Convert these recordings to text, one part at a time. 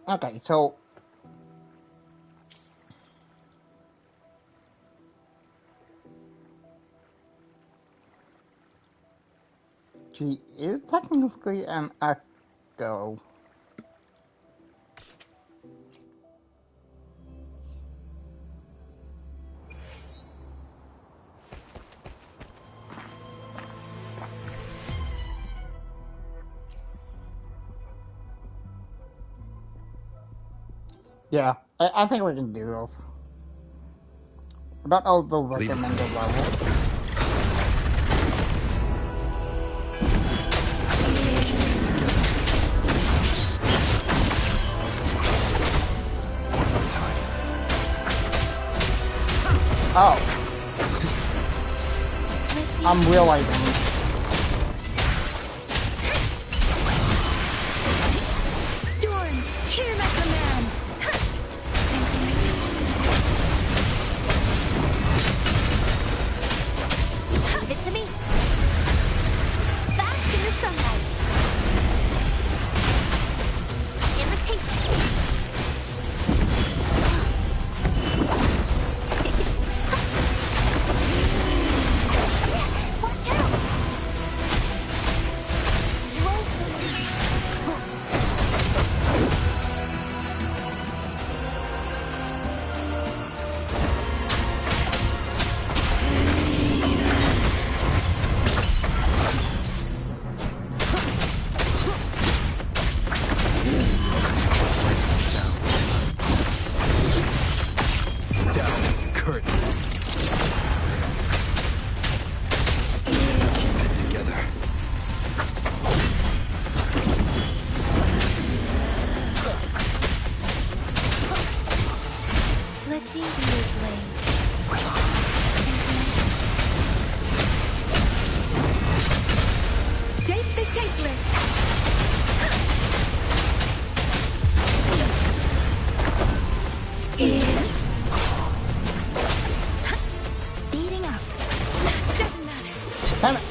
Okay, so she is technically an echo. Yeah, I think we can do this. Not all the recommended levels. Oh. I'm realizing. Storm, hear my command. Give it to me. Bask in the sunlight. Imitate. Watch out. Let me be your blade. Shape the shapeless. Speeding up. Doesn't matter. Damn it.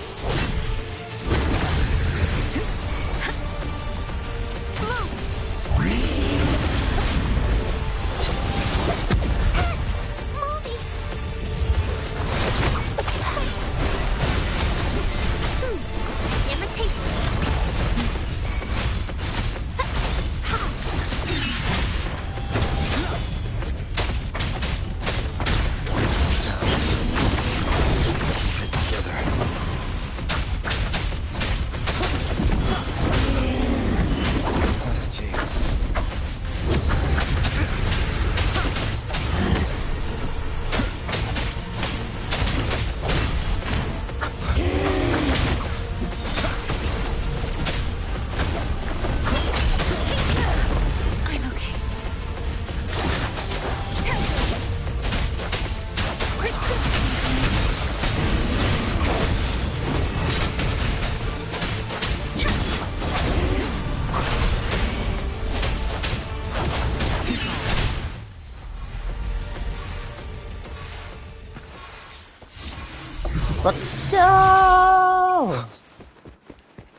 Let's go!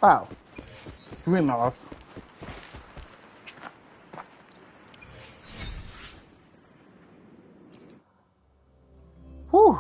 Oh. Dream loss. Whew.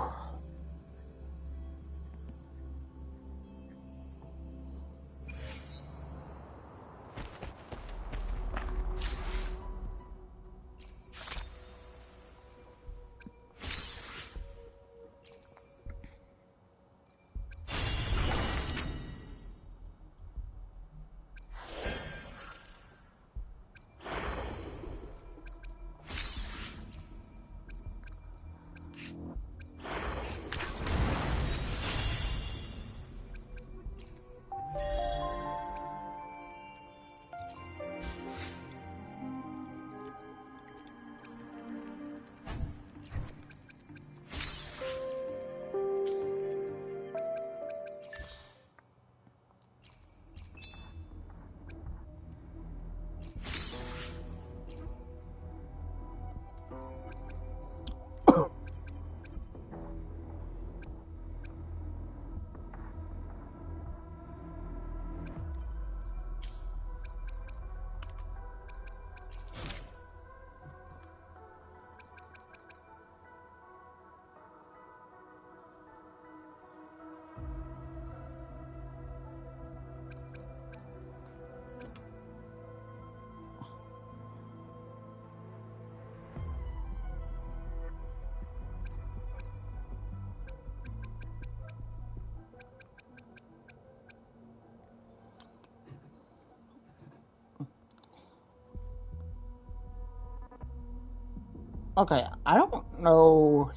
Okay, I don't know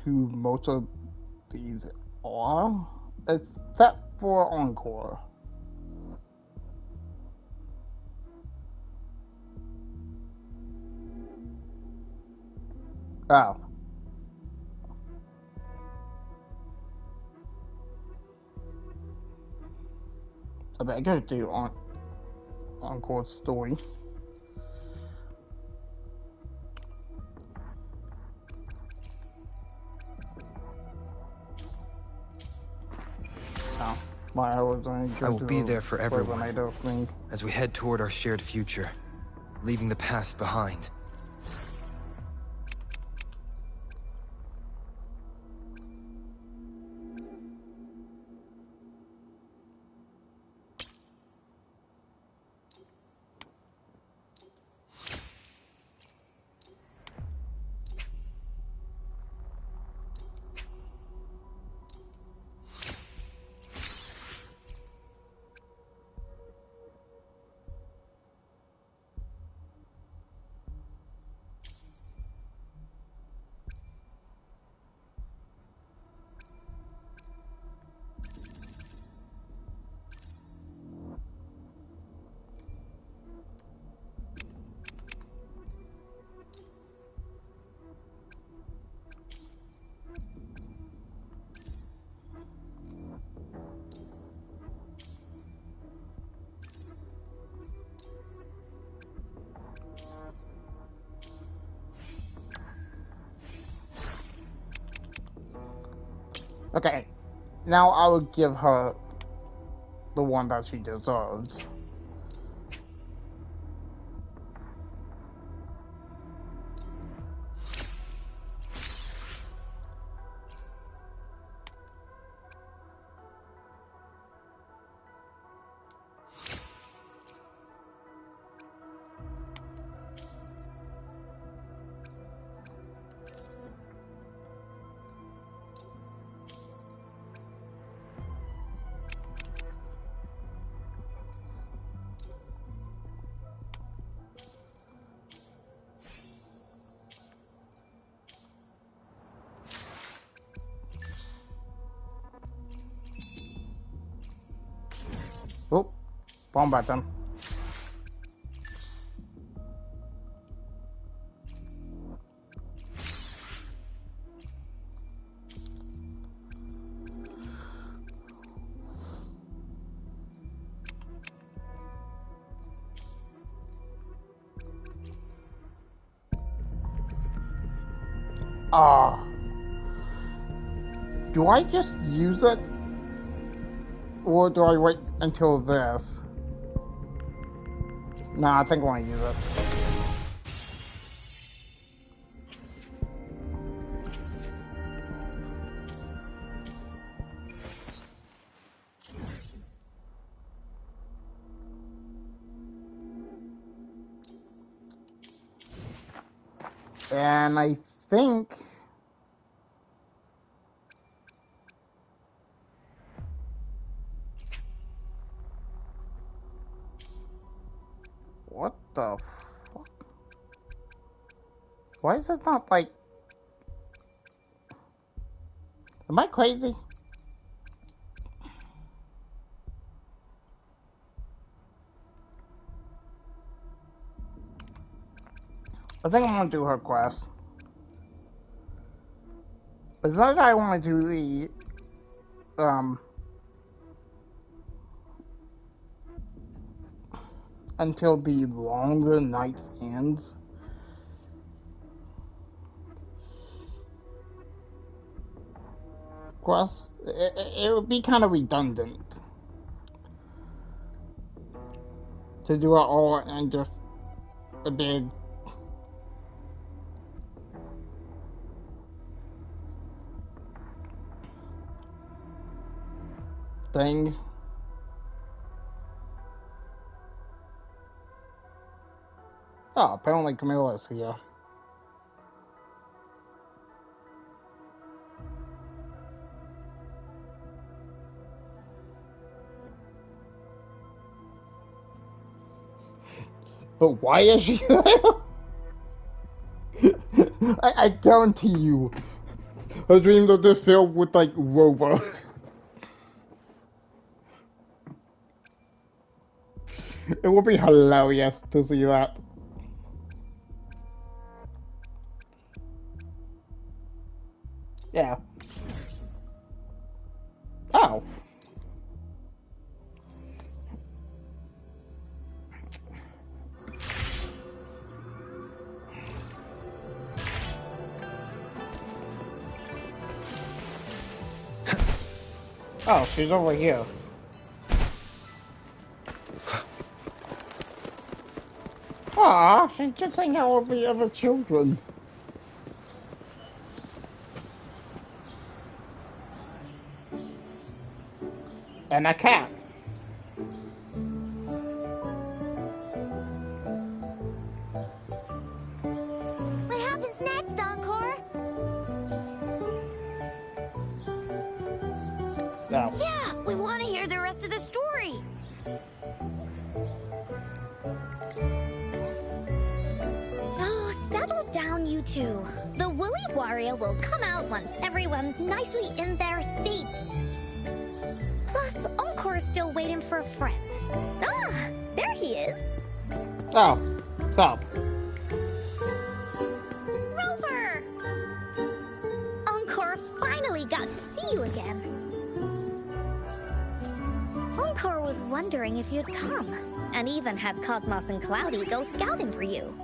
who most of these are, except for Encore. Oh. I bet I gotta do Encore's story. Oh, I was going to go I will to be the there for everyone tornado thing. as we head toward our shared future, leaving the past behind. Okay, now I will give her the one that she deserves. Oh, bomb button. Ah. Do I just use it? Or do I wait until this? Nah, I think I want to use it. And I think... What the fuck? Why is it not like... Am I crazy? I think I'm gonna do her quest. As long as I want to do the... Until the longer night ends. Quest, it would be kind of redundant to do it all in just a big thing. Oh, apparently Camilla's here. But why is she there? I guarantee you, a dream of this filled with like Rover. It would be hilarious to see that. Yeah. Oh. Oh, she's over here. Aw, she's just hanging out with the other children. And a cat. What happens next, Encore? No. Yeah, we want to hear the rest of the story. Oh, settle down, you two. The Woolly Warrior will come out once everyone's nicely in their seats. Plus, Encore's still waiting for a friend. Ah, there he is. Oh, stop. Rover! Encore finally got to see you again. Encore was wondering if you'd come, and even had Cosmos and Cloudy go scouting for you.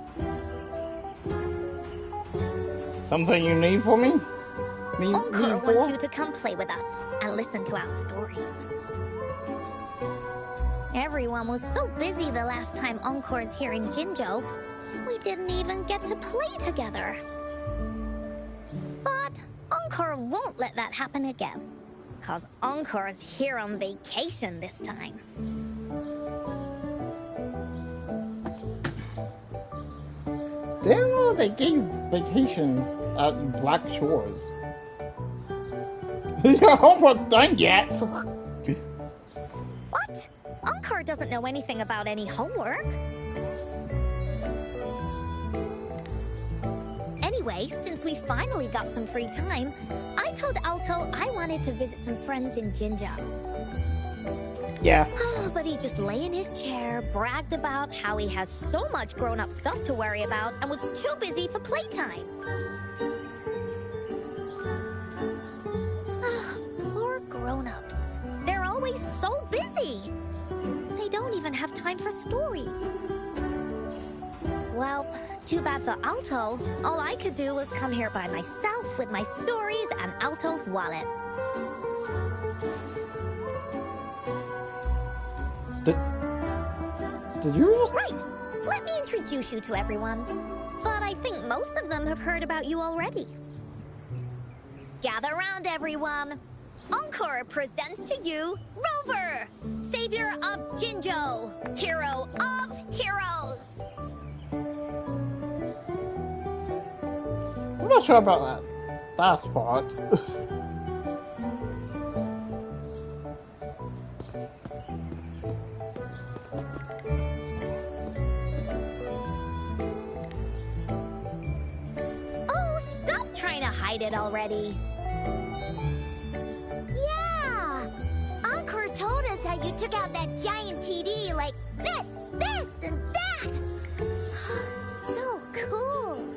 Something you need for me? Encore wants you to come play with us and listen to our stories. Everyone was so busy the last time Encore's here in Jinzhou, we didn't even get to play together. But Encore won't let that happen again, cause Encore's here on vacation this time. Didn't know they gave vacation at Black Shores. Your homework done yet? What? Encore doesn't know anything about any homework. Anyway, since we finally got some free time, I told Alto I wanted to visit some friends in Jinzhou. Yeah. But he just lay in his chair, bragged about how he has so much grown-up stuff to worry about, and was too busy for playtime. Poor grown-ups. They're always so busy. They don't even have time for stories. Well, too bad for Alto. All I could do was come here by myself with my stories and Alto's wallet. Did you just... Right. Let me introduce you to everyone. But I think most of them have heard about you already. Gather round, everyone. Encore presents to you Rover, savior of Jinzhou, hero of heroes. I'm not sure about that last part. Oh, stop trying to hide it already. Yeah! Encore told us how you took out that giant TD like this, and that! So cool!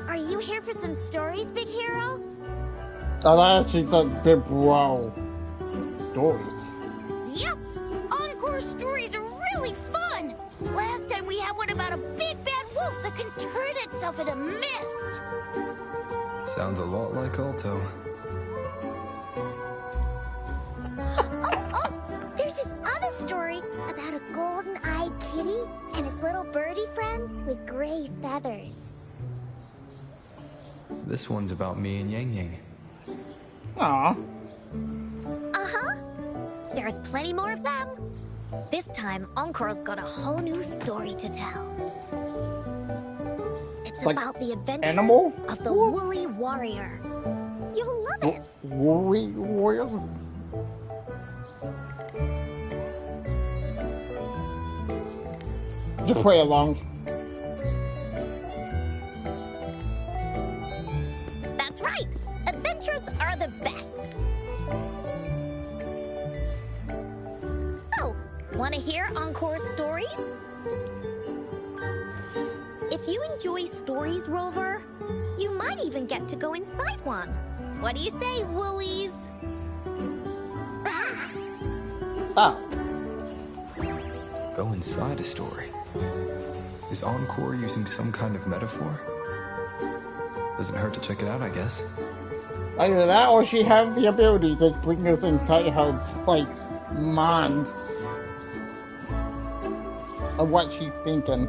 Are you here for some stories, big hero? Oh, that actually does big bro. Stories. Yep! Encore stories are really fun! Last time we had one about a big bad wolf that can turn itself into mist! Sounds a lot like Alto. Oh! There's this other story about a golden-eyed kitty and his little birdie friend with gray feathers. This one's about me and Yang Yang. Aw. Uh-huh. There's plenty more of them. This time, Encore's got a whole new story to tell. It's Like about the adventures animal? of the Woolly Warrior. You'll love it. Woolly Warrior? Just play along. That's right. Adventures are the best. So, want to hear Encore's story? If you enjoy stories, Rover, you might even get to go inside one. What do you say, Woolies? Oh. Go inside a story. Is Encore using some kind of metaphor? Doesn't hurt to check it out, I guess. Either that or she has the ability to bring us inside her, like, mind of what she's thinking.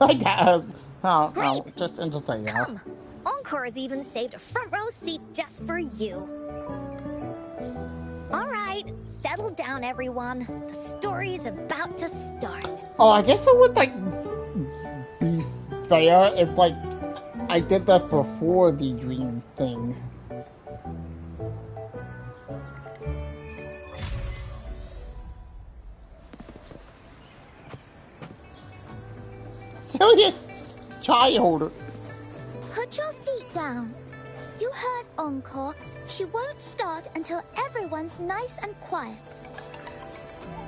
I guess. No, just entertain her. Come! Encore's even saved a front row seat just for you. Alright, settle down, everyone. The story's about to start. Oh, I guess it would, like, be fair if, like, I did that before the dream thing. Serious child. Put your feet down. You heard Encore. She won't start until everyone's nice and quiet.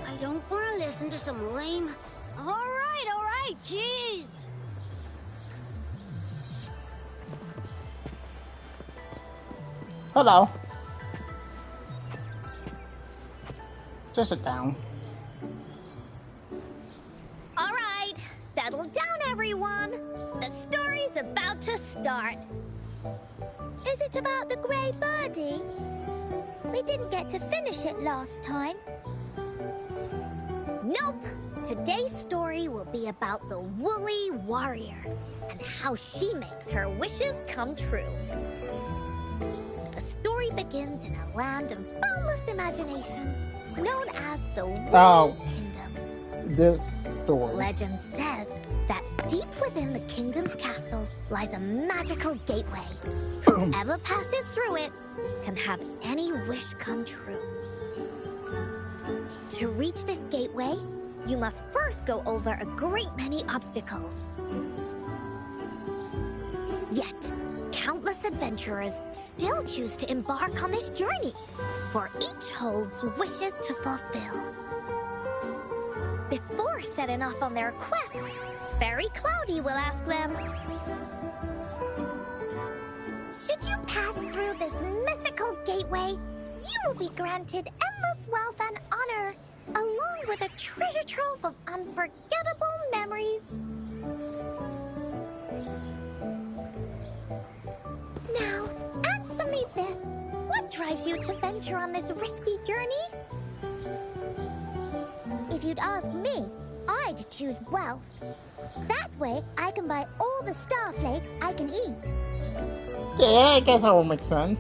I don't want to listen to some lame... All right, jeez. Hello. Just sit down. Alright, settle down, everyone. The story's about to start. Is it about the grey birdie? We didn't get to finish it last time. Nope. Today's story will be about the Woolly Warrior and how she makes her wishes come true. The story begins in a land of boundless imagination, known as the Woolly Kingdom. This story. Legend says that deep within the kingdom's castle lies a magical gateway. Whoever passes through it can have any wish come true. To reach this gateway, you must first go over a great many obstacles. Yet, countless adventurers still choose to embark on this journey, for each holds wishes to fulfill. Before setting off on their quests, Fairy Cloudy will ask them, Should you pass through this mythical gateway, you will be granted endless wealth and honor, along with a treasure trove of unforgettable memories. Now, answer me this. What drives you to venture on this risky journey? If you'd ask me, I'd choose wealth. That way, I can buy all the starflakes I can eat. Yeah, I guess that would make sense.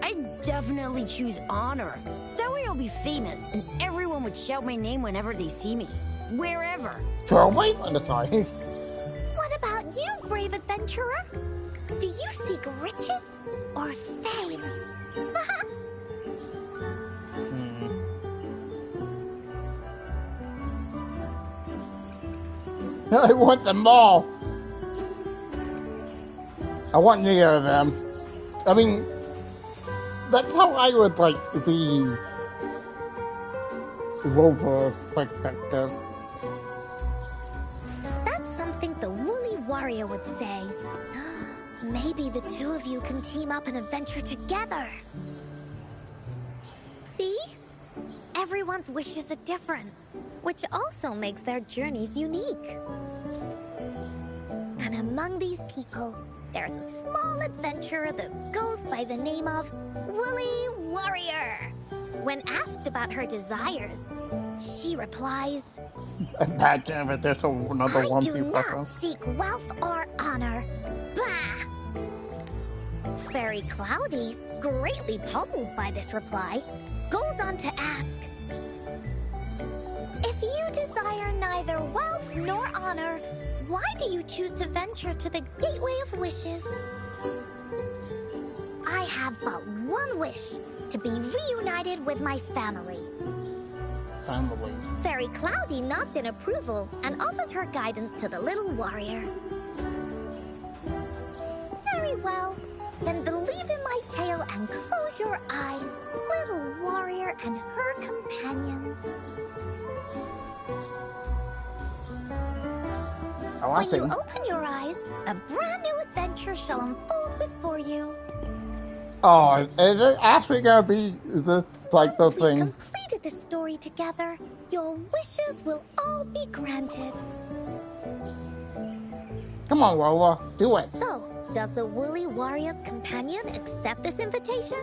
I'd definitely choose honor. That way I'll be famous, and everyone would shout my name whenever they see me. Wherever. Trailblaze on the side. What about you, brave adventurer? Do you seek riches or fame? I want them all. I want neither of them. I mean, that's how I would like the Rover perspective. that's something the Woolly Warrior would say. Maybe the two of you can team up and adventure together. See? Everyone's wishes are different, which also makes their journeys unique. And among these people, there's a small adventurer that goes by the name of Woolly Warrior. When asked about her desires, she replies, Imagine if there's another I One do Piece not reference. seek wealth or honor. Bah! Fairy Cloudy, greatly puzzled by this reply, goes on to ask, if you desire neither wealth nor honor, why do you choose to venture to the Gateway of Wishes? I have but one wish, to be reunited with my family. Family. Fairy Cloudy nods in approval and offers her guidance to the little warrior. Very well. Then believe in my tale and close your eyes, little warrior and her companions. Oh, I When see. you open your eyes, a brand new adventure shall unfold before you. Oh, is it actually gonna be this like the Once we've thing? completed this story together, your wishes will all be granted. Come on, Lola, do it. So, does the Woolly Warrior's companion accept this invitation?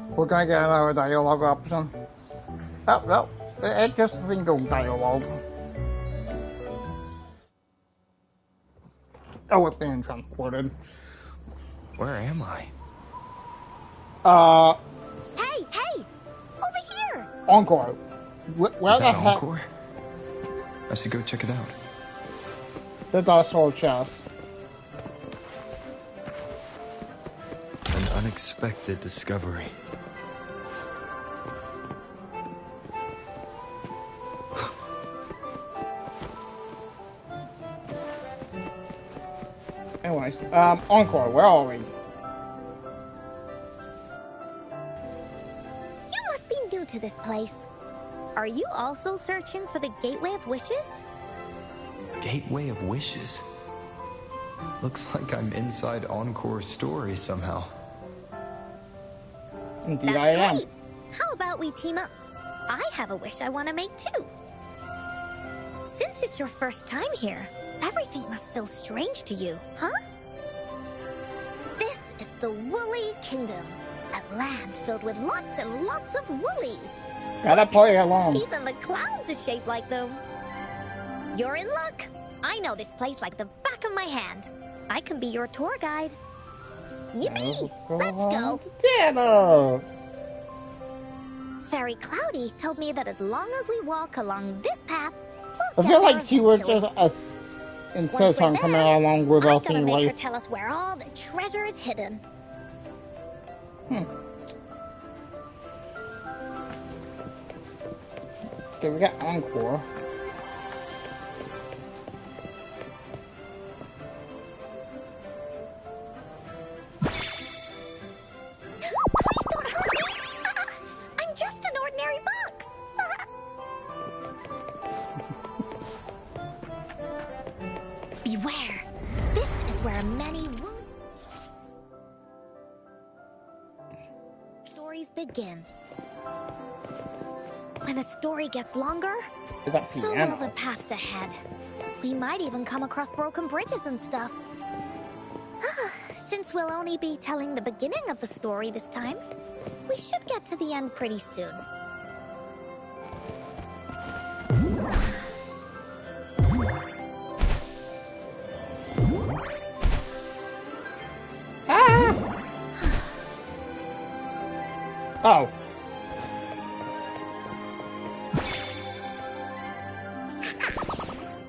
We're gonna get another dialogue option. Oh, no, it's just a single dialogue. Oh, it's being transported. Where am I? Hey, hey! Over here! Encore. Where Is the that heck? Encore? I should go check it out. There's also a chest. An unexpected discovery. Anyways, Encore, where are we? You must be new to this place. Are you also searching for the Gateway of Wishes? Gateway of Wishes. Looks like I'm inside Encore's story somehow. Indeed, That's I am. great. How about we team up? I have a wish I want to make too. Since it's your first time here, everything must feel strange to you, huh? This is the Woolly Kingdom, a land filled with lots and lots of woolies. Gotta play along. Even the clouds are shaped like them. You're in luck. I know this place like the back of my hand. I can be your tour guide. Yippee! Let's go. Together. Fairy Cloudy told me that as long as we walk along this path, I we'll feel get like there she was eventually. just insist on we're coming there, along with I'm us gonna make her anyways. tell us where all the treasure is hidden. Okay, we got Encore. Please don't hurt me! I'm just an ordinary box! Beware! This is where many stories begin. When a story gets longer, Is that so will piano? the paths ahead. We might even come across broken bridges and stuff. Since we'll only be telling the beginning of the story this time, we should get to the end pretty soon. Oh.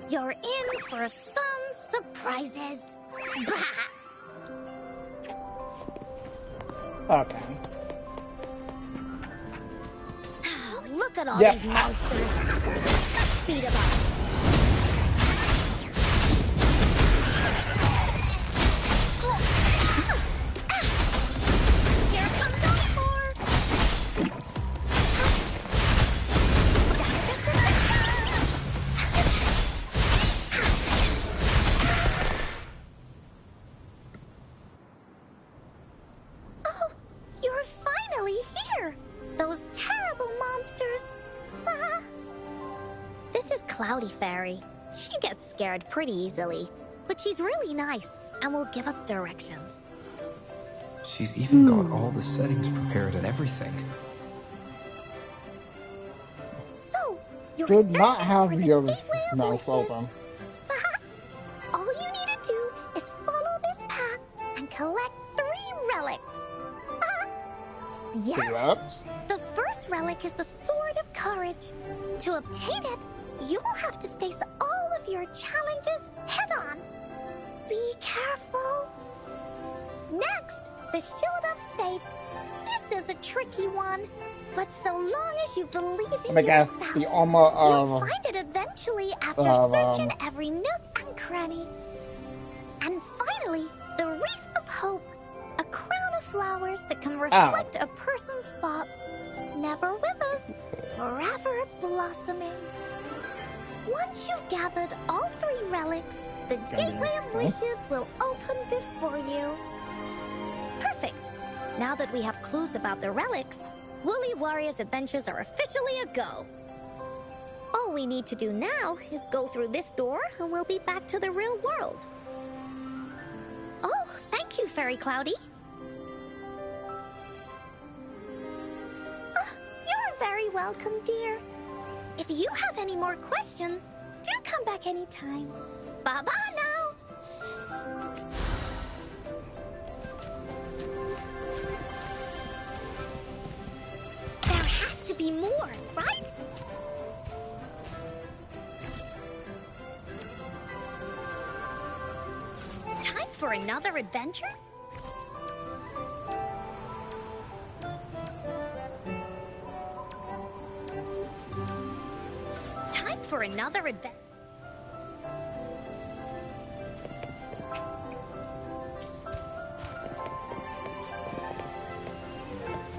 You're in for some surprises. Okay. Look at all Yep. these monsters. Beat 'em up. Here comes Encore. Oh, you're finally here! Those terrible monsters! This is Cloudy Fairy. She gets scared pretty easily, but she's really nice and will give us directions. She's even got all the settings prepared and everything. So, you're Did searching not have for the your Gateway of mouth Wishes. open. All you need to do is follow this path and collect 3 relics. Yes, Yep. the first relic is the Sword of Courage. To obtain it, you will have to face all of your challenges head-on. Be careful. Next, the Shield of Faith. This is a tricky one, but so long as you believe in I guess yourself, the armor you'll of find it eventually after of, searching every nook and and cranny. And finally, the wreath of hope, a crown of flowers that can reflect a person's thoughts, never withers, forever blossoming. Once you've gathered all 3 relics, the Gateway of Wishes will open before you. Perfect. Now that we have clues about the relics, Woolly Warrior's adventures are officially a go. All we need to do now is go through this door and we'll be back to the real world. Oh, thank you, Fairy Cloudy. You're very welcome, dear. If you have any more questions, do come back anytime. Bye-bye now. There has to be more, right? Time for another adventure? Time for another adventure.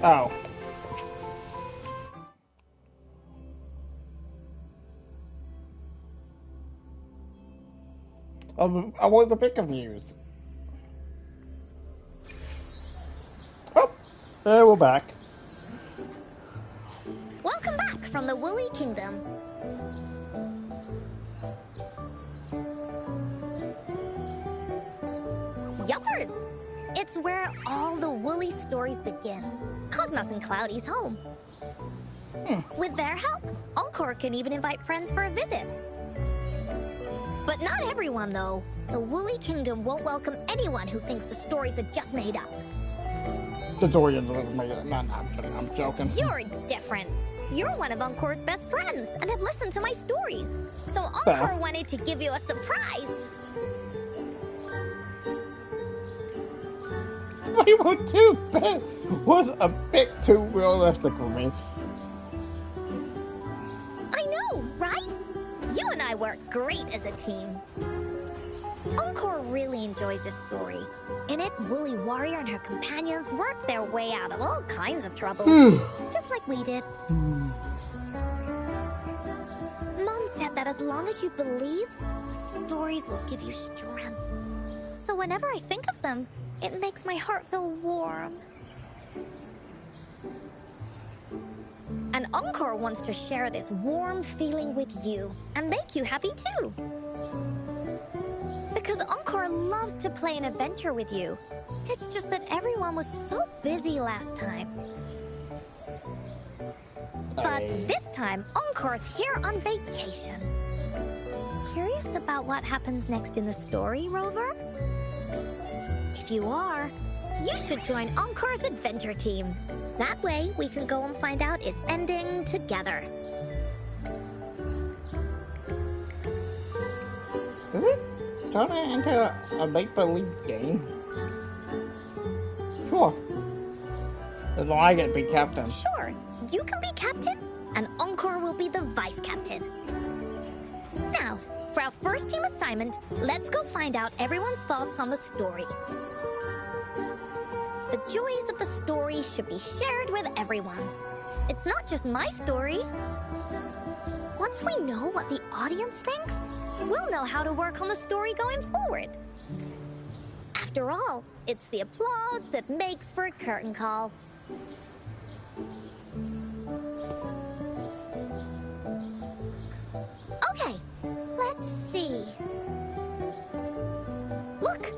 Oh. I was a bit confused. Oh, we're back. Welcome back from the Woolly Kingdom. Yuppers! It's where all the Woolly stories begin. Cosmos and Cloudy's home. With their help, Encore can even invite friends for a visit. But not everyone, though. The Woolly Kingdom won't welcome anyone who thinks the stories are just made up. The story is made up. No, I'm joking. You're different. You're one of Encore's best friends and have listened to my stories. So Encore wanted to give you a surprise. They were too bad. Was a bit too realistic for me. I know, right? You and I work great as a team. Encore really enjoys this story. In it, Woolly Warrior and her companions work their way out of all kinds of trouble. Just like we did. Mom said that as long as you believe, the stories will give you strength. So whenever I think of them, it makes my heart feel warm. And Encore wants to share this warm feeling with you and make you happy too. Because Encore loves to play an adventure with you. It's just that everyone was so busy last time. But this time, Encore's here on vacation. Curious about what happens next in the story, Rover? If you are, you should join Encore's adventure team. That way, we can go and find out its ending together. Is it turning into a make-believe game? Sure. As long as I get to be captain. Sure, you can be captain, and Encore will be the vice captain. Now, for our first team assignment, let's go find out everyone's thoughts on the story. The joys of the story should be shared with everyone. It's not just my story. Once we know what the audience thinks, we'll know how to work on the story going forward. After all, it's the applause that makes for a curtain call. Okay, let's see. Look,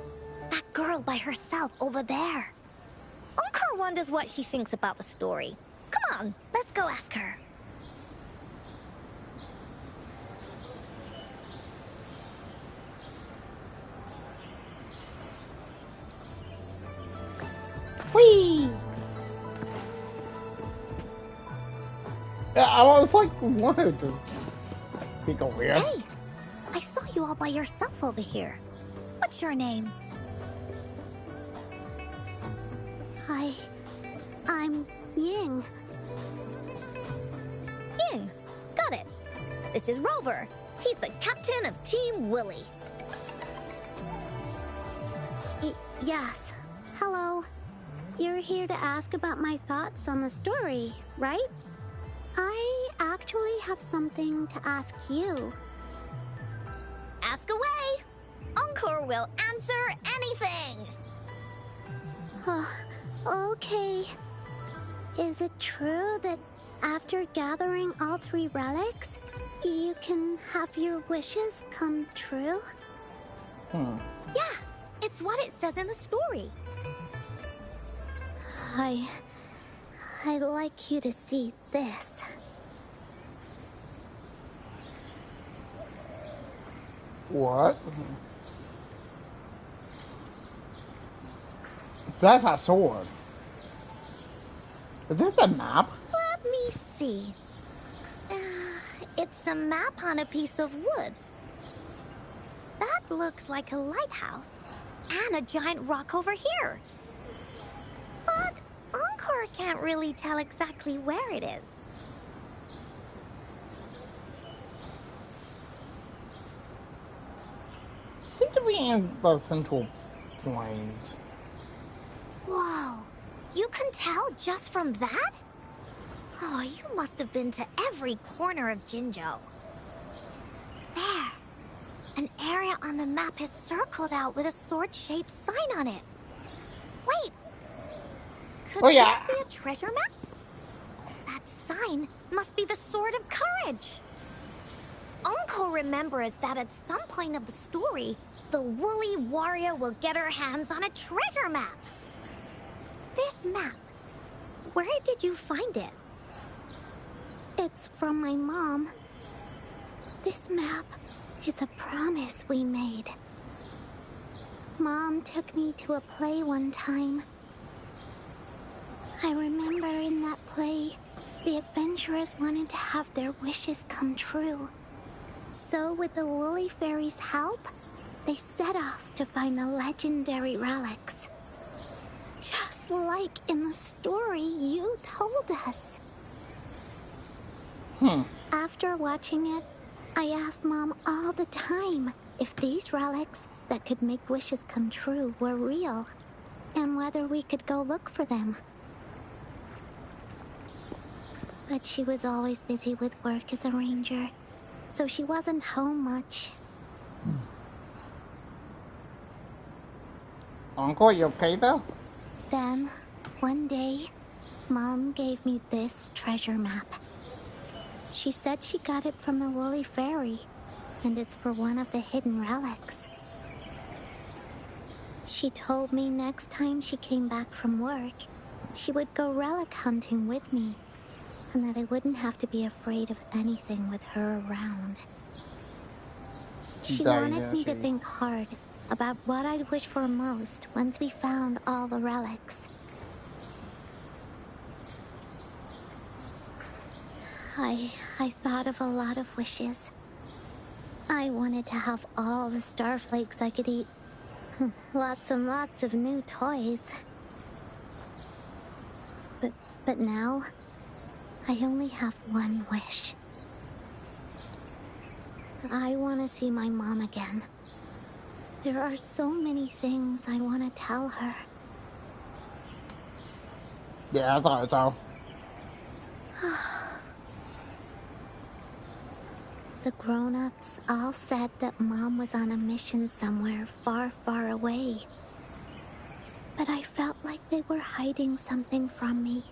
that girl by herself over there. Encore wonders what she thinks about the story. Come on, let's go ask her. Whee! I was like, wanted to be weird. Hey, I saw you all by yourself over here. What's your name? I'm Ying. Ying. Got it. This is Rover. He's the captain of Team Willy. Yes. Hello. You're here to ask about my thoughts on the story, right? I actually have something to ask you. Ask away. Encore will answer anything. Okay. Is it true that after gathering all 3 relics, you can have your wishes come true? Yeah, it's what it says in the story. I'd like you to see this. What? That's a sword. Is this a map? Let me see. It's a map on a piece of wood. That looks like a lighthouse. And a giant rock over here. But Encore can't really tell exactly where it is. Seem to be in the Central Plains. Whoa, you can tell just from that? Oh, you must have been to every corner of Jinzhou. There, an area on the map is circled out with a sword-shaped sign on it. Wait, could Oh, yeah. this be a treasure map? That sign must be the Sword of Courage. Uncle remembers that at some point of the story, the woolly warrior will get her hands on a treasure map. This map, where did you find it? It's from my mom. This map is a promise we made. Mom took me to a play one time. I remember in that play, the adventurers wanted to have their wishes come true. So with the Woolly Fairy's help, they set off to find the legendary relics. Just like in the story you told us. After watching it, I asked Mom all the time if these relics that could make wishes come true were real, and whether we could go look for them. But she was always busy with work as a ranger, so she wasn't home much. Uncle, you okay though? Then, one day, Mom gave me this treasure map. She said she got it from the Woolly Fairy, and it's for one of the hidden relics. She told me next time she came back from work, she would go relic hunting with me, and that I wouldn't have to be afraid of anything with her around. She wanted me to think hard about what I'd wish for most once we found all the relics. I thought of a lot of wishes. I wanted to have all the starflakes I could eat. Lots and lots of new toys. But now, I only have one wish. I want to see my mom again. There are so many things I want to tell her. Yeah, I thought so. The grown-ups all said that Mom was on a mission somewhere far, far away. But I felt like they were hiding something from me.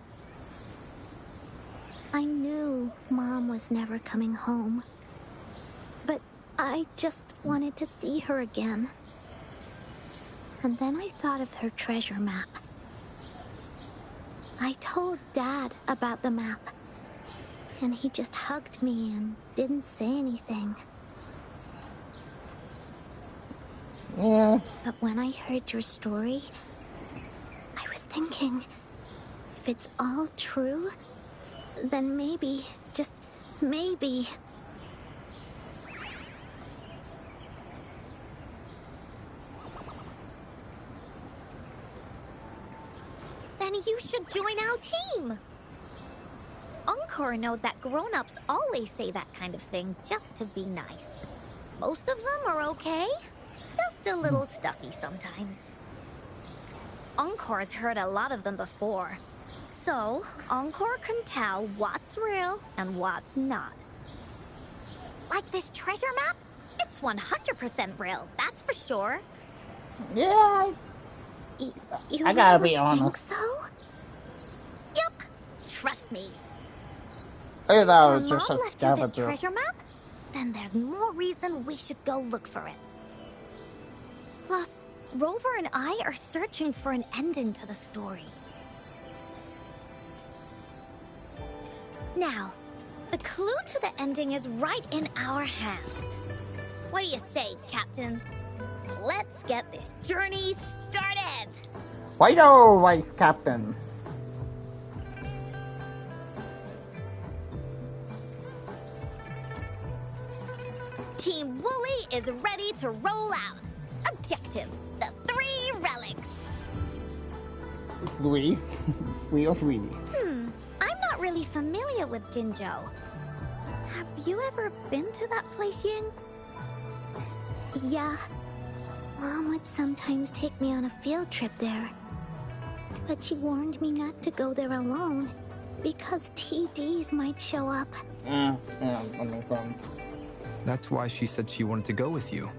I knew Mom was never coming home. But I just wanted to see her again. And then I thought of her treasure map. I told Dad about the map. And he just hugged me and didn't say anything. Yeah. But when I heard your story, I was thinking, if it's all true, then maybe, just maybe... Then you should join our team. Encore knows that grown-ups always say that kind of thing just to be nice. Most of them are okay, just a little stuffy sometimes. Encore's heard a lot of them before. So, Encore can tell what's real and what's not. Like this treasure map? It's 100% real, that's for sure. Yeah, You I gotta really be honest. think so? Yup, trust me. I Since thought your it was just mom a left you this scavenger. treasure map, then there's more reason we should go look for it. Plus, Rover and I are searching for an ending to the story. Now, the clue to the ending is right in our hands. What do you say, Captain? Let's get this journey started! Righto, Vice Captain. Team Wooly is ready to roll out. Objective, the 3 relics. 3. 3 or 3. I'm not really familiar with Jinzhou. Have you ever been to that place, Ying? Yeah. Mom would sometimes take me on a field trip there. But she warned me not to go there alone, because TDs might show up. Yeah, that makes sense. That's why she said she wanted to go with you.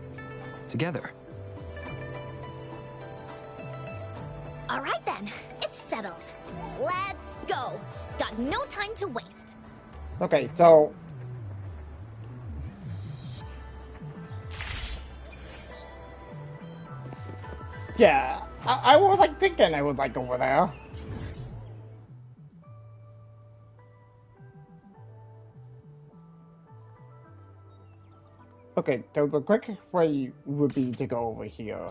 Together. All right then, it's settled. Let's go. Got no time to waste. Okay, so yeah, I was like thinking I was like over there. Okay, so the quick way would be to go over here.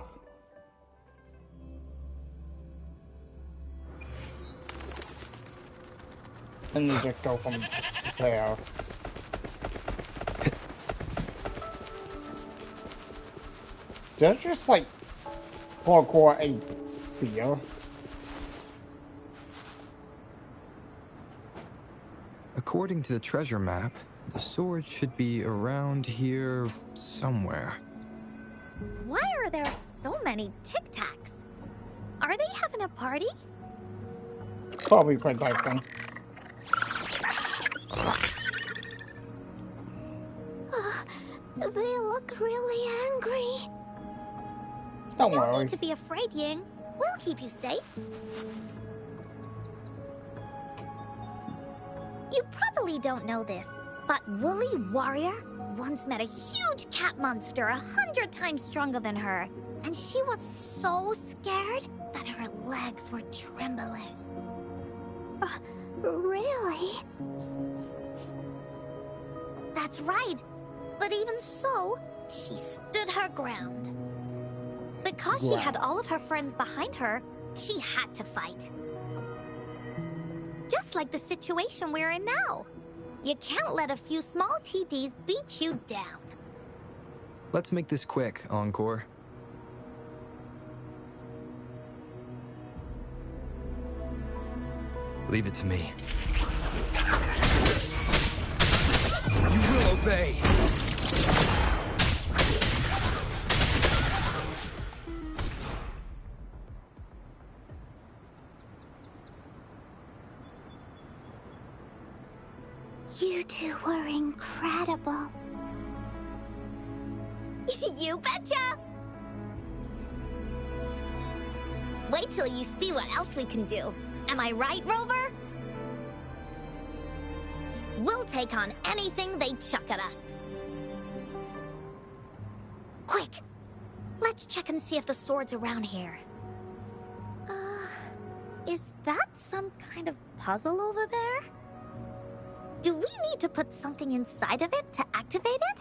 And you just go from there. There's just like parkour a fear. According to the treasure map, the sword should be around here somewhere. Why are there so many Tic Tacs? Are they having a party? Probably quite likely. They look really angry. Don't No worry. need to be afraid, Ying. We'll keep you safe. You probably don't know this, but Woolly Warrior once met a huge cat monster 100 times stronger than her, and she was so scared that her legs were trembling. Really? That's right. But even so, she stood her ground. Because she had all of her friends behind her, she had to fight. Just like the situation we're in now. You can't let a few small TDs beat you down. Let's make this quick, Encore. Leave it to me. You will obey! You two were incredible. You betcha! Wait till you see what else we can do. Am I right, Rover? We'll take on anything they chuck at us. Quick! Let's check and see if the sword's around here. Is that some kind of puzzle over there? Do we need to put something inside of it to activate it?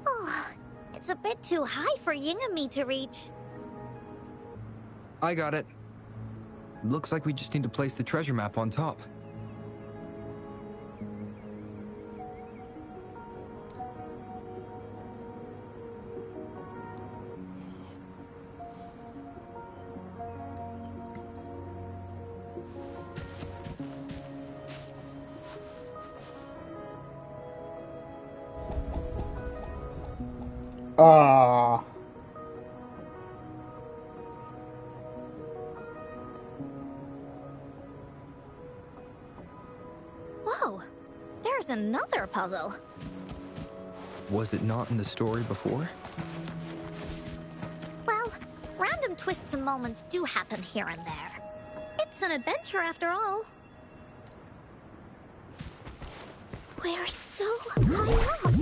Oh, it's a bit too high for Ying and me to reach. I got it. Looks like we just need to place the treasure map on top. Here's another puzzle. Was it not in the story before? Well, random twists and moments do happen here and there. It's an adventure after all. We're so high up.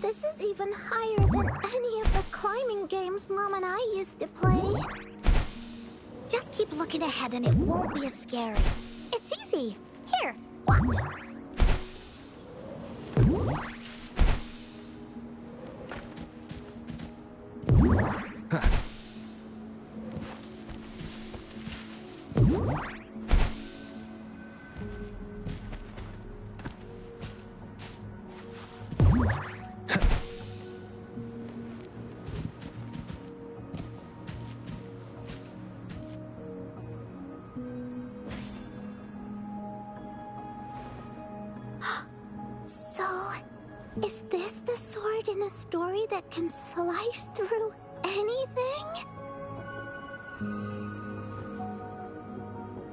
This is even higher than any of the climbing games Mom and I used to play. Just keep looking ahead and it won't be as scary. It's easy. Here, watch. So, is this the sword in a story that can slice through anything?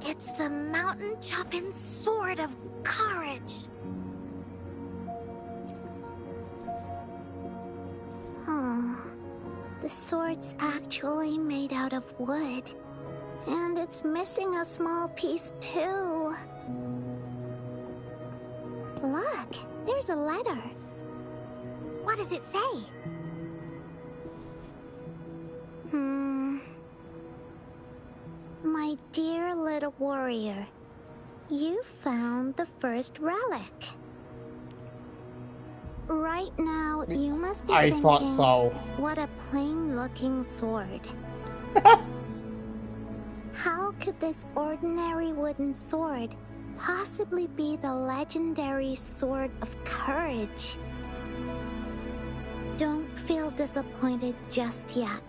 It's the mountain chopping sword of courage. The sword's actually made out of wood. And it's missing a small piece too. Look, there's a letter. What does it say? My dear little warrior, you found the first relic. Right now, you must be thinking, thought so. what a plain-looking sword. How could this ordinary wooden sword possibly be the legendary sword of courage? Don't feel disappointed just yet.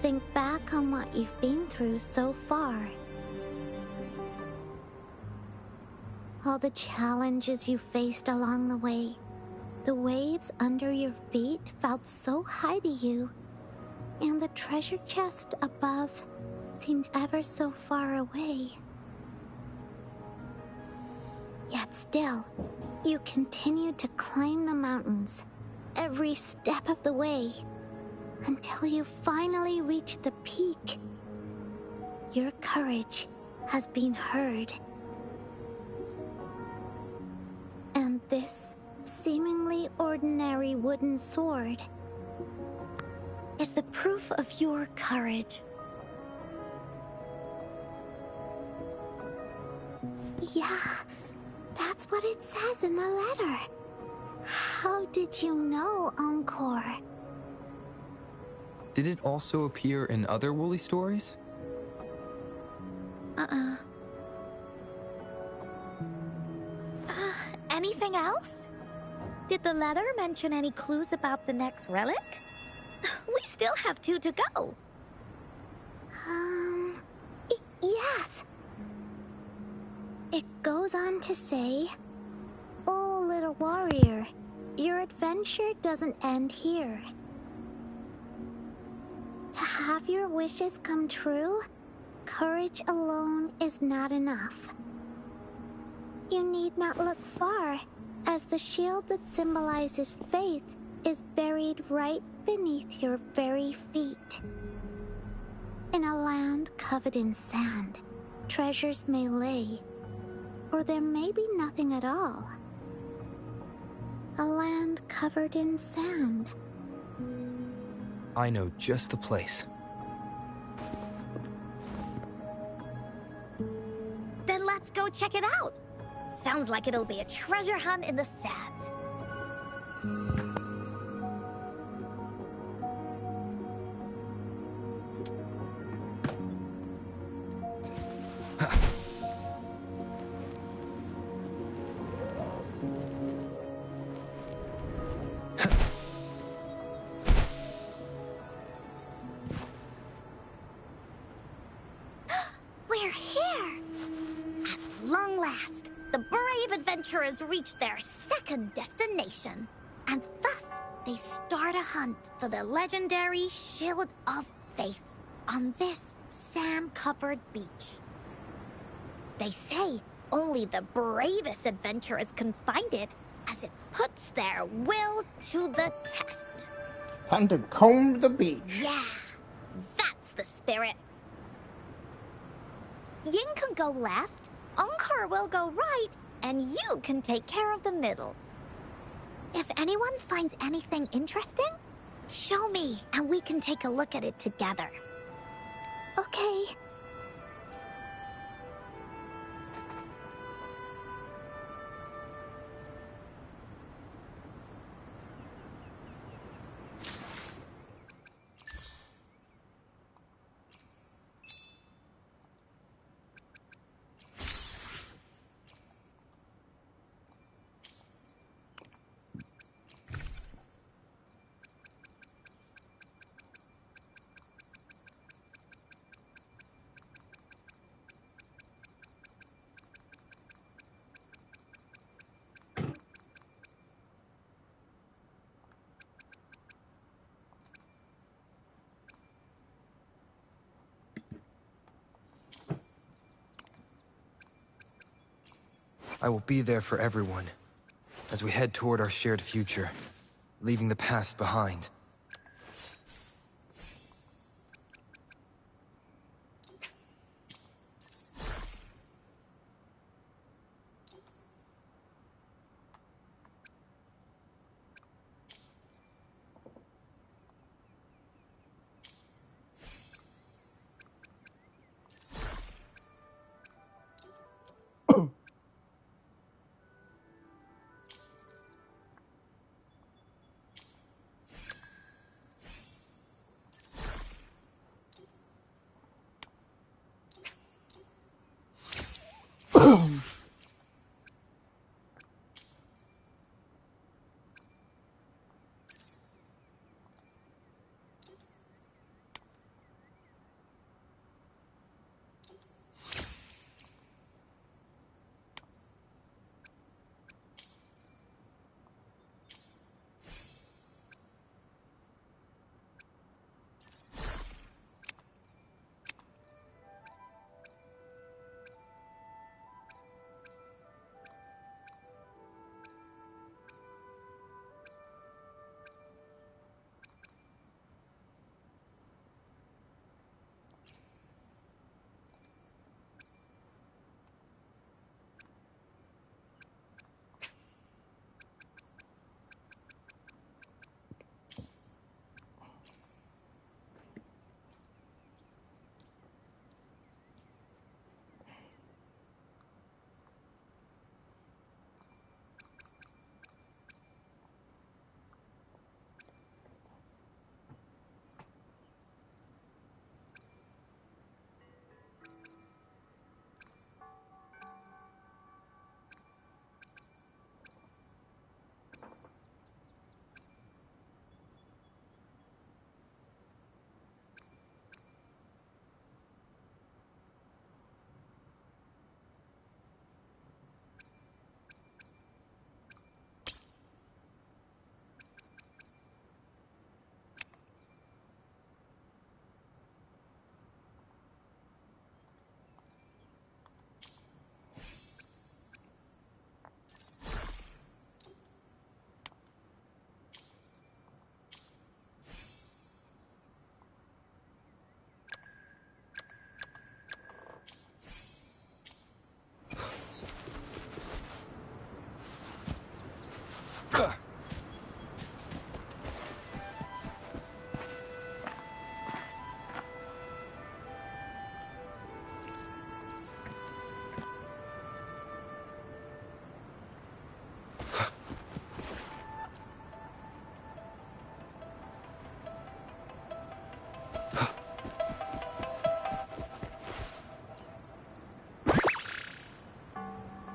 Think back on what you've been through so far. All the challenges you faced along the way. The waves under your feet felt so high to you, and the treasure chest above seemed ever so far away. Yet still, you continued to climb the mountains, every step of the way, until you finally reached the peak. Your courage has been heard. And this seemingly ordinary wooden sword is the proof of your courage. Yeah, that's what it says in the letter. How did you know, Encore? Did it also appear in other Woolly stories? Anything else? Did the letter mention any clues about the next relic? We still have 2 to go. Yes. It goes on to say, "Oh, little warrior, your adventure doesn't end here. To have your wishes come true, courage alone is not enough. You need not look far, as the shield that symbolizes faith is buried right beneath your very feet. In a land covered in sand, treasures may lay, or there may be nothing at all. A land covered in sand." I know just the place. Then let's go check it out. Sounds like it'll be a treasure hunt in the sand. We're here! At long last, the brave adventurers reach their second destination. And thus, they start a hunt for the legendary Shield of Faith on this sand-covered beach. They say only the bravest adventurers can find it, as it puts their will to the test. Time to comb the beach. Yeah, that's the spirit. Ying can go left, Encore will go right, and you can take care of the middle. If anyone finds anything interesting, show me and we can take a look at it together. Okay. I will be there for everyone as we head toward our shared future, leaving the past behind.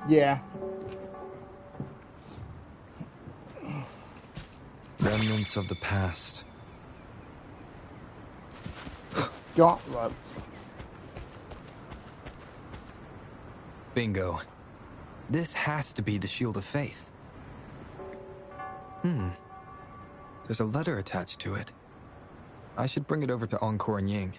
Yeah. Remnants of the past. It's gauntlets. Bingo. This has to be the Shield of Faith. There's a letter attached to it. I should bring it over to Encore and Ying.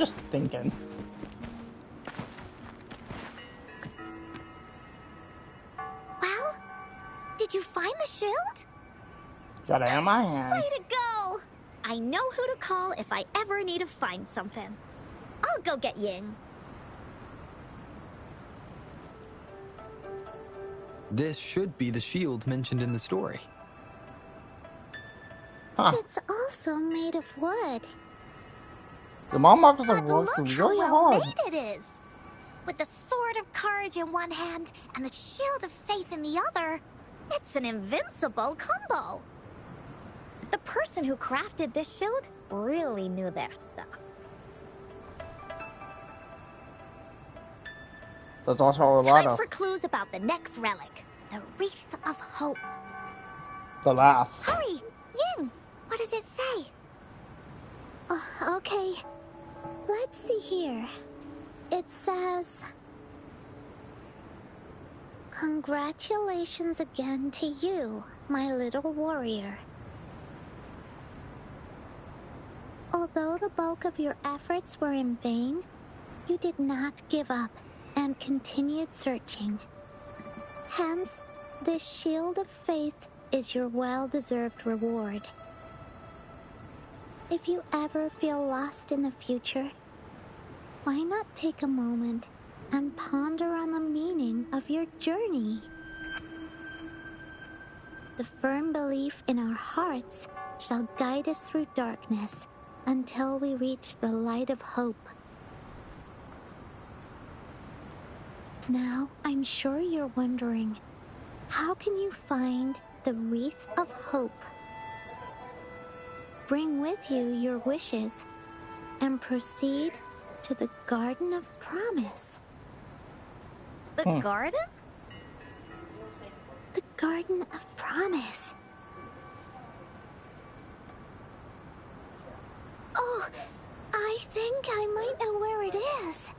just thinking. Well, did you find the shield? Got it in my hand. Way to go! I know who to call if I ever need to find something. I'll go get Ying. This should be the shield mentioned in the story. Huh. It's also made of wood. The mom must have But worked look how really well hard. made it is. With the sword of courage in one hand and the shield of faith in the other, It's an invincible combo. The person who crafted this shield really knew their stuff. There's also a lot Time of for clues about the next relic, the Wreath of Hope. the last. hurry! Ying, what does it say? Okay. Let's see here. It says... Congratulations again to you, my little warrior. Although the bulk of your efforts were in vain, you did not give up and continued searching. Hence, this shield of faith is your well-deserved reward. If you ever feel lost in the future, why not take a moment and ponder on the meaning of your journey? The firm belief in our hearts shall guide us through darkness until we reach the light of hope. Now, I'm sure you're wondering, how can you find the Wreath of Hope? Bring with you your wishes and proceed to the Garden of Promise. The garden? The Garden of Promise. Oh, I think I might know where it is.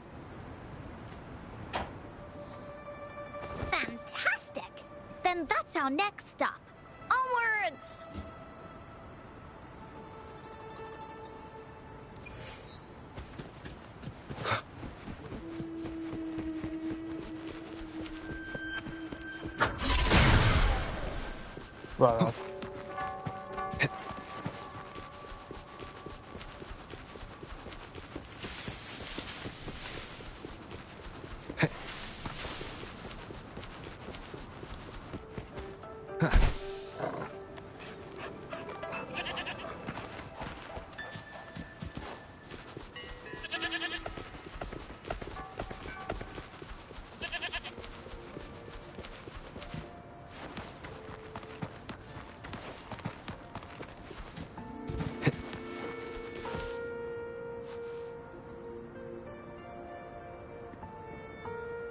Fantastic! Then that's our next stop. Onwards! Well,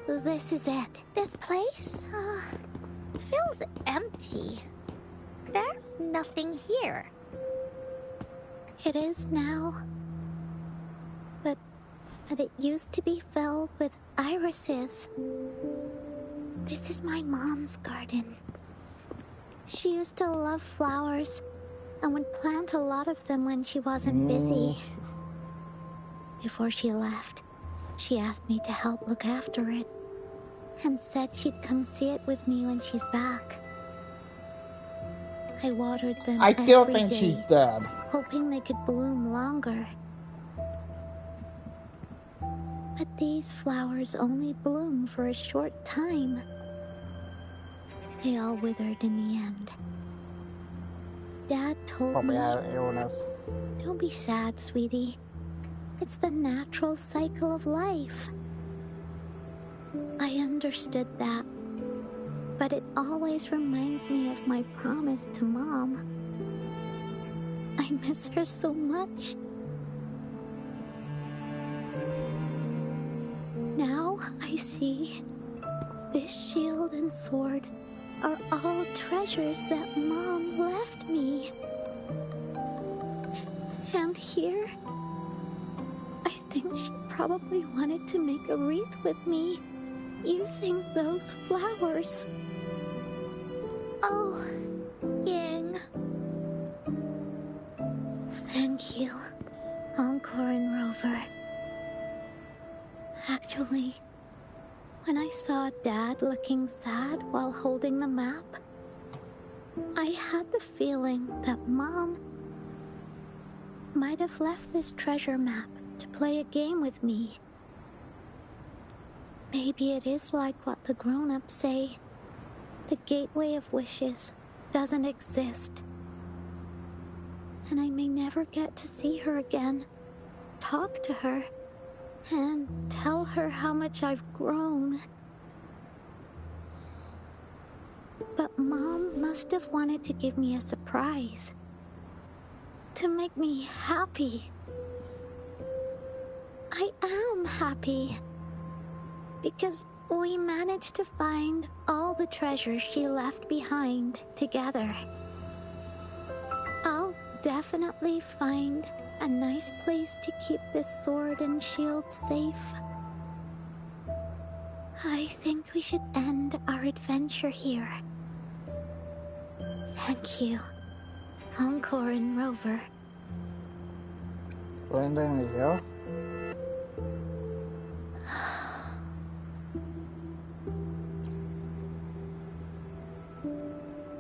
This is it. This place, feels empty. There's nothing here. It is now. But it used to be filled with irises. This is my mom's garden. She used to love flowers and would plant a lot of them when she wasn't busy. Before she left, she asked me to help look after it and said she'd come see it with me when she's back. I watered them I still every think day, she's dead. hoping they could bloom longer. But these flowers only bloom for a short time. They all withered in the end. Dad told Probably me, had an illness. don't be sad, sweetie. It's the natural cycle of life. I understood that, but it always reminds me of my promise to Mom. I miss her so much. Now I see this shield and sword are all treasures that Mom left me. And here, I think she probably wanted to make a wreath with me using those flowers. Oh, Ying. Thank you, Encore and Rover. Actually, when I saw Dad looking sad while holding the map, I had the feeling that Mom might have left this treasure map to play a game with me. Maybe it is like what the grown-ups say. The Gateway of Wishes doesn't exist. And I may never get to see her again, talk to her, and tell her how much I've grown. But Mom must have wanted to give me a surprise. To make me happy. I am happy. Because we managed to find all the treasures she left behind together. I'll definitely find a nice place to keep this sword and shield safe. I think we should end our adventure here. Thank you, Encore and Rover. Ending here.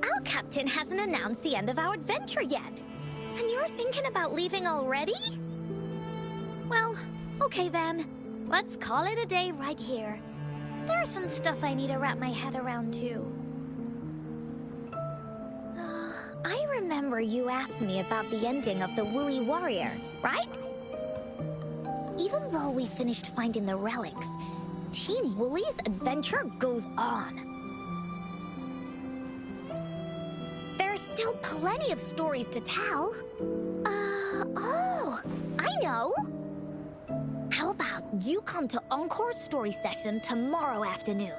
Our captain hasn't announced the end of our adventure yet. And you're thinking about leaving already? Well, okay then. Let's call it a day right here. There's some stuff I need to wrap my head around too. I remember you asked me about the ending of the Woolly Warrior, right? Even though we finished finding the relics, Team Woolly's adventure goes on. There's still plenty of stories to tell. Oh, I know! How about you come to Encore's story session tomorrow afternoon?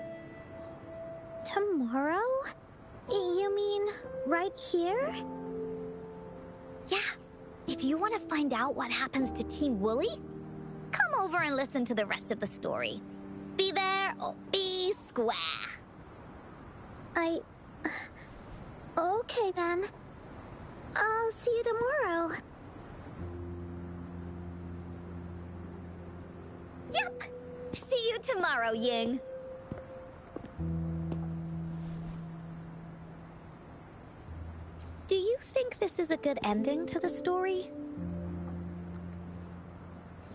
Tomorrow? You mean right here? Yeah. If you want to find out what happens to Team Woolly, come over and listen to the rest of the story. Be there or be square. Okay then. I'll see you tomorrow. Yup! See you tomorrow, Ying. Do you think this is a good ending to the story?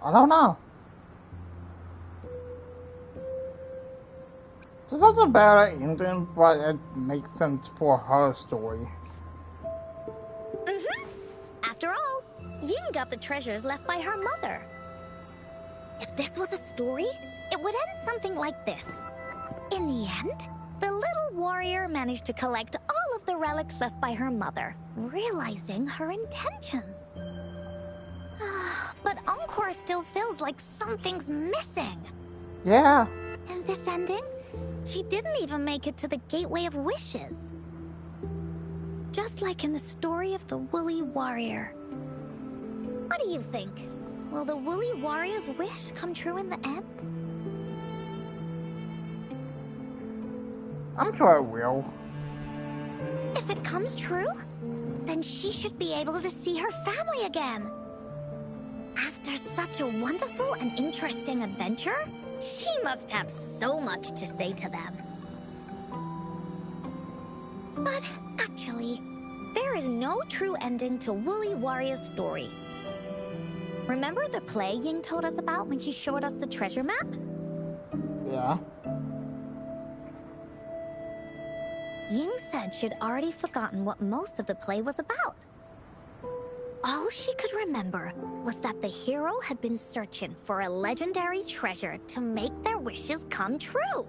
I don't know. This is a bad ending, but it makes sense for her story. After all, Ying got the treasures left by her mother. If this was a story, it would end something like this. In the end, the little warrior managed to collect all of the relics left by her mother, realizing her intentions. But Encore still feels like something's missing. Yeah. In this ending, she didn't even make it to the Gateway of Wishes. Just like in the story of the Woolly Warrior. What do you think? Will the Woolly Warrior's wish come true in the end? I'm sure it will. If it comes true, then she should be able to see her family again. After such a wonderful and interesting adventure, she must have so much to say to them. But actually, there is no true ending to Woolly Warrior's story. Remember the play Ying told us about when she showed us the treasure map? Yeah. Ying said she'd already forgotten what most of the play was about. All she could remember was that the hero had been searching for a legendary treasure to make their wishes come true.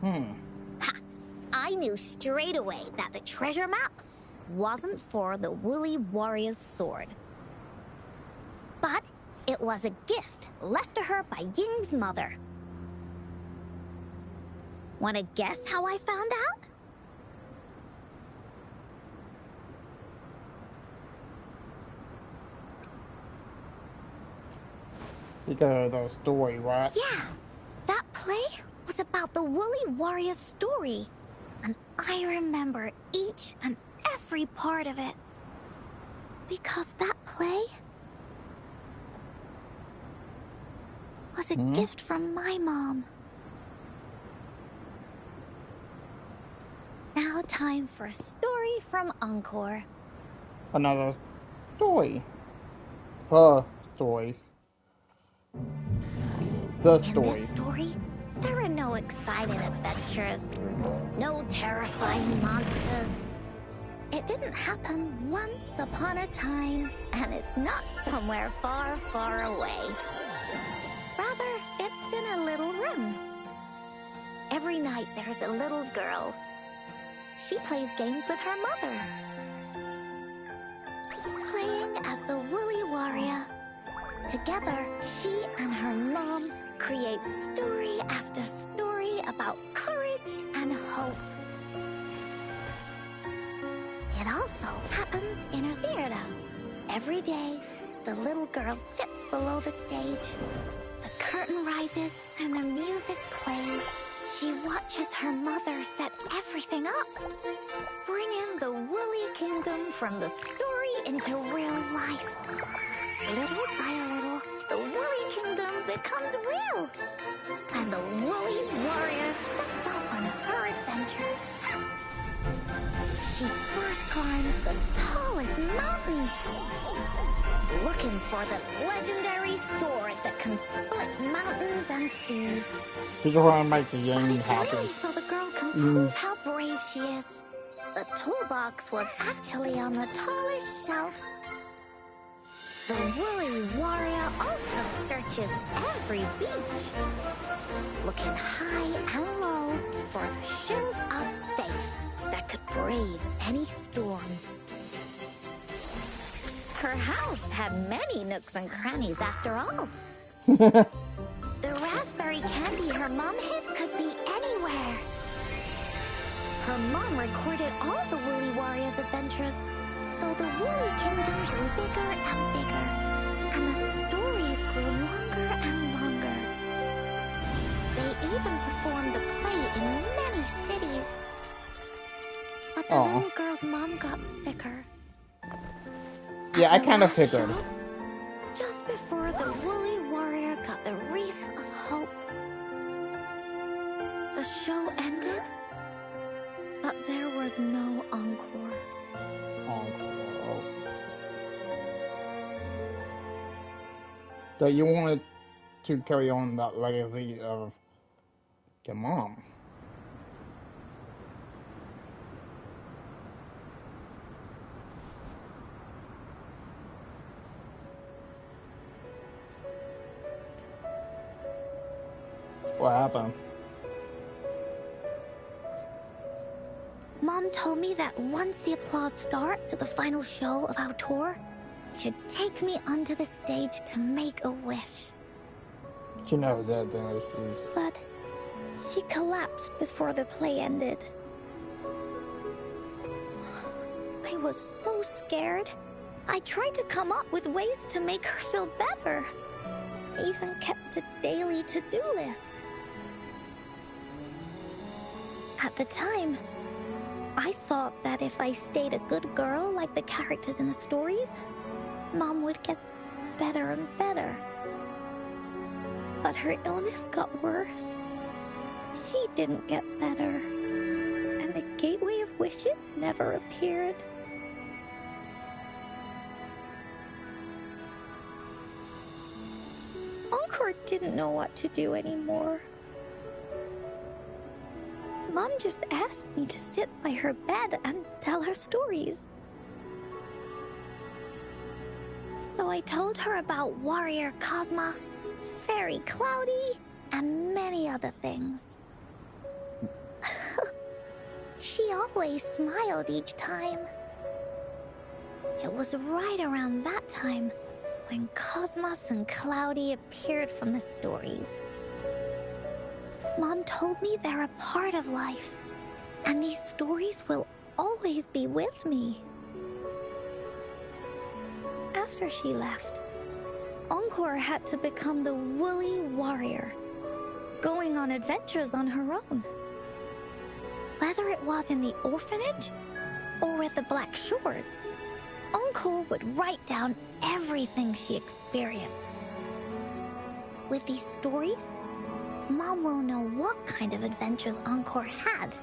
Ha! I knew straight away that the treasure map wasn't for the Woolly Warrior's sword. But it was a gift left to her by Ying's mother. Want to guess how I found out? Because of the story, right? Yeah, that play was about the Woolly Warrior's story. And I remember each and every part of it. Because that play was a gift from my mom. Now time for a story from Encore. Another story. Her story. The In story. this story, there are no exciting adventures, no terrifying monsters. It didn't happen once upon a time, and it's not somewhere far, far away. Rather, it's in a little room. Every night there's a little girl. She plays games with her mother. Playing as the Woolly Warrior. Together, she and her mom create story after story about courage and hope. It also happens in a theater. Every day, the little girl sits below the stage. The curtain rises and the music plays. She watches her mother set everything up, bringing the Woolly Kingdom from the story into real life. Little by little, the Woolly Kingdom becomes real, and the Woolly Warrior sets off on her adventure. She first climbs the tallest mountain, looking for the legendary sword that can split mountains and seas. He's trying to make the But game it's happen. really so the girl can prove how brave she is. The toolbox was actually on the tallest shelf. The Woolly Warrior also searches every beach, looking high and low for the shield of faith that could brave any storm. Her house had many nooks and crannies after all. The raspberry candy her mom hid could be anywhere. Her mom recorded all the Woolly Warrior's adventures, so the Woolly Kingdom grew bigger and bigger, and the stories grew longer and longer. They even performed the play in many cities. But the little girl's mom got sicker. Yeah, I At the kind of last figured. show, just before the Woolly Warrior got the wreath of hope, the show ended, but there was no encore. So you wanted to carry on that legacy of your mom. What happened? Mom told me that once the applause starts at the final show of our tour, she'd take me onto the stage to make a wish. She knows that then she... But she collapsed before the play ended. I was so scared. I tried to come up with ways to make her feel better. I even kept a daily to-do list. At the time, I thought that if I stayed a good girl like the characters in the stories, Mom would get better and better. But her illness got worse. She didn't get better. And the Gateway of Wishes never appeared. Encore didn't know what to do anymore. Mom just asked me to sit by her bed and tell her stories. So I told her about Warrior Cosmos, Fairy Cloudy, and many other things. She always smiled each time. It was right around that time when Cosmos and Cloudy appeared from the stories. Mom told me they're a part of life, and these stories will always be with me. After she left, Encore had to become the Woolly Warrior, going on adventures on her own. Whether it was in the orphanage or at the Black Shores, Encore would write down everything she experienced. With these stories, Mom will know what kind of adventures Encore had,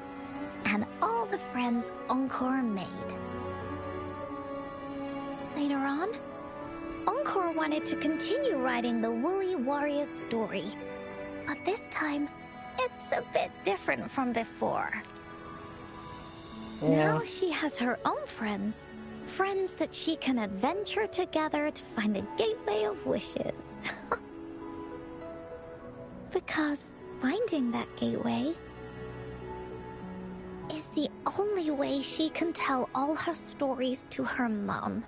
and all the friends Encore made. Later on, Encore wanted to continue writing the Woolly Warrior story, but this time, it's a bit different from before. Now she has her own friends. Friends that she can adventure together to find the Gateway of Wishes. Because finding that gateway is the only way she can tell all her stories to her mom.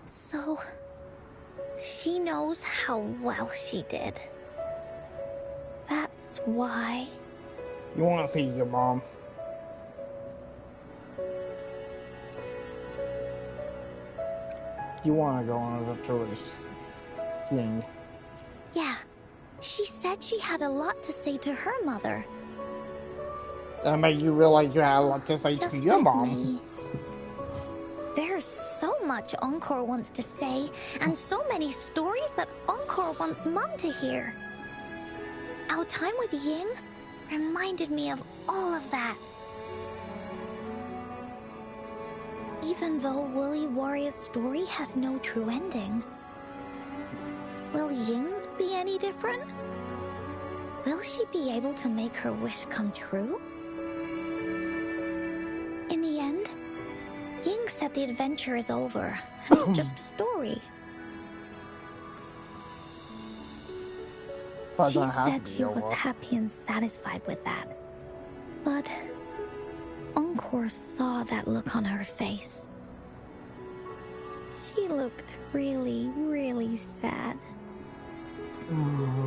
So, she knows how well she did. That's why. You want to see your mom? You want to go on a tourist thing? Yeah, she said she had a lot to say to her mother. That made you realize you had a lot to say Just to your like mom. me. There's so much Encore wants to say, and so many stories that Encore wants Mom to hear. Our time with Ying reminded me of all of that. Even though Woolly Warrior's story has no true ending, will Ying's be any different? Will she be able to make her wish come true? In the end, Ying said the adventure is over, and it's just a story. But She don't have said to be she was over. happy and satisfied with that. But Encore saw that look on her face. She looked really, really sad.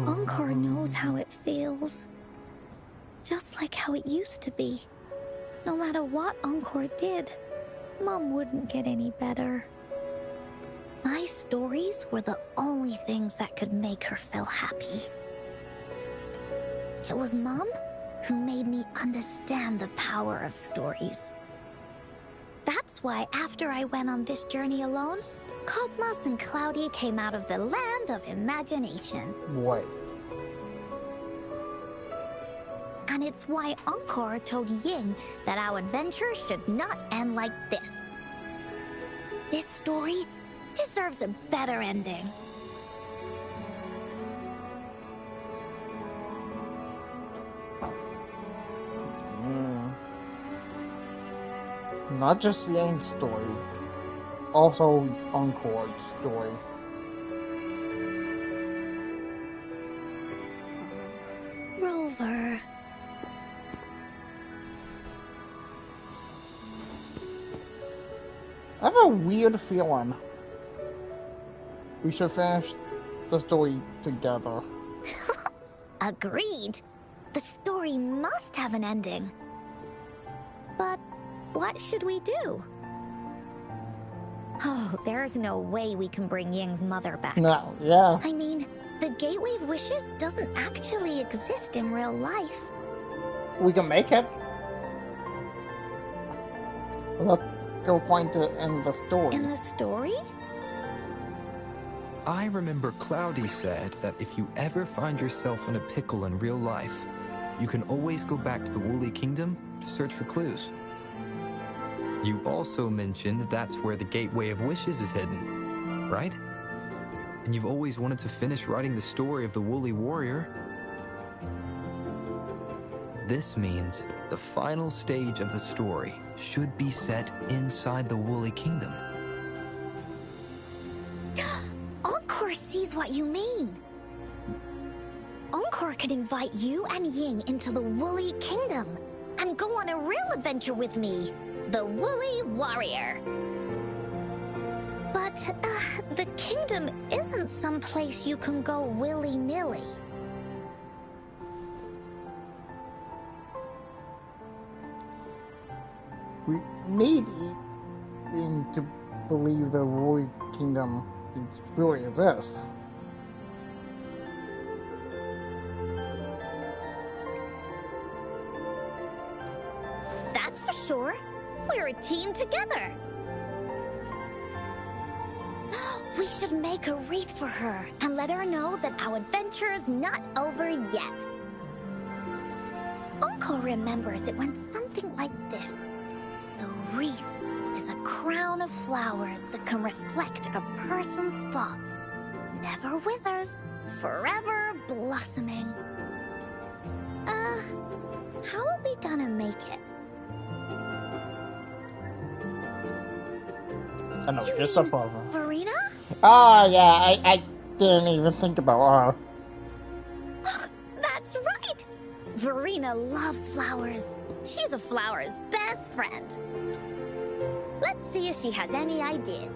Encore knows how it feels. Just like how it used to be. No matter what Encore did, Mom wouldn't get any better. My stories were the only things that could make her feel happy. It was Mom who made me understand the power of stories. That's why after I went on this journey alone, Cosmos and Cloudy came out of the land of imagination. What? And it's why Encore told Ying that our adventure should not end like this. This story deserves a better ending. Not just Yang's story, also Encore's story. Rover. I have a weird feeling we should finish the story together. Agreed. The story must have an ending. But what should we do? Oh, there's no way we can bring Ying's mother back. No, yeah. I mean, the Gateway of Wishes doesn't actually exist in real life. We can make it. Let's go find the end of the story. In the story? I remember Cloudy said that if you ever find yourself in a pickle in real life, you can always go back to the Woolly Kingdom to search for clues. You also mentioned that's where the Gateway of Wishes is hidden, right? And you've always wanted to finish writing the story of the Woolly Warrior. This means the final stage of the story should be set inside the Woolly Kingdom. Encore sees what you mean. Encore could invite you and Ying into the Woolly Kingdom and go on a real adventure with me, the Woolly Warrior. But the kingdom isn't some place you can go willy-nilly. We need him to believe the Woolly Kingdom really exists. That's for sure. We're a team together. We should make a wreath for her and let her know that our adventure is not over yet. Encore remembers it went something like this. The wreath is a crown of flowers that can reflect a person's thoughts. Never withers, forever blossoming. How are we gonna make it? I know, just a problem. Verena? Oh, yeah, I didn't even think about her. That's right! Verena loves flowers. She's a flower's best friend. Let's see if she has any ideas.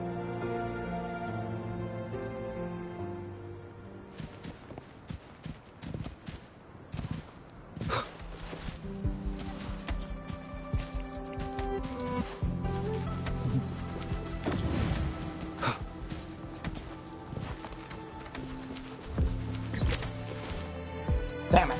Damn it.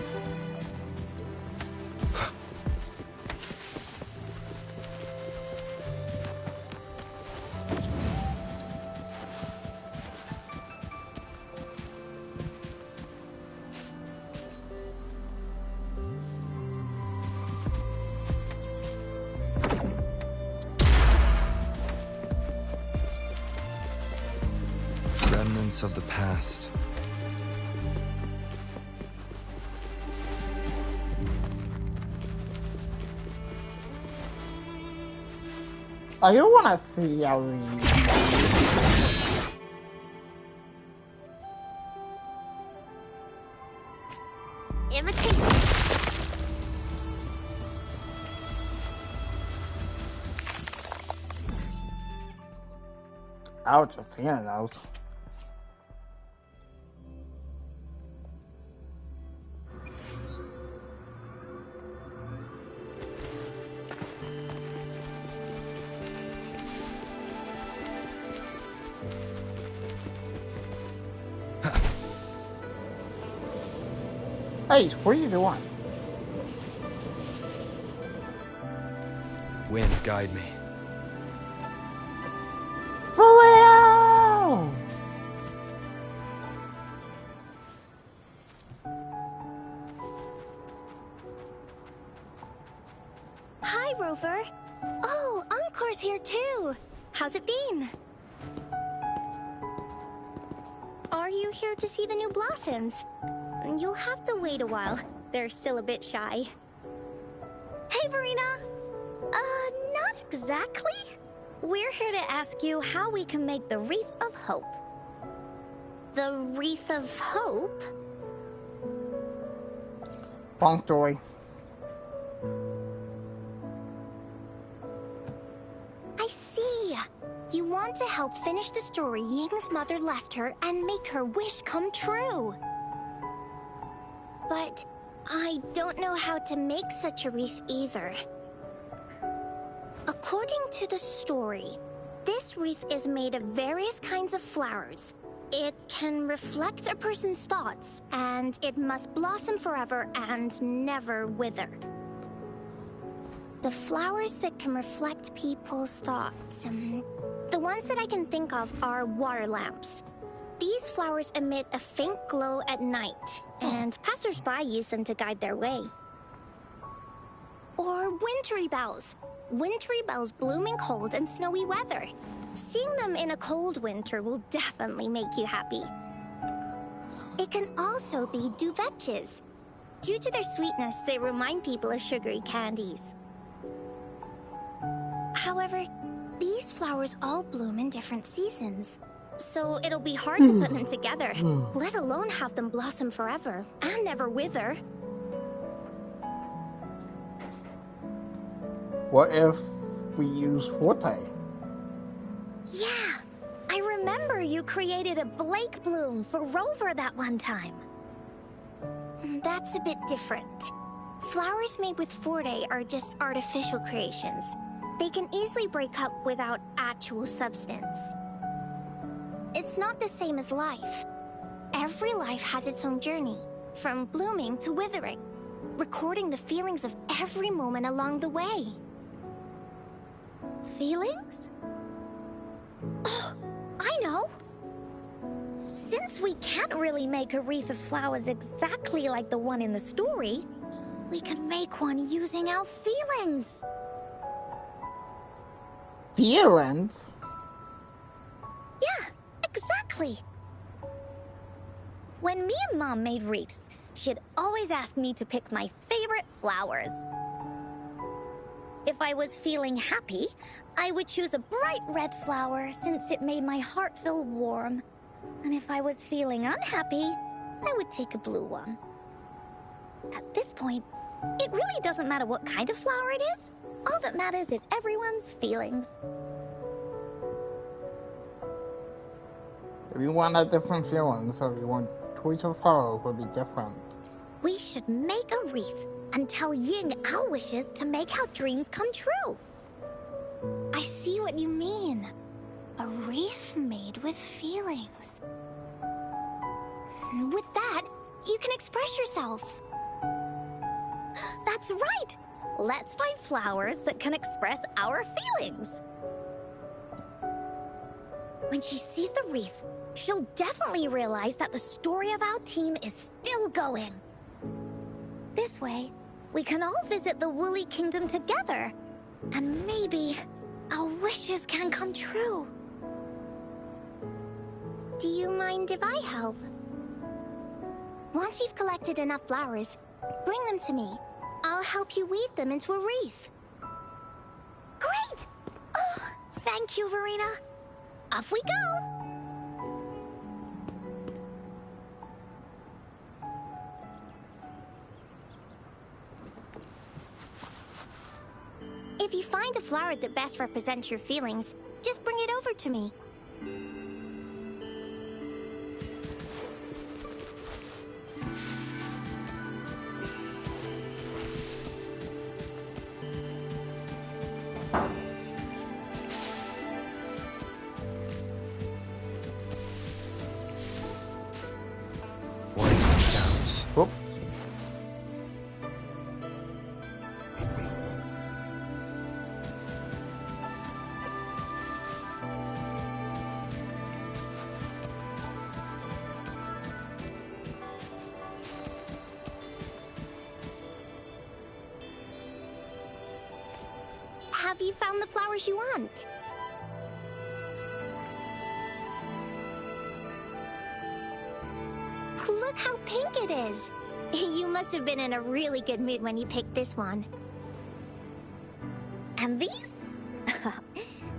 Remnants of the past. I do wanna see how these. Imitate. Ouch, just hearing those. Hey, what are you doing? Wind, guide me. Burrito! Hi, Rover. Oh, Encore's here too. How's it been? Are you here to see the new blossoms? You'll have to wait a while. They're still a bit shy. Hey, Verena! Not exactly. We're here to ask you how we can make the Wreath of Hope. The Wreath of Hope? Punctually. I see. You want to help finish the story Ying's mother left her and make her wish come true. But I don't know how to make such a wreath either. According to the story, this wreath is made of various kinds of flowers. It can reflect a person's thoughts, and it must blossom forever and never wither. The flowers that can reflect people's thoughts, the ones that I can think of are water lamps. These flowers emit a faint glow at night, and passers-by use them to guide their way. Or wintry bells. Wintry bells bloom in cold and snowy weather. Seeing them in a cold winter will definitely make you happy. It can also be duvetches. Due to their sweetness, they remind people of sugary candies. However, these flowers all bloom in different seasons. So it'll be hard to put them together, let alone have them blossom forever and never wither. What if we use Forte? Yeah, I remember you created a Blake bloom for Rover that one time. That's a bit different. Flowers made with Forte are just artificial creations. They can easily break up without actual substance. It's not the same as life. Every life has its own journey, from blooming to withering, recording the feelings of every moment along the way. Feelings? Oh, I know. Since we can't really make a wreath of flowers exactly like the one in the story, we can make one using our feelings. Feelings? Yeah, exactly. When me and Mom made wreaths, she'd always ask me to pick my favorite flowers. If I was feeling happy, I would choose a bright red flower since it made my heart feel warm. And if I was feeling unhappy, I would take a blue one. At this point, it really doesn't matter what kind of flower it is. All that matters is everyone's feelings. Everyone has different feelings, so everyone's choice of flower will be different. We should make a wreath and tell Ying our wishes to make our dreams come true. I see what you mean. A wreath made with feelings. With that, you can express yourself. That's right! Let's find flowers that can express our feelings. When she sees the wreath, she'll definitely realize that the story of our team is still going. This way, we can all visit the Woolly Kingdom together, and maybe our wishes can come true. Do you mind if I help? Once you've collected enough flowers, bring them to me. I'll help you weave them into a wreath. Great! Oh, thank you, Verena. Off we go! If you find a flower that best represents your feelings, just bring it over to me. Whoop. Have you found the flowers you want? Look how pink it is! You must have been in a really good mood when you picked this one. And these?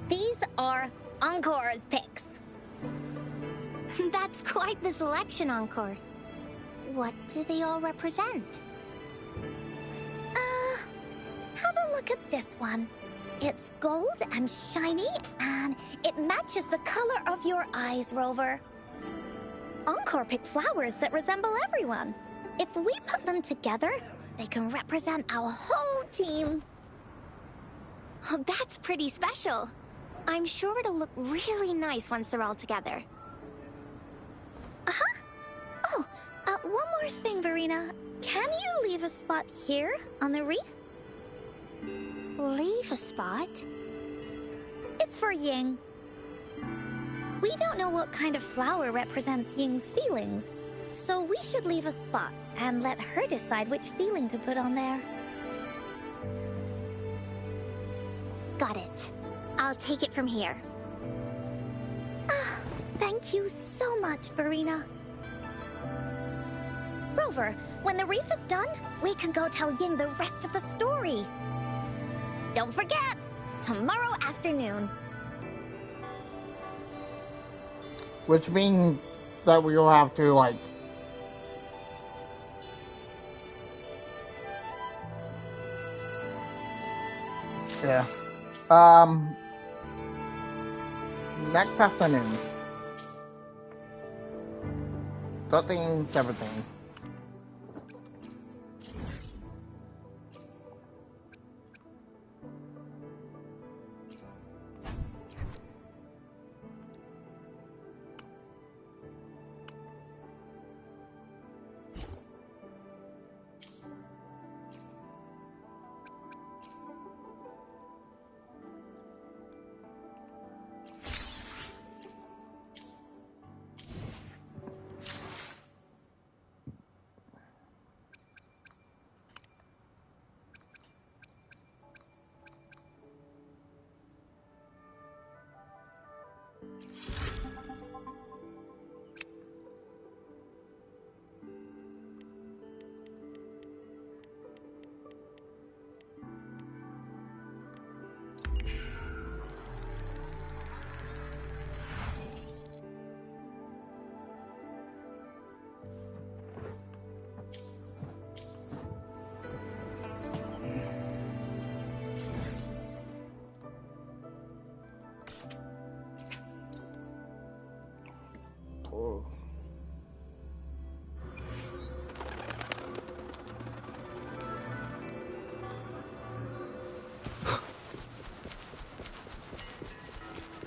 These are Encore's picks. That's quite the selection, Encore. What do they all represent? Have a look at this one. It's gold and shiny, and it matches the color of your eyes, Rover. Encore picked flowers that resemble everyone. If we put them together, they can represent our whole team. Oh, that's pretty special. I'm sure it'll look really nice once they're all together. Uh-huh. Oh, one more thing, Verena. Can you leave a spot here on the wreath? Leave a spot? It's for Ying. We don't know what kind of flower represents Ying's feelings, so we should leave a spot and let her decide which feeling to put on there. Got it. I'll take it from here. Thank you so much, Verena. Rover, when the wreath is done, we can go tell Ying the rest of the story. Don't forget, tomorrow afternoon. Which means that we will have to, like... Yeah. Next afternoon. 13:17.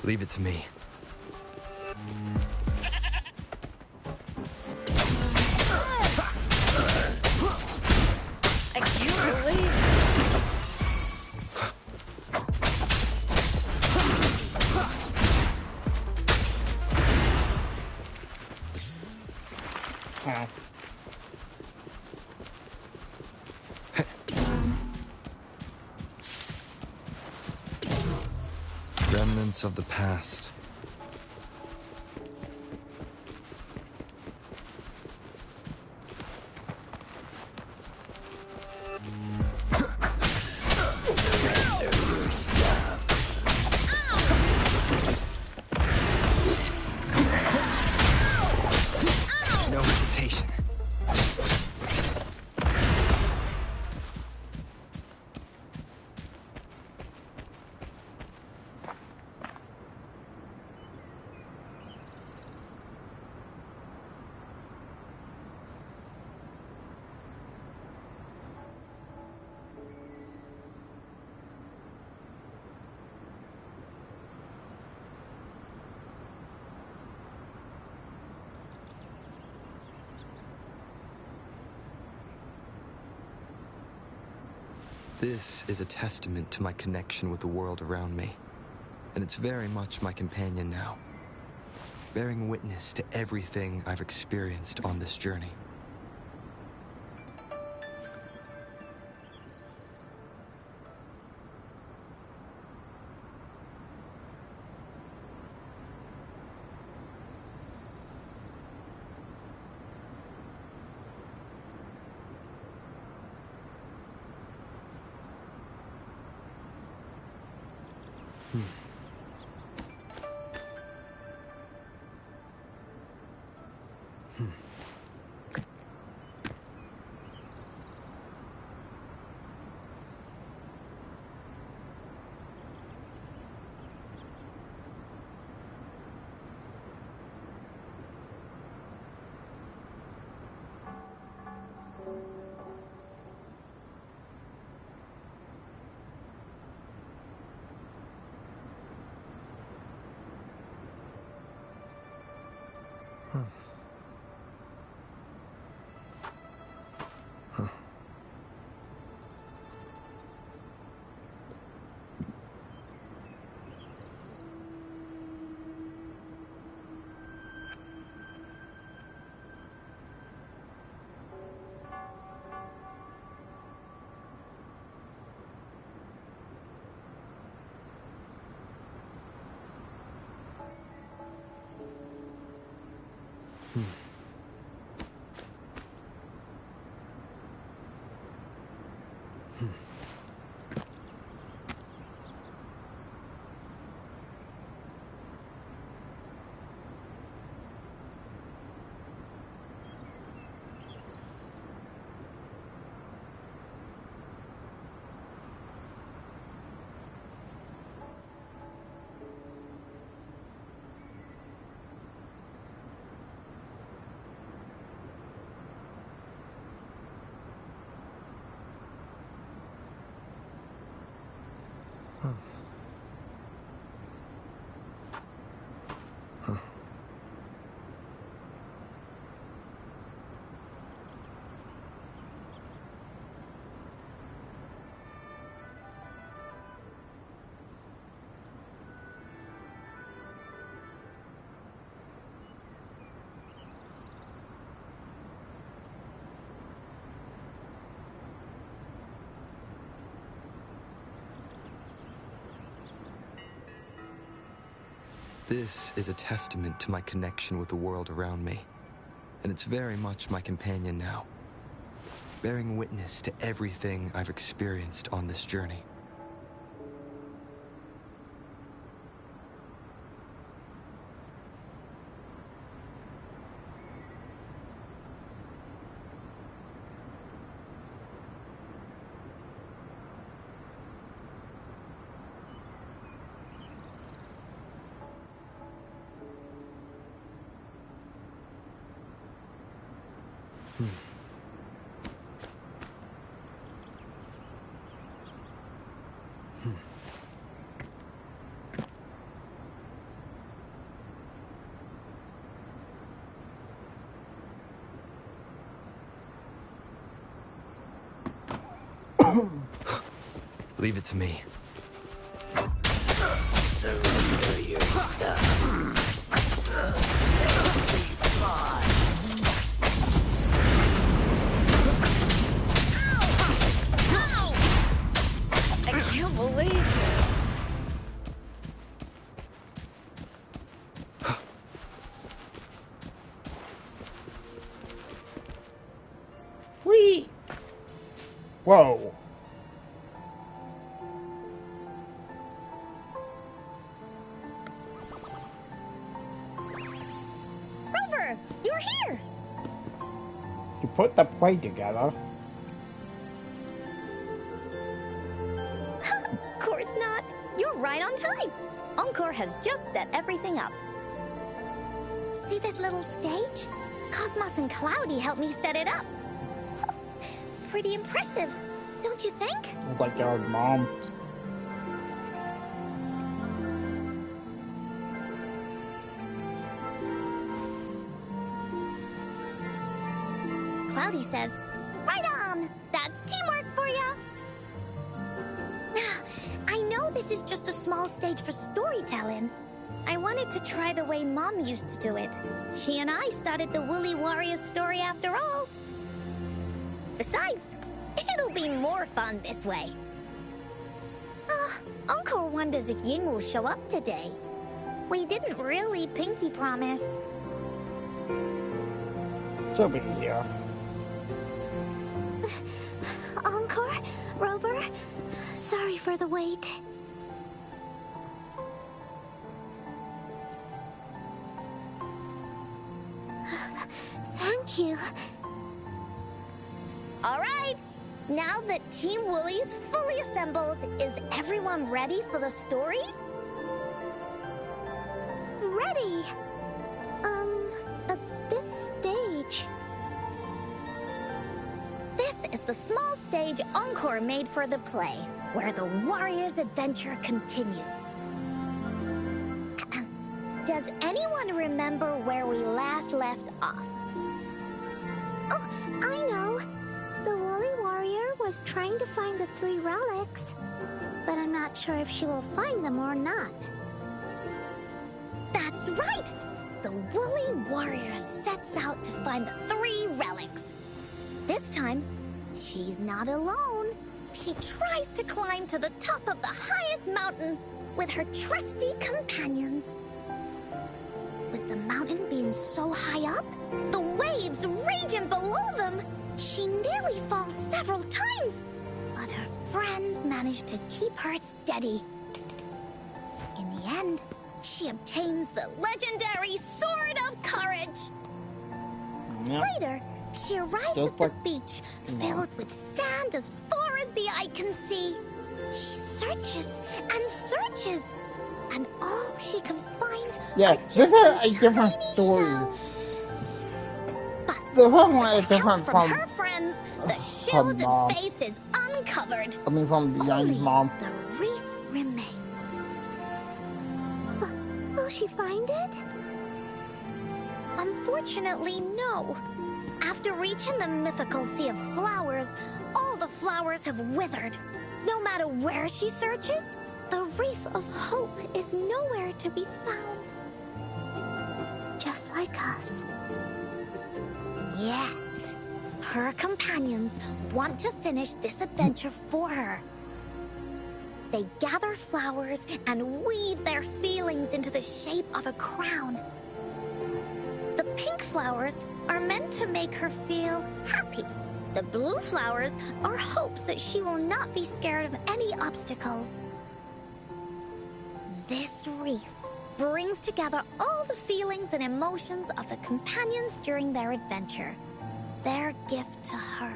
Leave it to me. Acutely. Remnants of the past. No hesitation. This is a testament to my connection with the world around me, and it's very much my companion now, bearing witness to everything I've experienced on this journey. This is a testament to my connection with the world around me, and it's very much my companion now, bearing witness to everything I've experienced on this journey. Leave it to me. Surrender your stuff. Ow! I can't believe this. Whee! Whoa. Rover, you're here. You put the play together. Of course not. You're right on time. Encore has just set everything up. See this little stage? Cosmos and Cloudy helped me set it up. Pretty impressive, don't you think? It's like your mom. Cloudy says, right on! That's teamwork for ya! I know this is just a small stage for storytelling. I wanted to try the way Mom used to do it. She and I started the Woolly Warriors story after all. Besides, it'll be more fun this way. Encore wonders if Ying will show up today. We didn't really pinky promise. She'll be here. Encore? Rover? Sorry for the wait. Thank you. All right. Now that Team Woolly is fully assembled, is everyone ready for the story? Ready. At this stage. This is the small stage Encore made for the play, where the warrior's adventure continues. Does anyone remember where we last left off? Oh, I know. The Woolly Warrior was trying to find the 3 relics, but I'm not sure if she will find them or not. That's right! The Woolly Warrior sets out to find the 3 relics. This time, she's not alone. She tries to climb to the top of the highest mountain with her trusty companions. With the mountain being so high up, the waves raging below them, she nearly falls several times, but her friends manage to keep her steady. In the end, she obtains the legendary Sword of Courage. Yep. Later, she arrives Just at the like beach Mom. filled with sand as far as the eye can see. She searches and searches, and all she can find Yeah, are this just is some a different tiny story. shells. But The first one with is the different help from from, her friends, the shield Mom. of faith is uncovered. I mean, from Only Yang's mom. the reef remains. Will she find it? Unfortunately, no. After reaching the mythical Sea of Flowers, all the flowers have withered. No matter where she searches, the Reef of Hope is nowhere to be found. Just like us. Yet, her companions want to finish this adventure for her. They gather flowers and weave their feelings into the shape of a crown. The pink flowers are meant to make her feel happy. The blue flowers are hopes that she will not be scared of any obstacles. This wreath brings together all the feelings and emotions of the companions during their adventure. Their gift to her.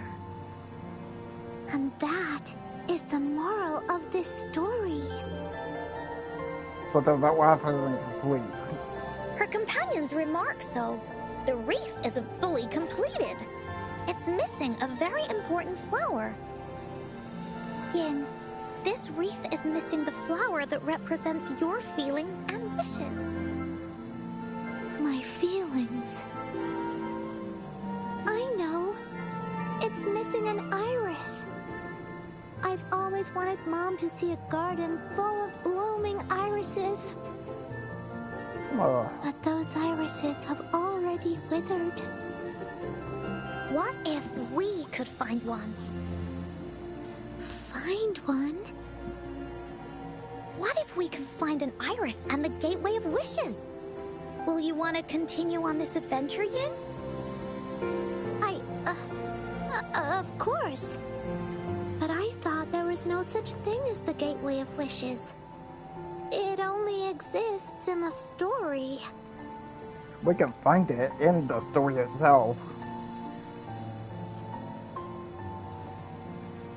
And that is the moral of this story. But that wasn't complete. Her companions remark so. The wreath isn't fully completed. It's missing a very important flower. Ying, this wreath is missing the flower that represents your feelings and wishes. My feelings. I know. It's missing an iris. I've always wanted Mom to see a garden full of blooming irises. But those irises have already withered. What if we could find one? Find one? What if we could find an iris and the Gateway of Wishes? Will you want to continue on this adventure yet? Of course. But I thought there was no such thing as the Gateway of Wishes. It only exists in the story. We can find it in the story itself.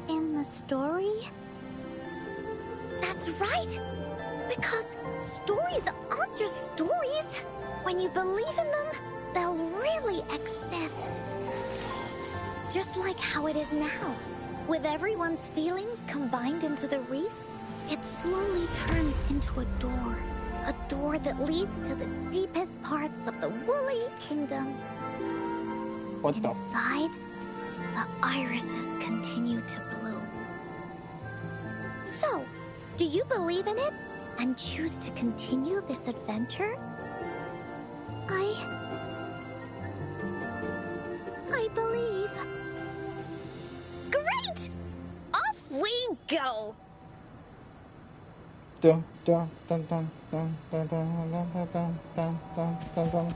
In the story? That's right! Because stories aren't just stories. When you believe in them, they'll really exist. Just like how it is now. With everyone's feelings combined into the reef, it slowly turns into a door. A door that leads to the deepest parts of the Woolly Kingdom. What the? Inside, the irises continue to bloom. So, do you believe in it and choose to continue this adventure? I believe. Great! Off we go! Dun, dun, dun, dun, dun, dun, dun, dun, dun, dun, dun, dun, dun, dun.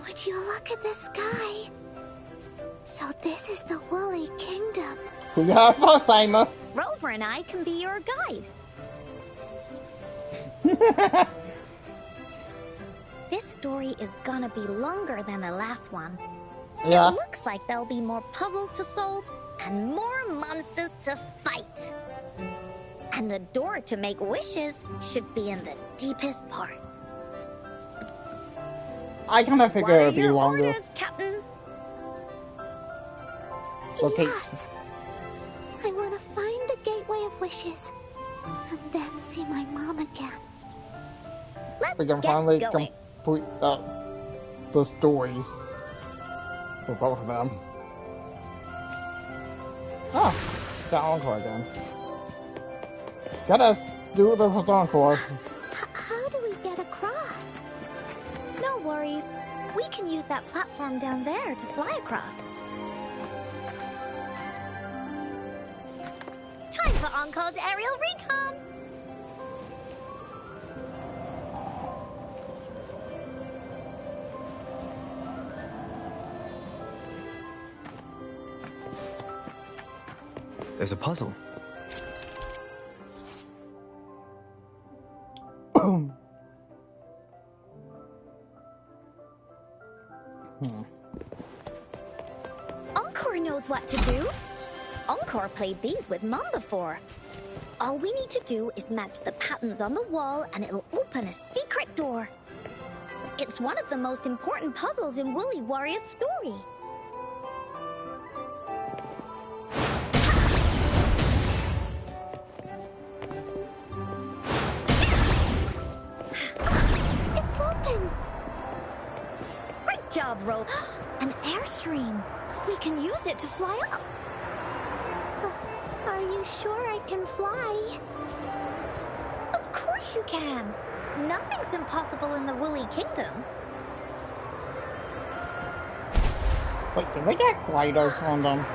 Would you look at the sky? So this is the Woolly Kingdom. We got a first timer. Rover and I can be your guide. This story is gonna be longer than the last one. Yeah. It looks like there'll be more puzzles to solve and more monsters to fight. And the door to make wishes should be in the deepest part. I kind of figured it would be longer. Orders, Captain? Okay. Yes. I want to find the Gateway of Wishes and then see my mom again. Let's We can get finally going. complete the story for both of them. Oh, got encore again. Gotta do the encore. How do we get across? No worries. We can use that platform down there to fly across. Time for Encore's aerial recon! There's a puzzle. Encore knows what to do. Encore played these with Mom before. All we need to do is match the patterns on the wall and it'll open a secret door. It's one of the most important puzzles in Woolly Warrior's story. It's open. Great job, Ro. An airstream. We can use it to fly up. Are you sure I can fly? Of course you can. Nothing's impossible in the Woolly Kingdom. Wait, did they get gliders on them?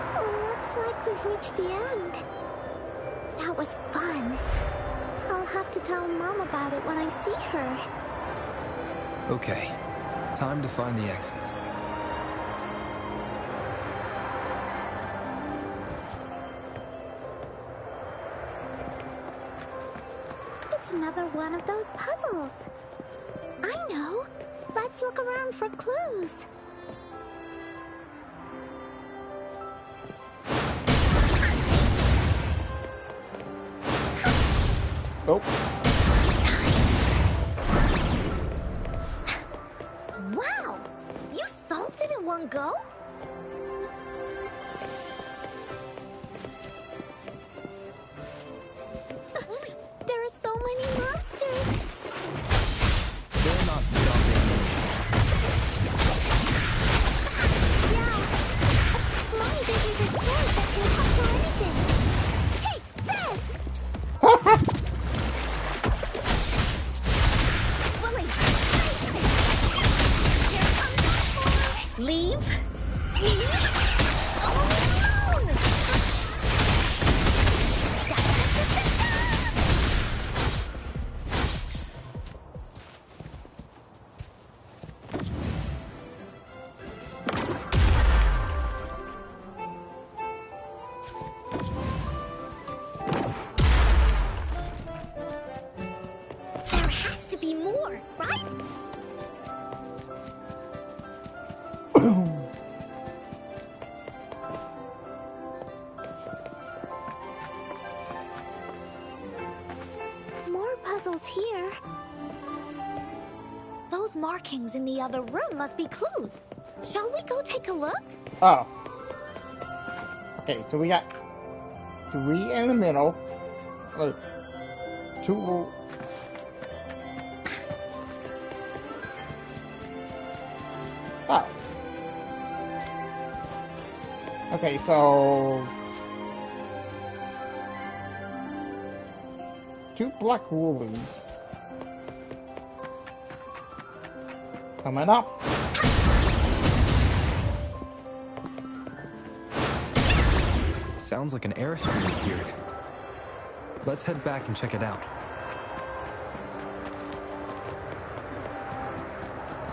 Looks like we've reached the end. That was fun. I'll have to tell Mom about it when I see her. Okay, time to find the exit. It's another one of those puzzles. I know. Let's look around for clues. Oh. Wow! You solved it in one go? monsters. They're not stopping me. Yeah. Mine isn't a sword that can conquer anything. Take this! Willy! Here comes more! Leave? Leave? Follow me alone! There has to be more, right? More puzzles here. Those markings in the other room must be clues. Shall we go take a look? Oh. Okay, so we got 3 in the middle. Like, 2. Oh. Okay, so 2 black woolies. Coming up. Sounds like an airstream appeared. Let's head back and check it out.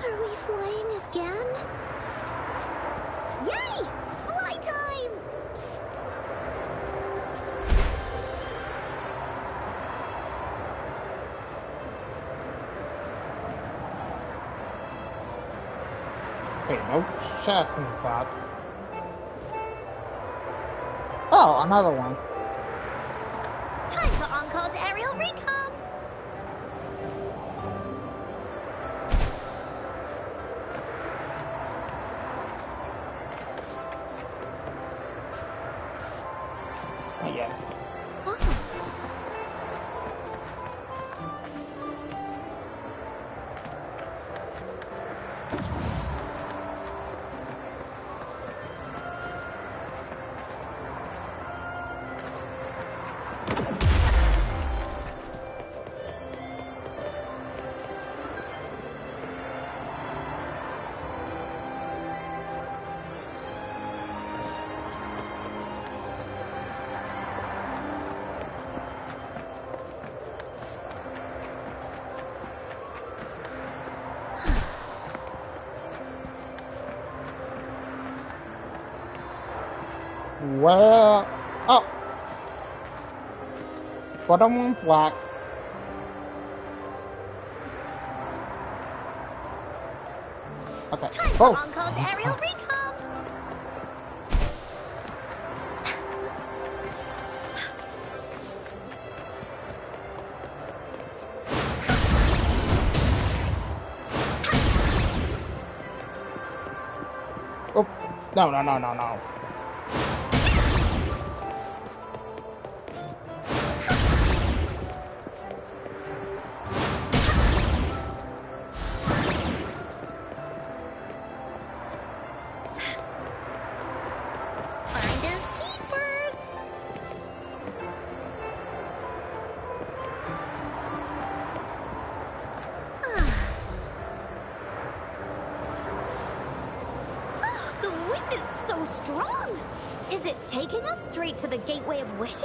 Are we flying again? Yay! Fly time! Wait, no chest inside. Oh, another one. Time for Encore's aerial recon! Not yet. Well, oh, bottom one black. Okay. Time for Oh, Encore's aerial recon! oh, no. Finders keepers! The wind is so strong! Is it taking us straight to the Gateway of Wishes?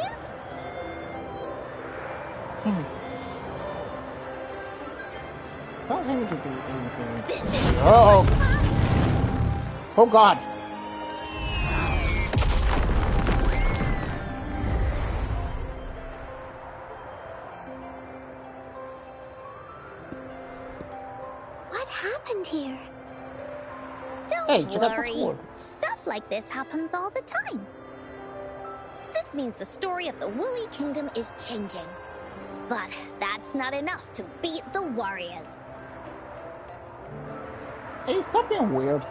Don't seem to be anything. This is Oh, oh God. What happened here? Don't Hey, check out the worry. sword. Stuff like this happens all the time. This means the story of the Woolly Kingdom is changing. But that's not enough to beat the warriors. Hey, stop being weird.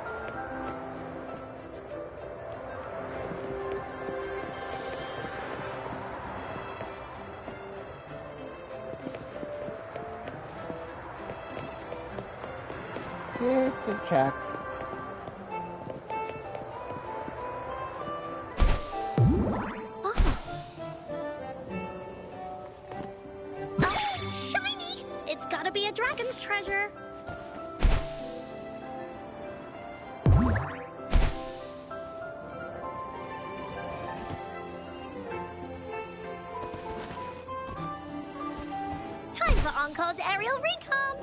Just a check. Oh, shiny! It's gotta be a dragon's treasure. Time for Encle's aerial recon.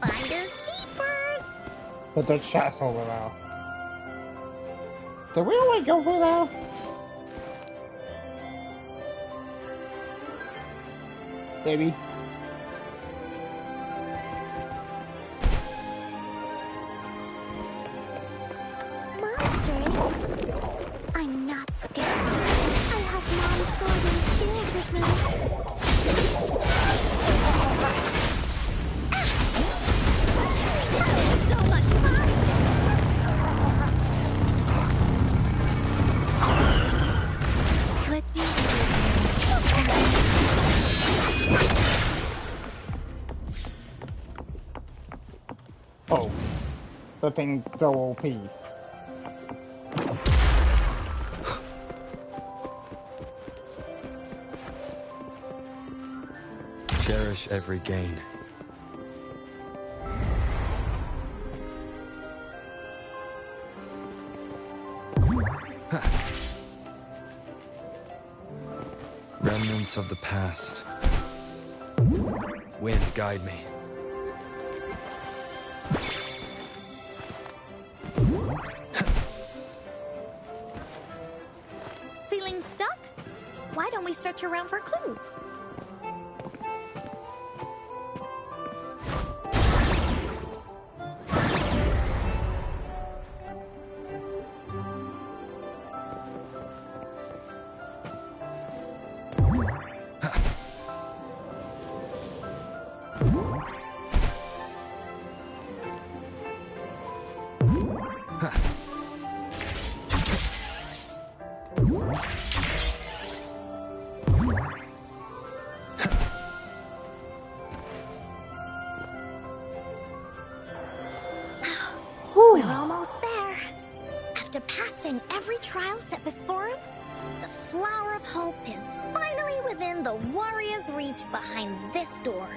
Finders keepers. But the chat's over there. Did we only go over there? Maybe. Monsters? I'm not scared. I have Mom's sword and shield with me. So much fun! Let me Oh. The thing's so OP. Cherish every gain. Remnants of the past. Wind, guide me. Feeling stuck? Why don't we search around for clues? We're almost there. After passing every trial set before him, the flower of hope is finally within the warrior's reach behind this door.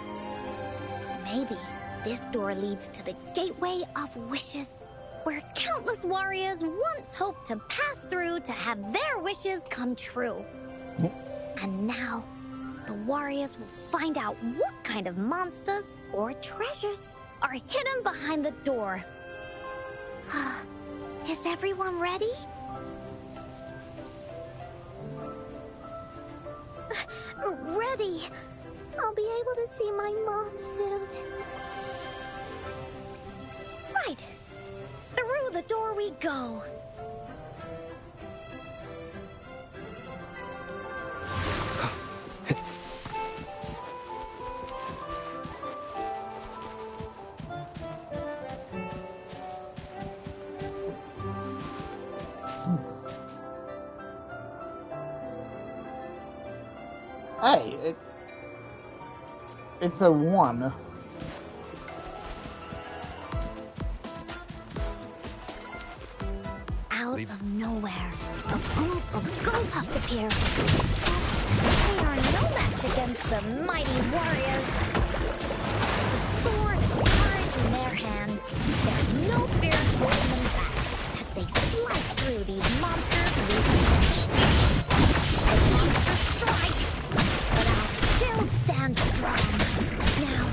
Maybe this door leads to the gateway of wishes, where countless warriors once hoped to pass through to have their wishes come true. And now, the warriors will find out what kind of monsters or treasures are hidden behind the door. Is everyone ready? ready. I'll be able to see my mom soon. Right. Through the door we go. Hey, it's a one. Out of nowhere, a group of Gulpuffs appear. They are no match against the mighty warriors. The sword and courage in their hands, there's no fear holding them back as they slice through these monsters with the monsters strike, but I'll still stand strong. Now,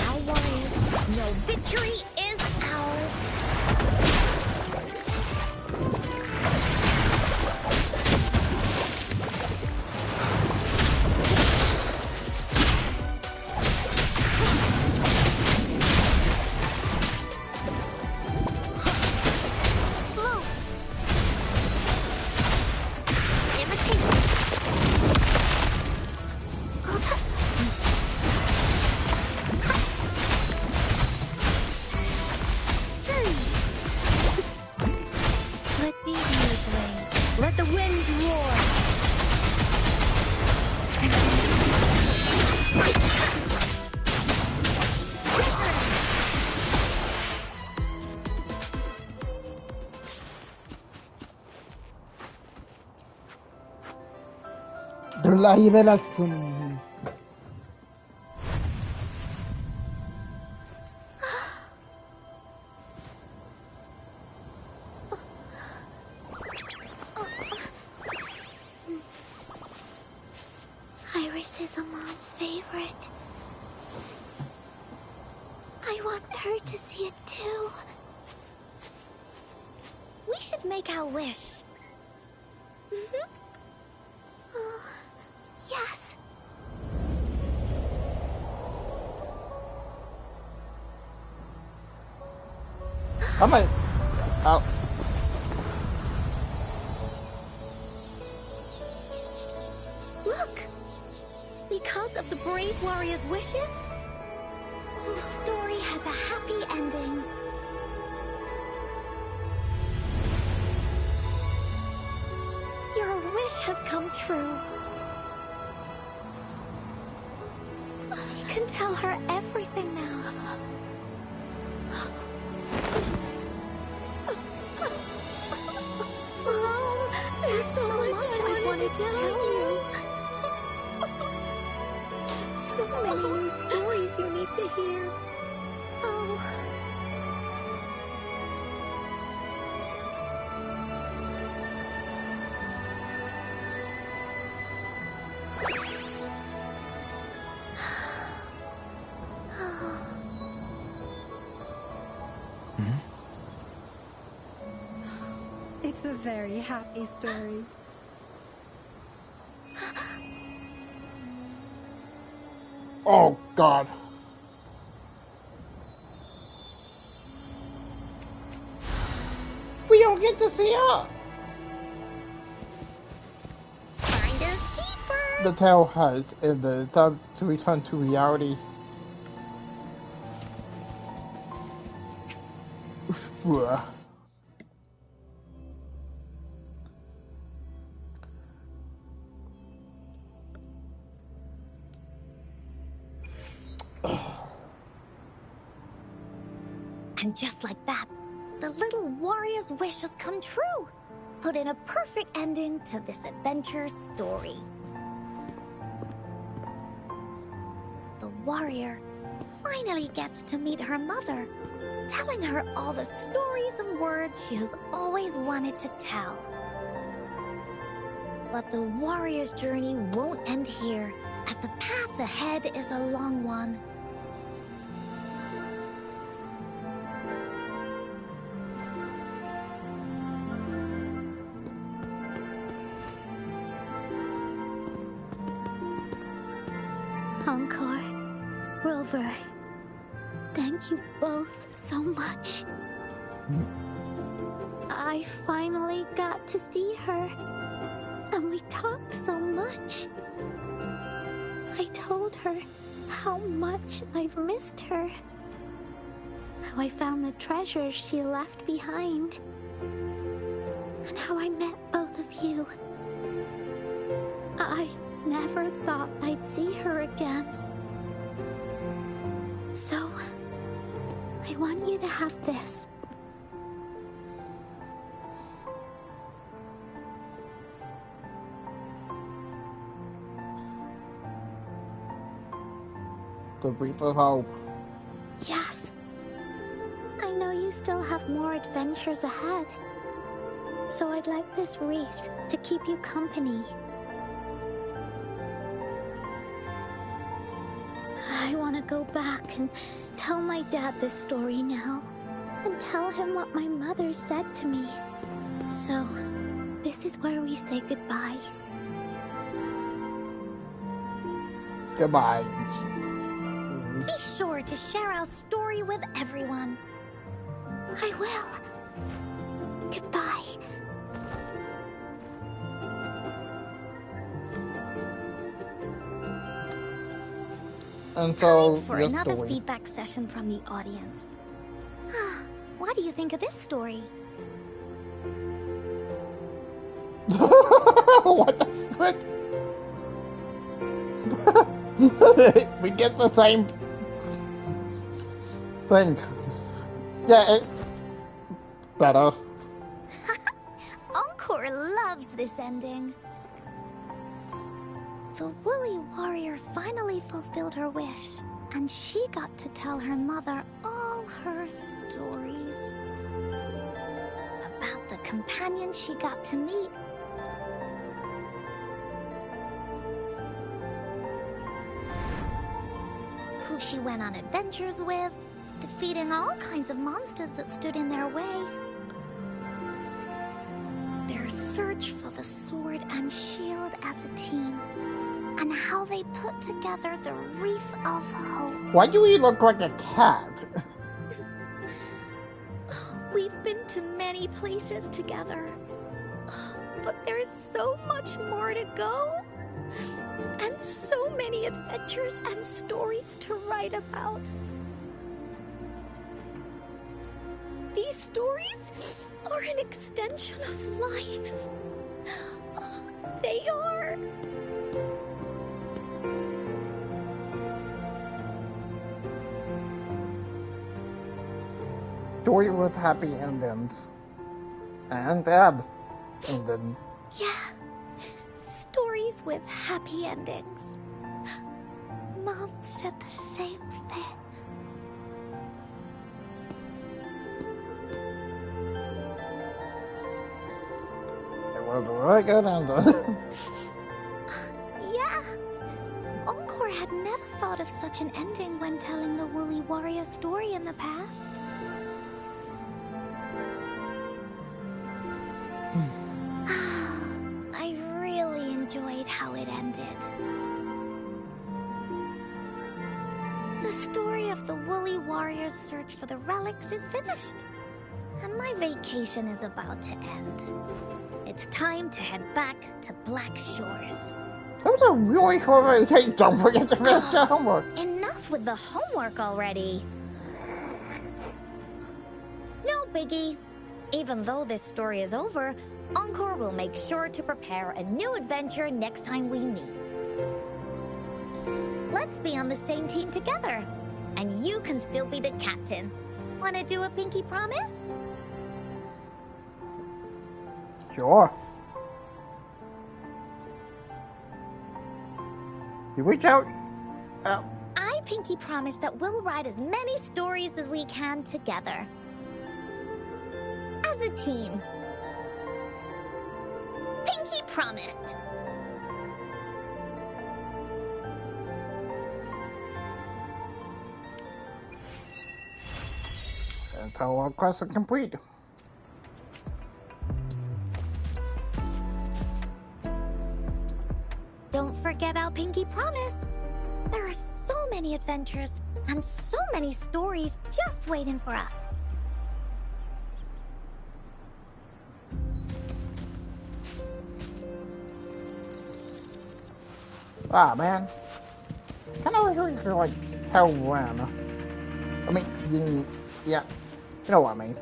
our warriors know victory is ours. Let the winds roar. la revelación. Iris is a mom's favorite. I want her to see it too. We should make our wish. Oh, yes. I might. Oh. Look! Because of the brave warrior's wishes, the story has a happy ending. Your wish has come true. She can tell her everything now. Mom, there's so much I wanted to tell you. So many new stories you need to hear. Oh. It's a very happy story. Oh God. We don't get to see her. Finders keepers. The tale has in the time to return to reality. Bruh. And just like that, the little warrior's wish has come true. Put in a perfect ending to this adventure story. The warrior finally gets to meet her mother, telling her all the stories and words she has always wanted to tell. But the warrior's journey won't end here, as the path ahead is a long one. Encore, Rover, thank you both so much. I finally got to see her, and we talked so much. I told her how much I've missed her, how I found the treasures she left behind, and how I met both of you. I never thought I'd see her again. So, I want you to have this. The wreath of hope. Yes. I know you still have more adventures ahead. So I'd like this wreath to keep you company. I want to go back and tell my dad this story now, and tell him what my mother said to me. So, this is where we say goodbye. Goodbye. Be sure to share our story with everyone. I will. Goodbye. And so, Time for your another story. feedback session from the audience. What do you think of this story? What the frick? We get the same thing. Yeah, it's better. Encore loves this ending. The woolly warrior finally fulfilled her wish, and she got to tell her mother all her stories. About the companion she got to meet. Who she went on adventures with, defeating all kinds of monsters that stood in their way. Their search for the sword and shield as a team, and how they put together the wreath of hope. Why do we look like a cat? We've been to many places together, but there's so much more to go, and so many adventures and stories to write about. These stories are an extension of life. They are. Story with happy endings. And bad endings. Yeah, stories with happy endings. Mom said the same thing. It was a really good ending. Yeah. Encore had never thought of such an ending when telling the Woolly Warrior story in the past. I really enjoyed how it ended. The story of the Woolly Warrior's search for the relics is finished, and my vacation is about to end. It's time to head back to Black Shores. That was a really short vacation. Don't forget to finish your homework. Enough with the homework already. No biggie. Even though this story is over, Encore will make sure to prepare a new adventure next time we meet. Let's be on the same team together. And you can still be the captain. Wanna do a pinky promise? Sure. You reach out. I pinky promise that we'll write as many stories as we can together. As a team. Pinky promised. That's how our quest is complete. Don't forget our pinky promise. There are so many adventures and so many stories just waiting for us. Ah, man. Kind of wish we could, like, tell when. I mean, yeah. You know what I mean.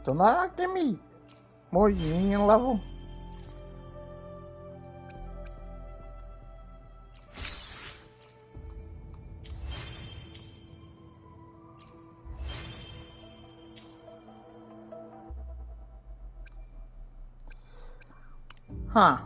Don't that give me more union level? Huh.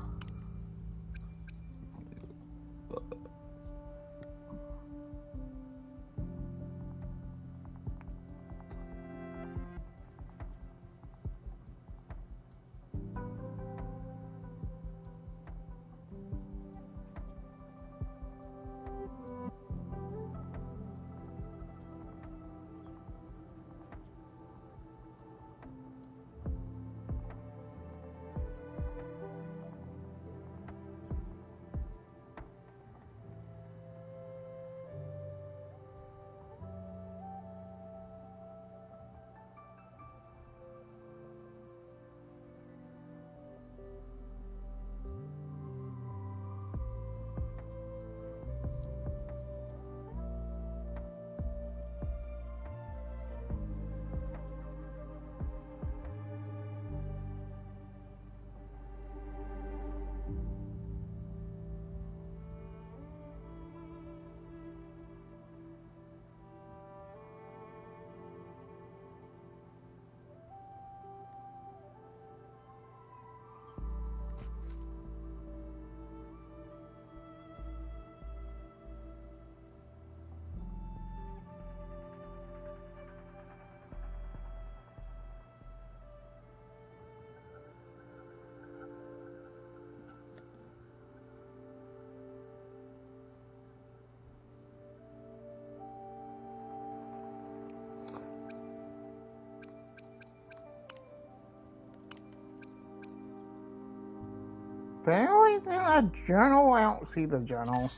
Apparently it's in a journal. I don't see the journal.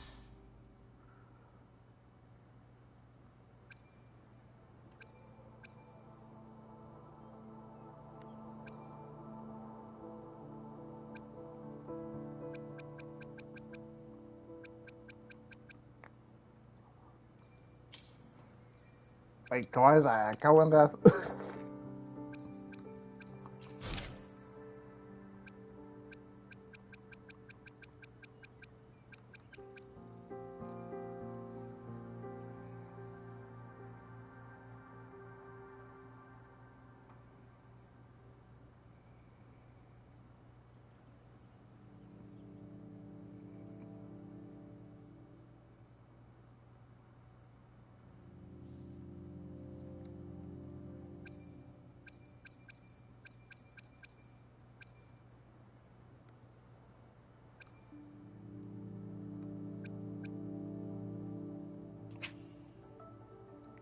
Wait, guys, I echo in this.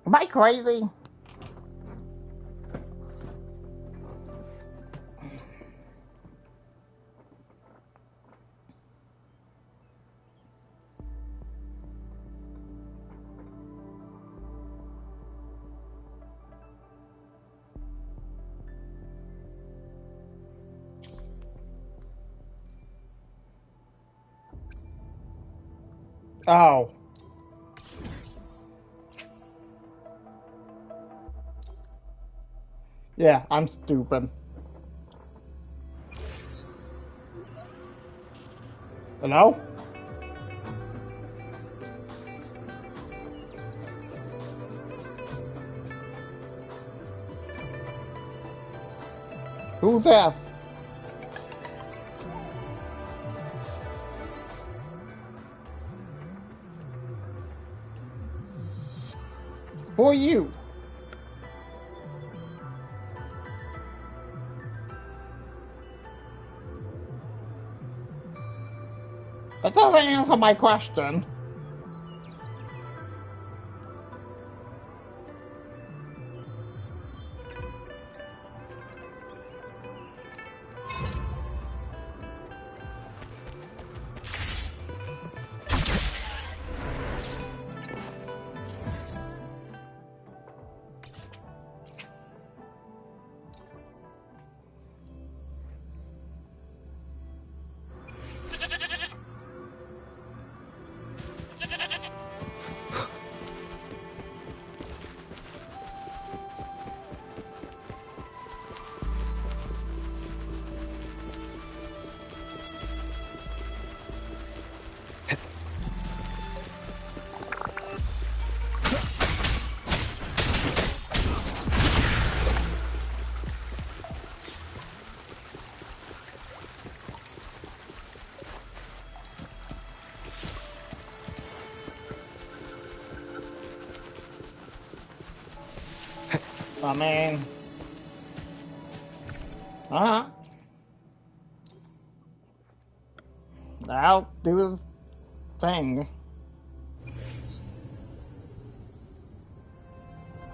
Am I crazy? Oh. Yeah, I'm stupid. Hello? Who's that? Who are you? That doesn't answer my question. I mean, uh-huh. I'll do the thing.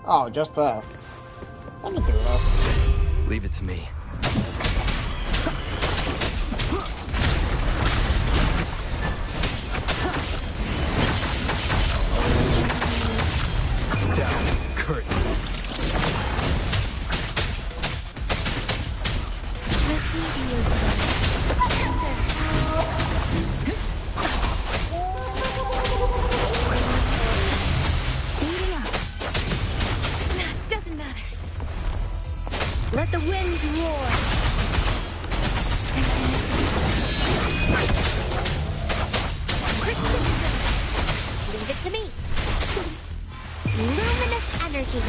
Oh, just this. Let me do this. Leave it to me. Down with the curtain. Speeding up. Doesn't matter. Let the winds roar. Leave it to me. Luminous energy.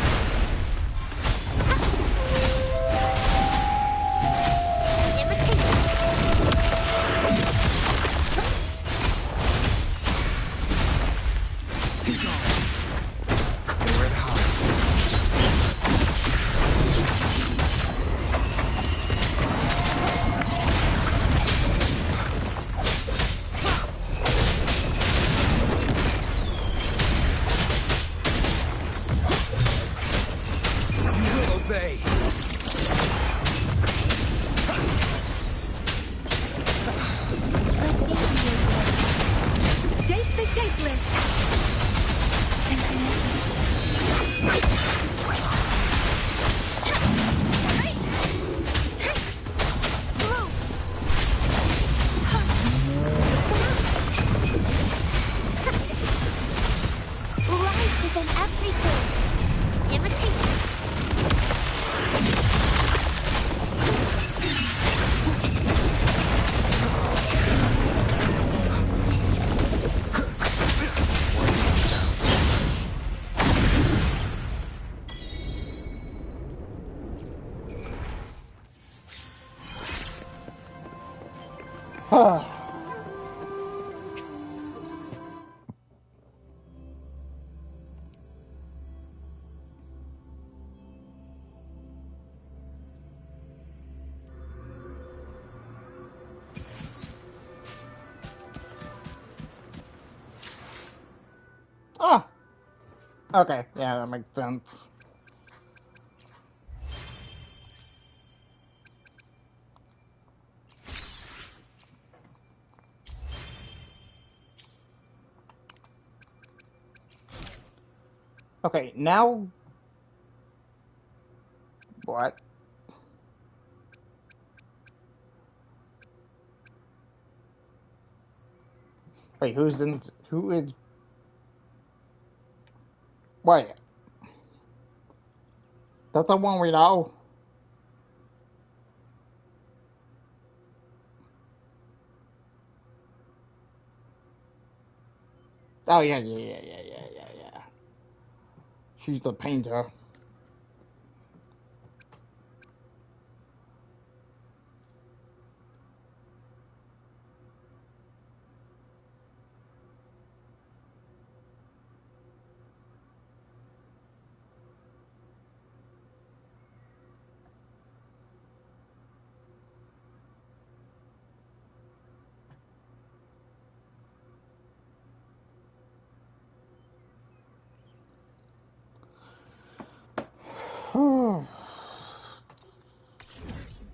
Nowhere to hide. You will obey. Shape the shapeless. Life is in everything. Imitation. Oh! Okay, yeah, that makes sense. Okay, now... What? Wait, who is... Wait. That's the one we know? Oh, yeah. She's the painter.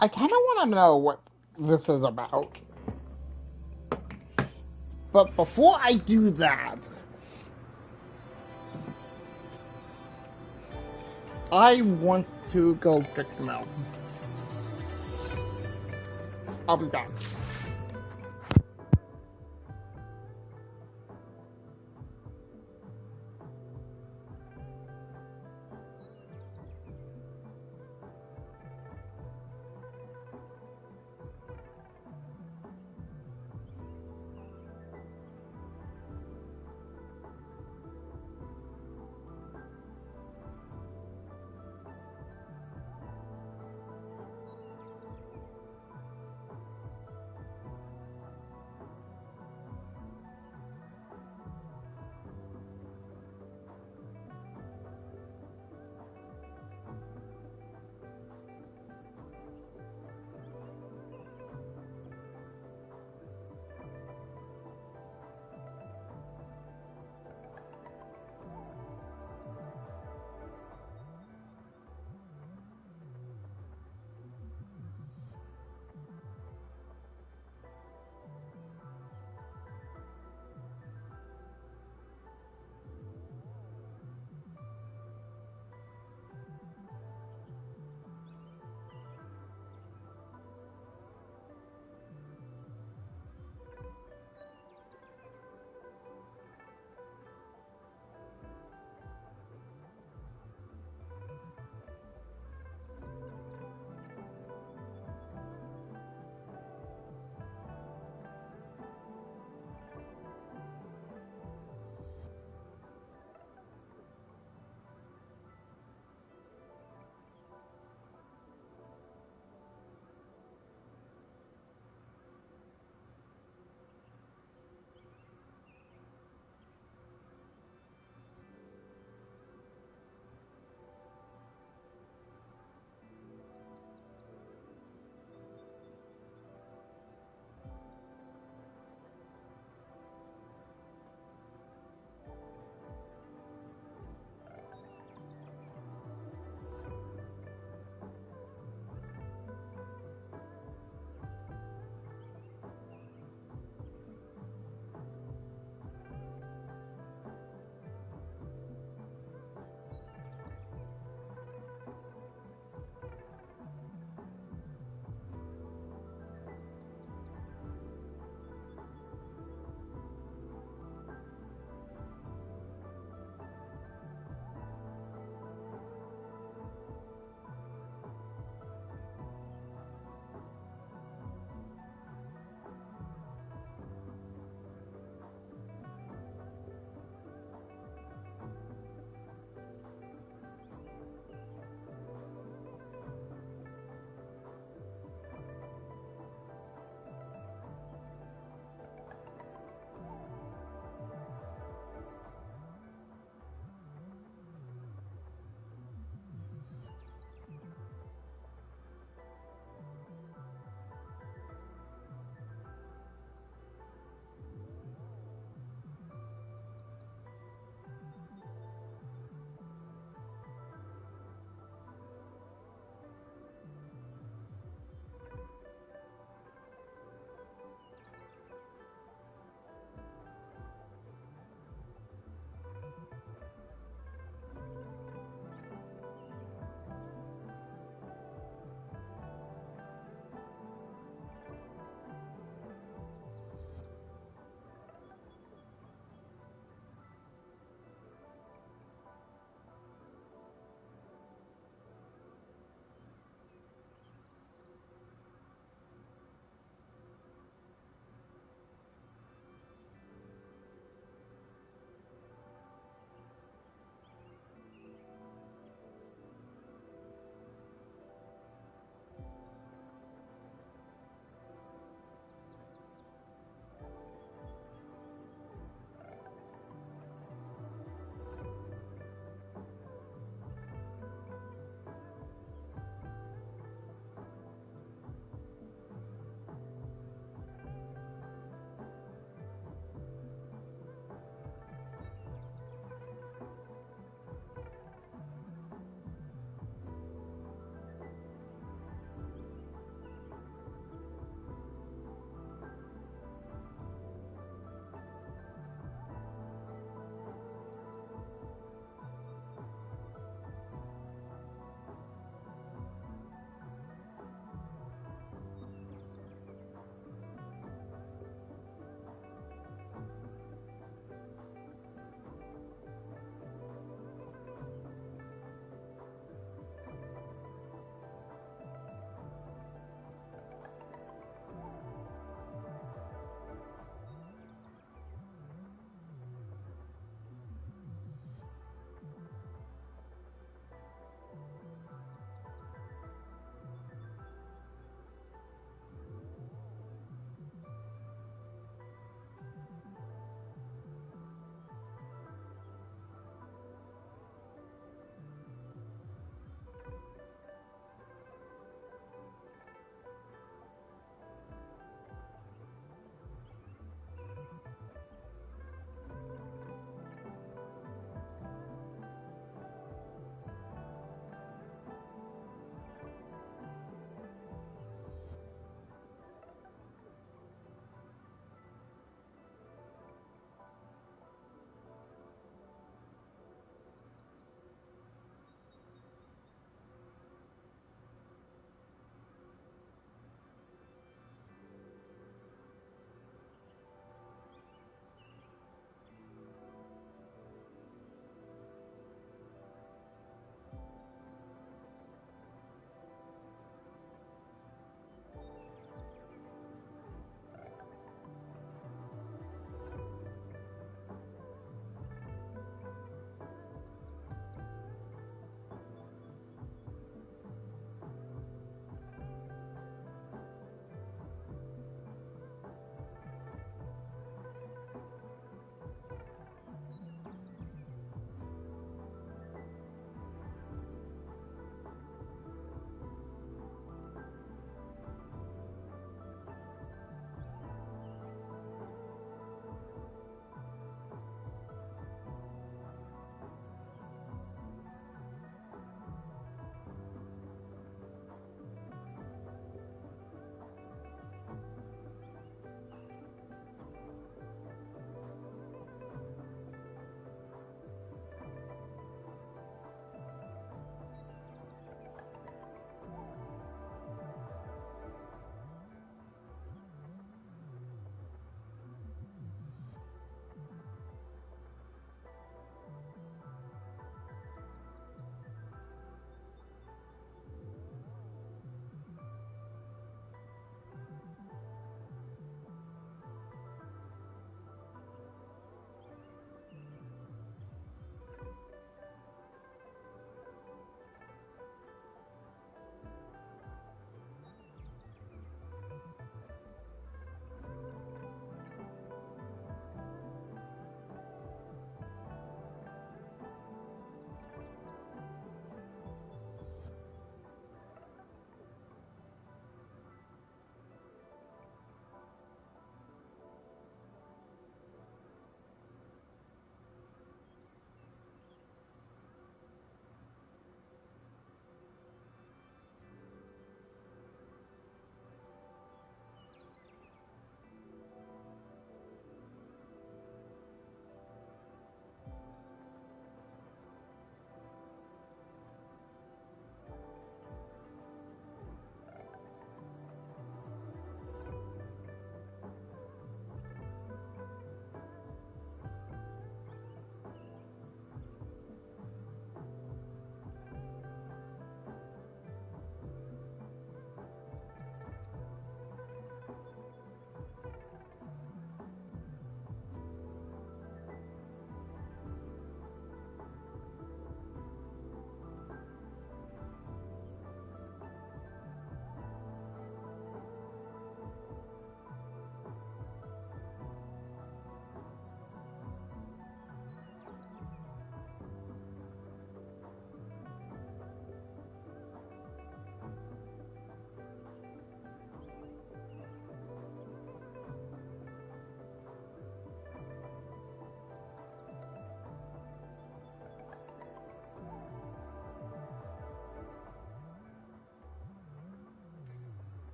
I kind of want to know what this is about. But before I do that, I want to go get milk. I'll be back.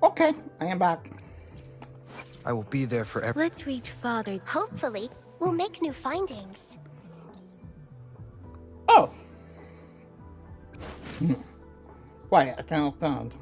Okay, I am back. I will be there for every... Let's reach Father. Hopefully, we'll make new findings. Oh. Wait, I can't understand.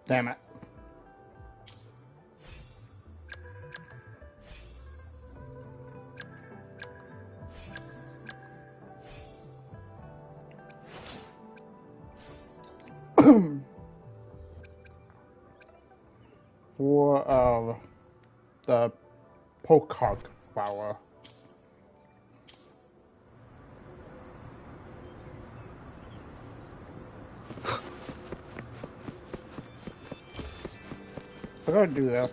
Damn it. For the pocock flower. I'm gonna do this.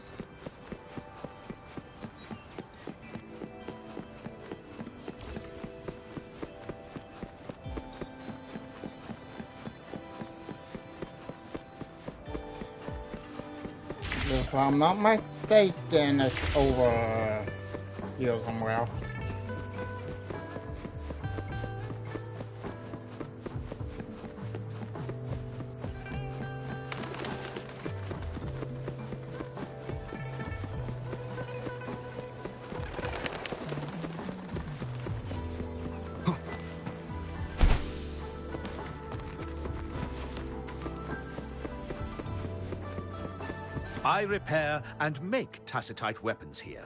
If I'm not mistaken, it's over here somewhere. I repair and make tacitite weapons here.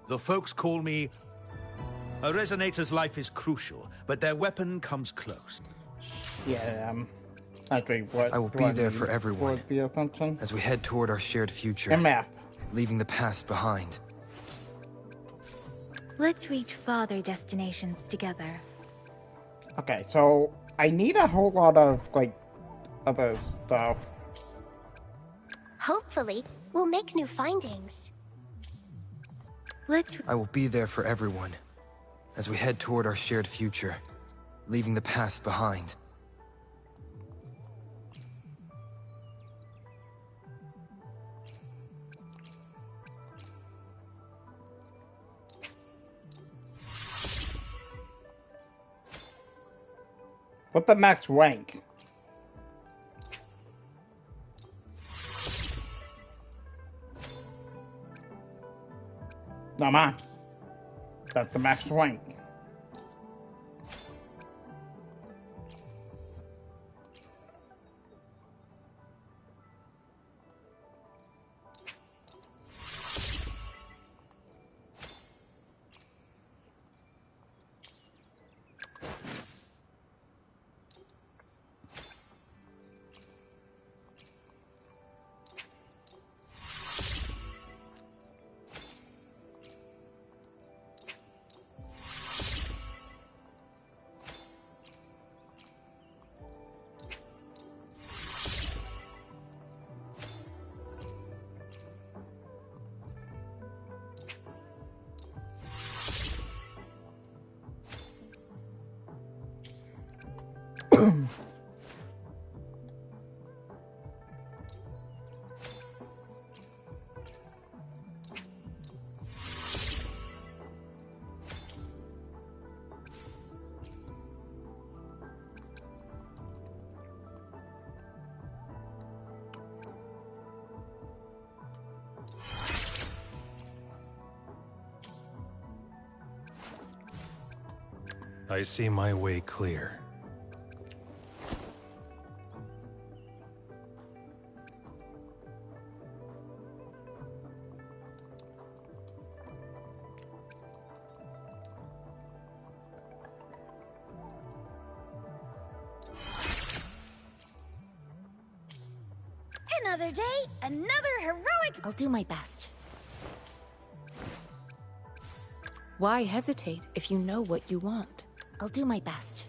The folks call me... A resonator's life is crucial, but their weapon comes close. Yeah, actually, what I will do be I there need for everyone. For the assumption? As we head toward our shared future, MF. leaving the past behind. Let's reach farther destinations together. Okay, so I need a whole lot of, like, other stuff. Hopefully, we'll make new findings. I will be there for everyone. As we head toward our shared future, leaving the past behind. What's the max rank? No, man. That's the max rank. I see my way clear. Another day, another heroic... I'll do my best. Why hesitate if you know what you want? I'll do my best.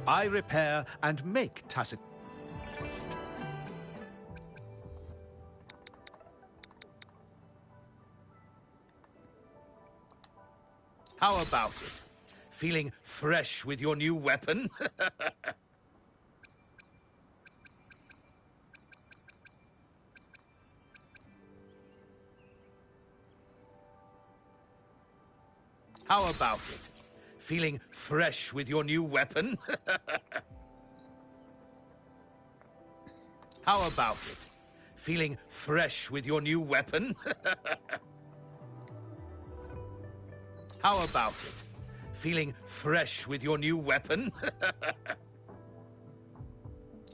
I repair and make tacit... How about it? Feeling fresh with your new weapon? How about it? Feeling fresh with your new weapon? How about it? Feeling fresh with your new weapon? How about it? Feeling fresh with your new weapon?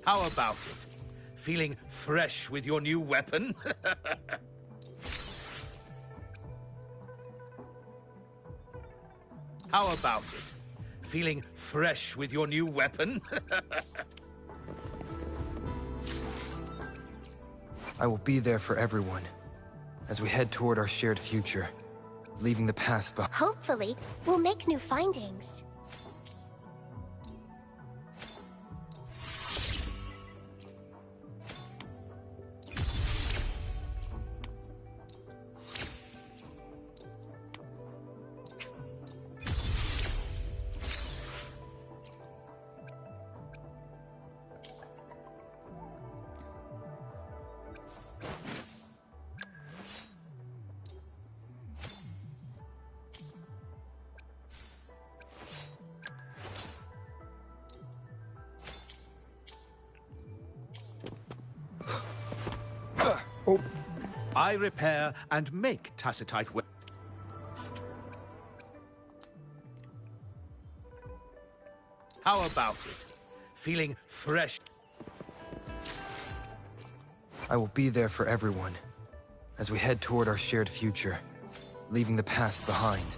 How about it? Feeling fresh with your new weapon? How about it? Feeling fresh with your new weapon? I will be there for everyone as we head toward our shared future, leaving the past behind. Hopefully, we'll make new findings. I repair and make tacitite weapons. How about it? Feeling fresh? I will be there for everyone as we head toward our shared future, leaving the past behind.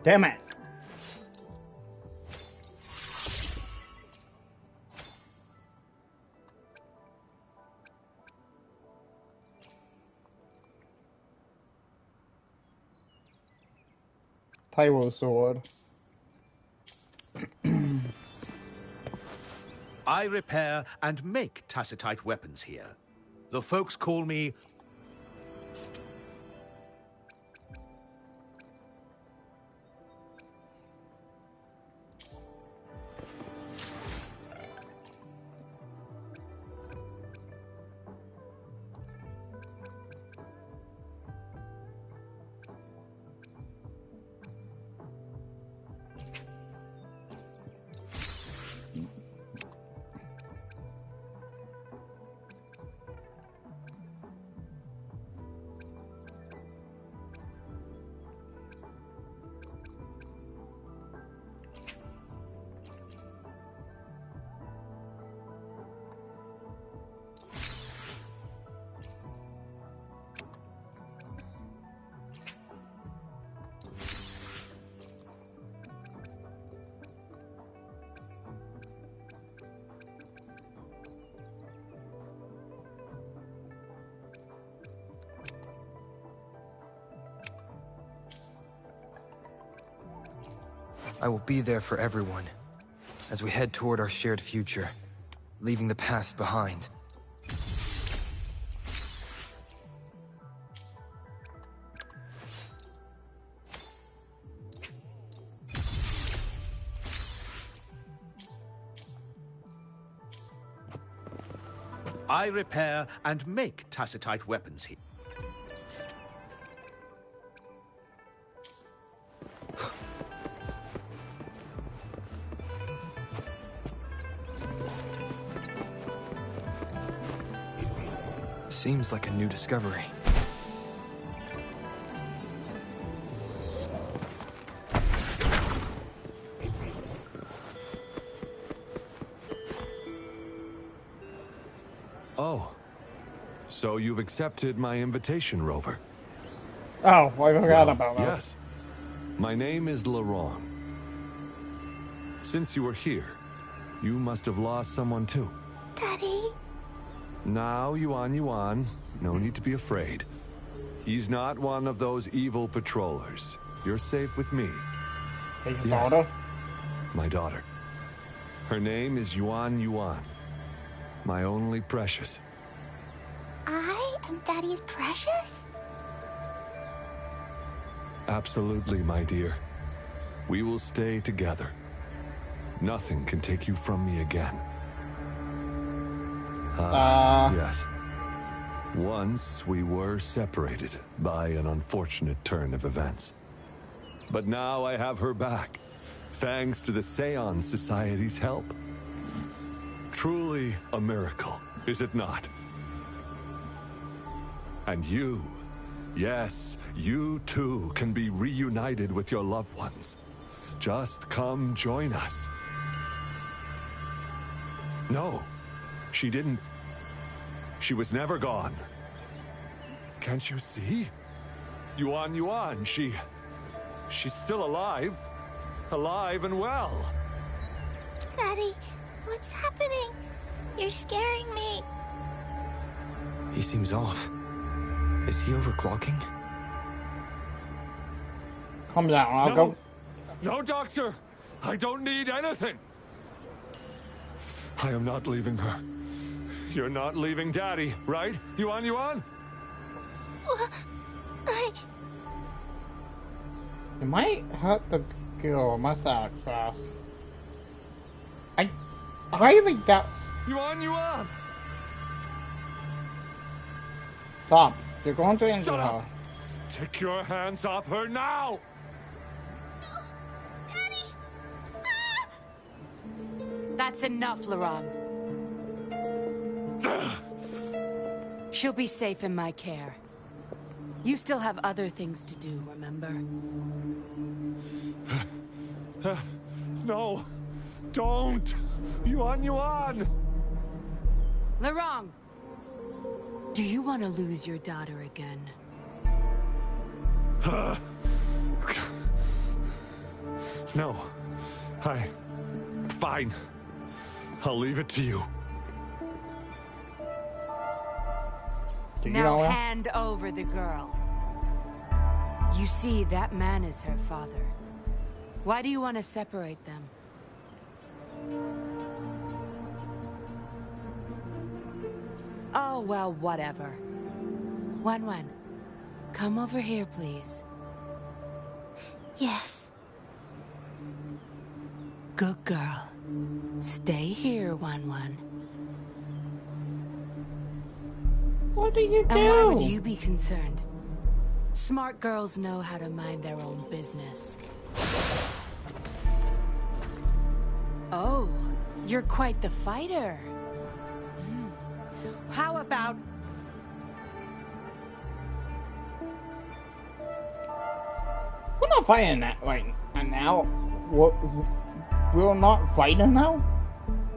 Damn it. Taiwo sword. I repair and make tacitite weapons here. The folks call me... I will be there for everyone as we head toward our shared future, leaving the past behind. I repair and make tacitite weapons here. Seems like a new discovery. Oh. So you've accepted my invitation, Rover? Oh, I forgot about that. Yes. My name is Laurent. Since you were here, you must have lost someone too. Daddy? Now, Yuan, no need to be afraid. He's not one of those evil patrollers. You're safe with me. His Yes. daughter? My daughter. Her name is Yuan. My only precious. I am Daddy's precious? Absolutely, my dear. We will stay together. Nothing can take you from me again. Yes. Once we were separated by an unfortunate turn of events. But now I have her back, thanks to the Seance Society's help. Truly a miracle, is it not? And you, yes, you too can be reunited with your loved ones. Just come join us. No, she didn't. She was never gone. Can't you see? Yuan, she's still alive. Alive and well. Daddy, what's happening? You're scaring me. He seems off. Is he overclocking? Calm down, I'll go. No, Doctor! I don't need anything! I am not leaving her. You're not leaving Daddy, right? Yuan? You might hurt the girl mustache fast. I think that. Yuan! Stop. You're going to injure Shut her. up! Take your hands off her now! That's enough, Laurent. She'll be safe in my care. You still have other things to do, remember? No! Don't! Yuan! Laurent! Do you want to lose your daughter again? No. Fine. I'll leave it to you. Do you Now know her? hand over the girl. You see, that man is her father. Why do you want to separate them? Oh, well, whatever. Wan, come over here, please. Yes. Good girl. Stay here, Wan. What do you do? And why would you be concerned? Smart girls know how to mind their own business. Oh, you're quite the fighter. How about... We're not fighting that right now. We're not fighting now?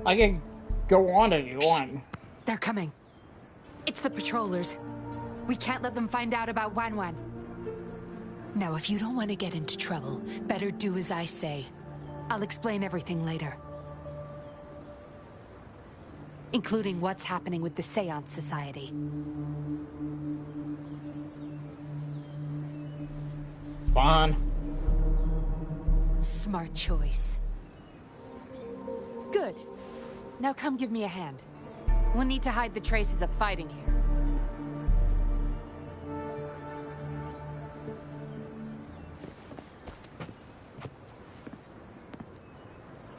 I can go on if you want. They're coming. It's the patrollers. We can't let them find out about Wan. Now, if you don't want to get into trouble, better do as I say. I'll explain everything later. Including what's happening with the Seance Society. Fine. Smart choice. Good. Now come give me a hand. We'll need to hide the traces of fighting here.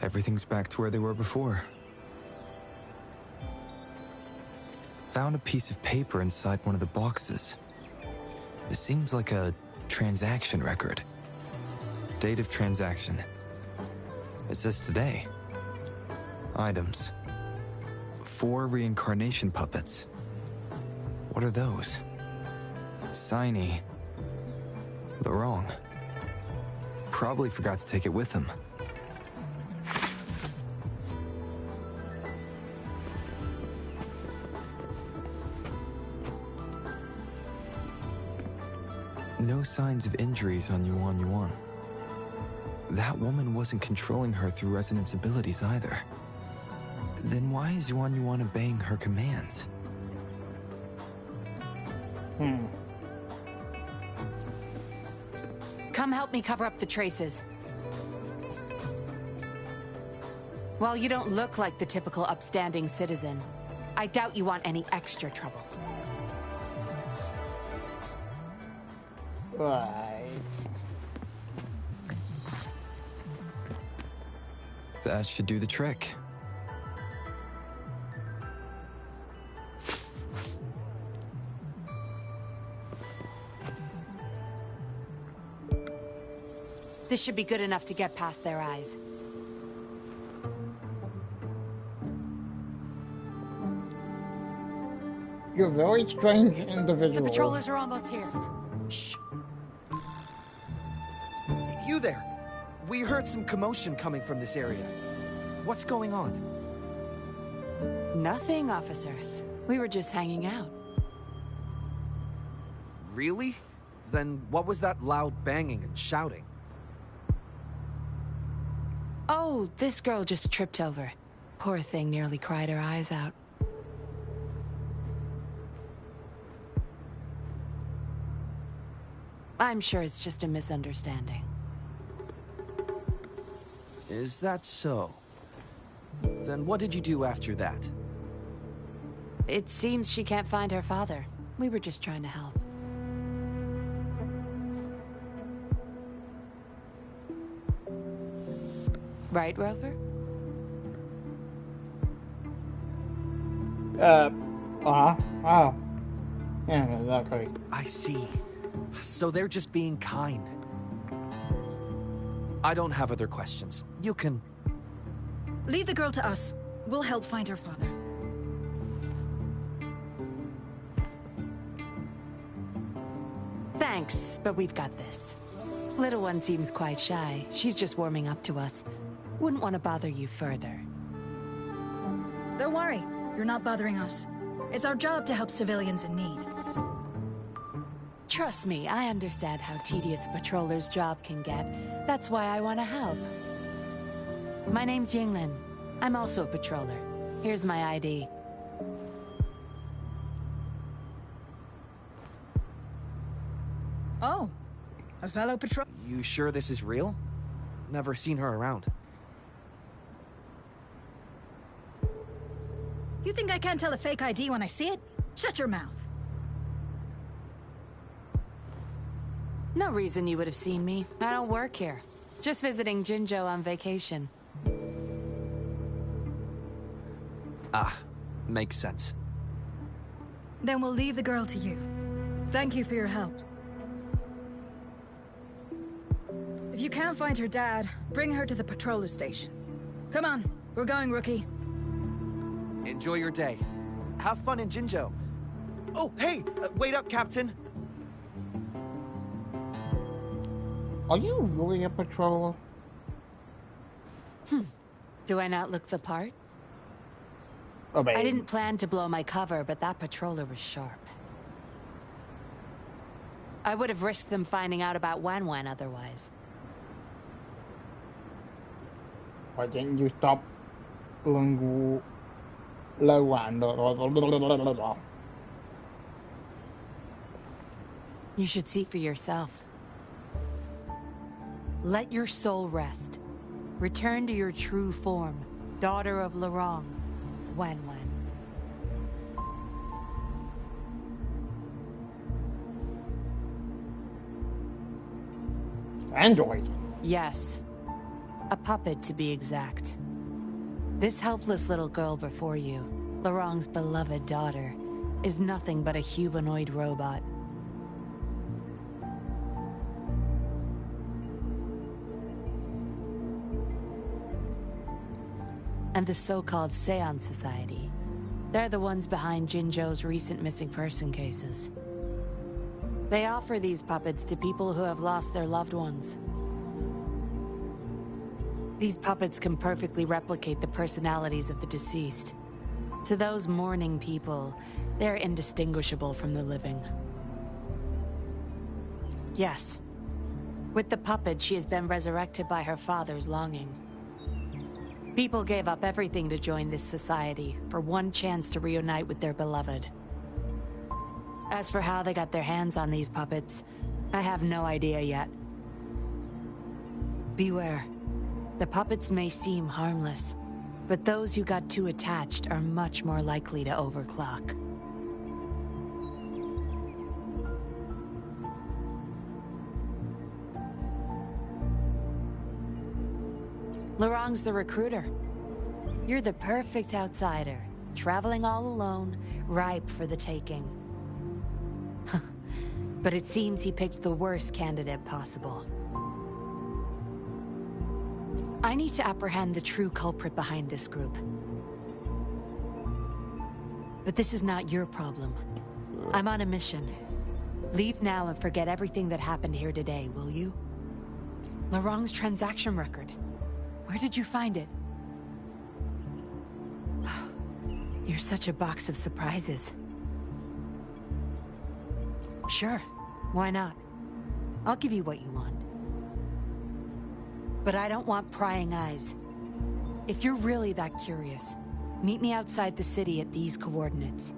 Everything's back to where they were before. Found a piece of paper inside one of the boxes. It seems like a transaction record. Date of transaction. It says today. Items. 4 reincarnation puppets. What are those? Signee. Laurent. Probably forgot to take it with him. No signs of injuries on Yuan Yuan. That woman wasn't controlling her through resonance abilities either. Then why is Yuan Yuan obeying her commands? Come help me cover up the traces. While you don't look like the typical upstanding citizen, I doubt you want any extra trouble. Right. That should do the trick. This should be good enough to get past their eyes. You're a very strange individual. The patrollers are almost here. Shh. You there! We heard some commotion coming from this area. What's going on? Nothing, officer. We were just hanging out. Really? Then what was that loud banging and shouting? Oh, this girl just tripped over. Poor thing nearly cried her eyes out. I'm sure it's just a misunderstanding. Is that so? Then what did you do after that? It seems she can't find her father. We were just trying to help. Right, Rover? Oh. Yeah, exactly. I see. So they're just being kind. I don't have other questions. You can... Leave the girl to us. We'll help find her father. Thanks, but we've got this. Little one seems quite shy. She's just warming up to us. Wouldn't want to bother you further. Don't worry. You're not bothering us. It's our job to help civilians in need. Trust me, I understand how tedious a patroller's job can get. That's why I want to help. My name's Yinglin. I'm also a patroller. Here's my ID. Oh, a fellow patrol... You sure this is real? Never seen her around. You think I can't tell a fake ID when I see it? Shut your mouth. No reason you would have seen me. I don't work here. Just visiting Jinzhou on vacation. Ah, makes sense. Then we'll leave the girl to you. Thank you for your help. If you can't find her dad, bring her to the patroller station. Come on, we're going, rookie. Enjoy your day. Have fun in Jinzhou. Oh, hey! Wait up, Captain! Are you really a patroller? Do I not look the part? Obey. I didn't plan to blow my cover, but that patroller was sharp. I would have risked them finding out about Wan Wan otherwise. Why didn't you stop Lungu Lowan? You should see for yourself. Let your soul rest. Return to your true form, daughter of Lorong, Wan Wan. Android. Yes. A puppet, to be exact. This helpless little girl before you, Lorong's beloved daughter, is nothing but a humanoid robot. And the so-called Seance Society. They're the ones behind Jinzhou's recent missing person cases. They offer these puppets to people who have lost their loved ones. These puppets can perfectly replicate the personalities of the deceased. To those mourning people, they're indistinguishable from the living. Yes. With the puppet, she has been resurrected by her father's longing. People gave up everything to join this society for one chance to reunite with their beloved. As for how they got their hands on these puppets, I have no idea yet. Beware. The puppets may seem harmless, but those who got too attached are much more likely to overclock. Laurent's the recruiter. You're the perfect outsider, traveling all alone, ripe for the taking. But it seems he picked the worst candidate possible. I need to apprehend the true culprit behind this group. But this is not your problem. I'm on a mission. Leave now and forget everything that happened here today, will you? Laurent's transaction record. Where did you find it? You're such a box of surprises. Sure, why not? I'll give you what you want. But I don't want prying eyes. If you're really that curious, meet me outside the city at these coordinates.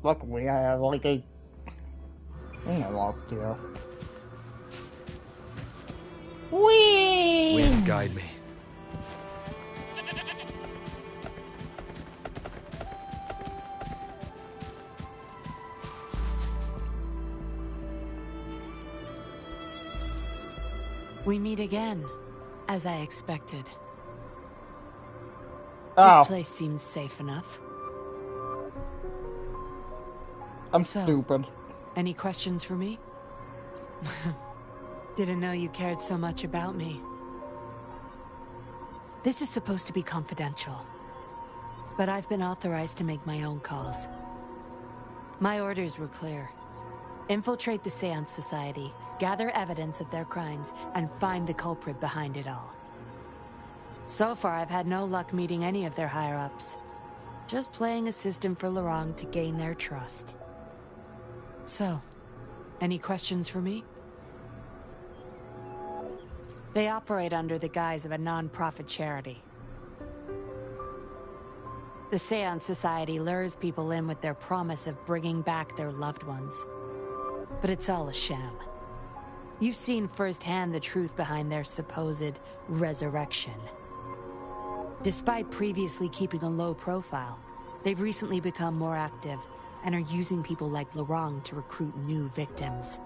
Luckily, I have like a thing unlocked here. Whee! Wind guide me. We meet again, as I expected. Oh. This place seems safe enough. I'm stupid. Any questions for me? Didn't know you cared so much about me. This is supposed to be confidential, but I've been authorized to make my own calls. My orders were clear. Infiltrate the Seance Society, gather evidence of their crimes, and find the culprit behind it all. So far, I've had no luck meeting any of their higher-ups. Just playing a system for Lorang to gain their trust. So, any questions for me? They operate under the guise of a non-profit charity. The Seance Society lures people in with their promise of bringing back their loved ones. But it's all a sham. You've seen firsthand the truth behind their supposed resurrection. Despite previously keeping a low profile, they've recently become more active and are using people like Lorang to recruit new victims.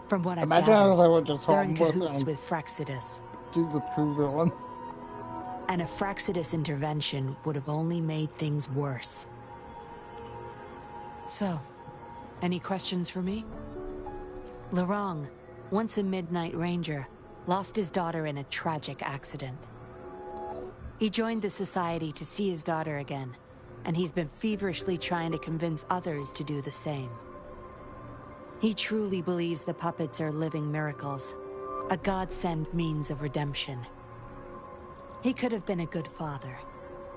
From what I've gathered, they're in cahoots with Fraxidus. Do the true villain. And a Fraxidus intervention would have only made things worse. So, any questions for me? Lorang, once a Midnight Ranger, lost his daughter in a tragic accident. He joined the Society to see his daughter again, and he's been feverishly trying to convince others to do the same. He truly believes the puppets are living miracles, a God-sent means of redemption. He could have been a good father,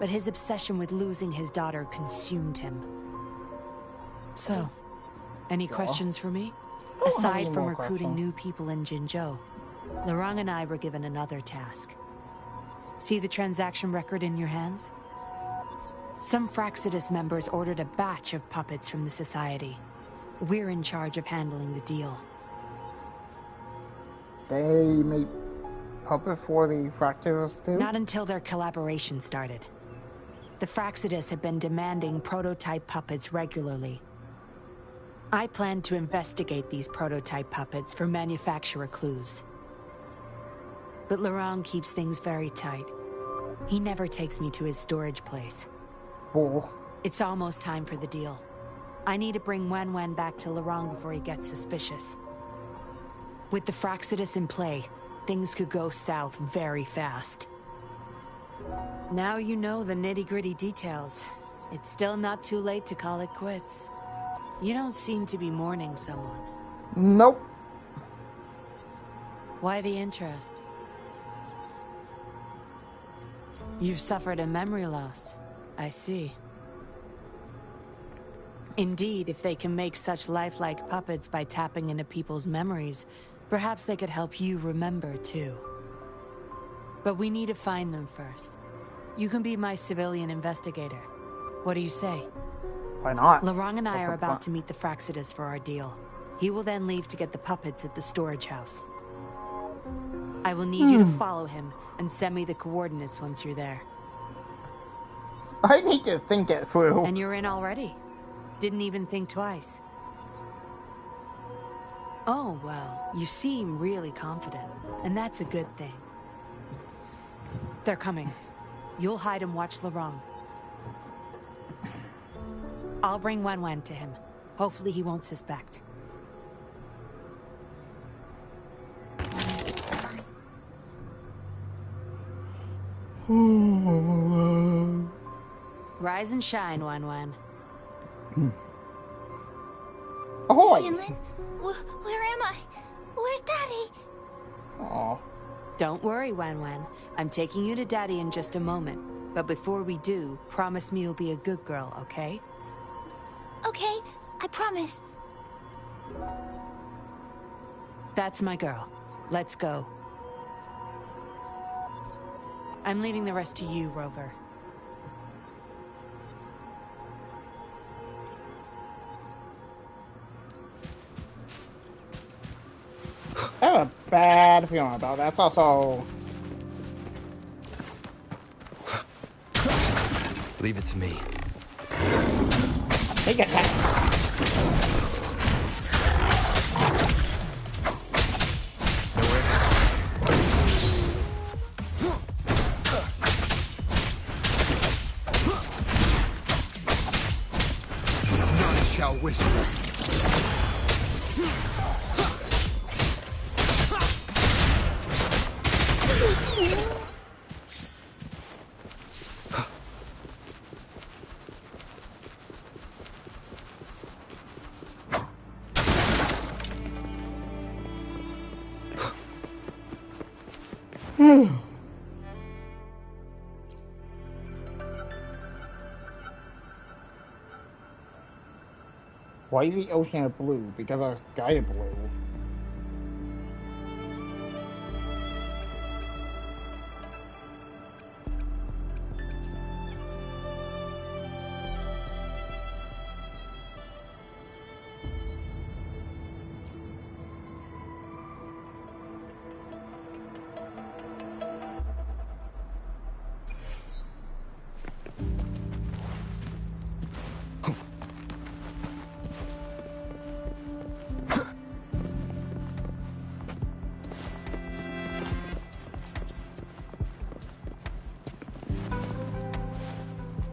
but his obsession with losing his daughter consumed him. So, any questions for me? Aside from recruiting new people in Jinzhou, Lorang and I were given another task. See the transaction record in your hands? Some Fraxidus members ordered a batch of puppets from the Society. We're in charge of handling the deal. They make puppets for the Fraxidus too? Not until their collaboration started. The Fraxidus have been demanding prototype puppets regularly. I plan to investigate these prototype puppets for manufacturer clues. But Lorang keeps things very tight. He never takes me to his storage place. Oh. It's almost time for the deal. I need to bring Wen back to Lorang before he gets suspicious. With the Fraxidus in play, things could go south very fast. Now you know the nitty-gritty details. It's still not too late to call it quits. You don't seem to be mourning someone. Nope. Why the interest? You've suffered a memory loss. I see. Indeed, if they can make such lifelike puppets by tapping into people's memories, perhaps they could help you remember too. But we need to find them first. You can be my civilian investigator. What do you say? Why not? Lorang and I are about to meet the Fraxidus for our deal. He will then leave to get the puppets at the storage house. I will need you to follow him and send me the coordinates once you're there. I need to think it through. And you're in already. Didn't even think twice. Oh, well, you seem really confident, and that's a good thing. They're coming. You'll hide and watch Lorang. I'll bring Wen to him. Hopefully he won't suspect. Rise and shine, Wen. Oh, Xianlin, where am I? Where's Daddy? Aw. Don't worry, Wen. I'm taking you to Daddy in just a moment. But before we do, promise me you'll be a good girl, okay? Okay, I promise. That's my girl. Let's go. I'm leaving the rest to you, Rover. I have a bad feeling about that. That's also... Leave it to me. Take it back. None shall whisper. Why is the ocean blue? Because the sky is blue.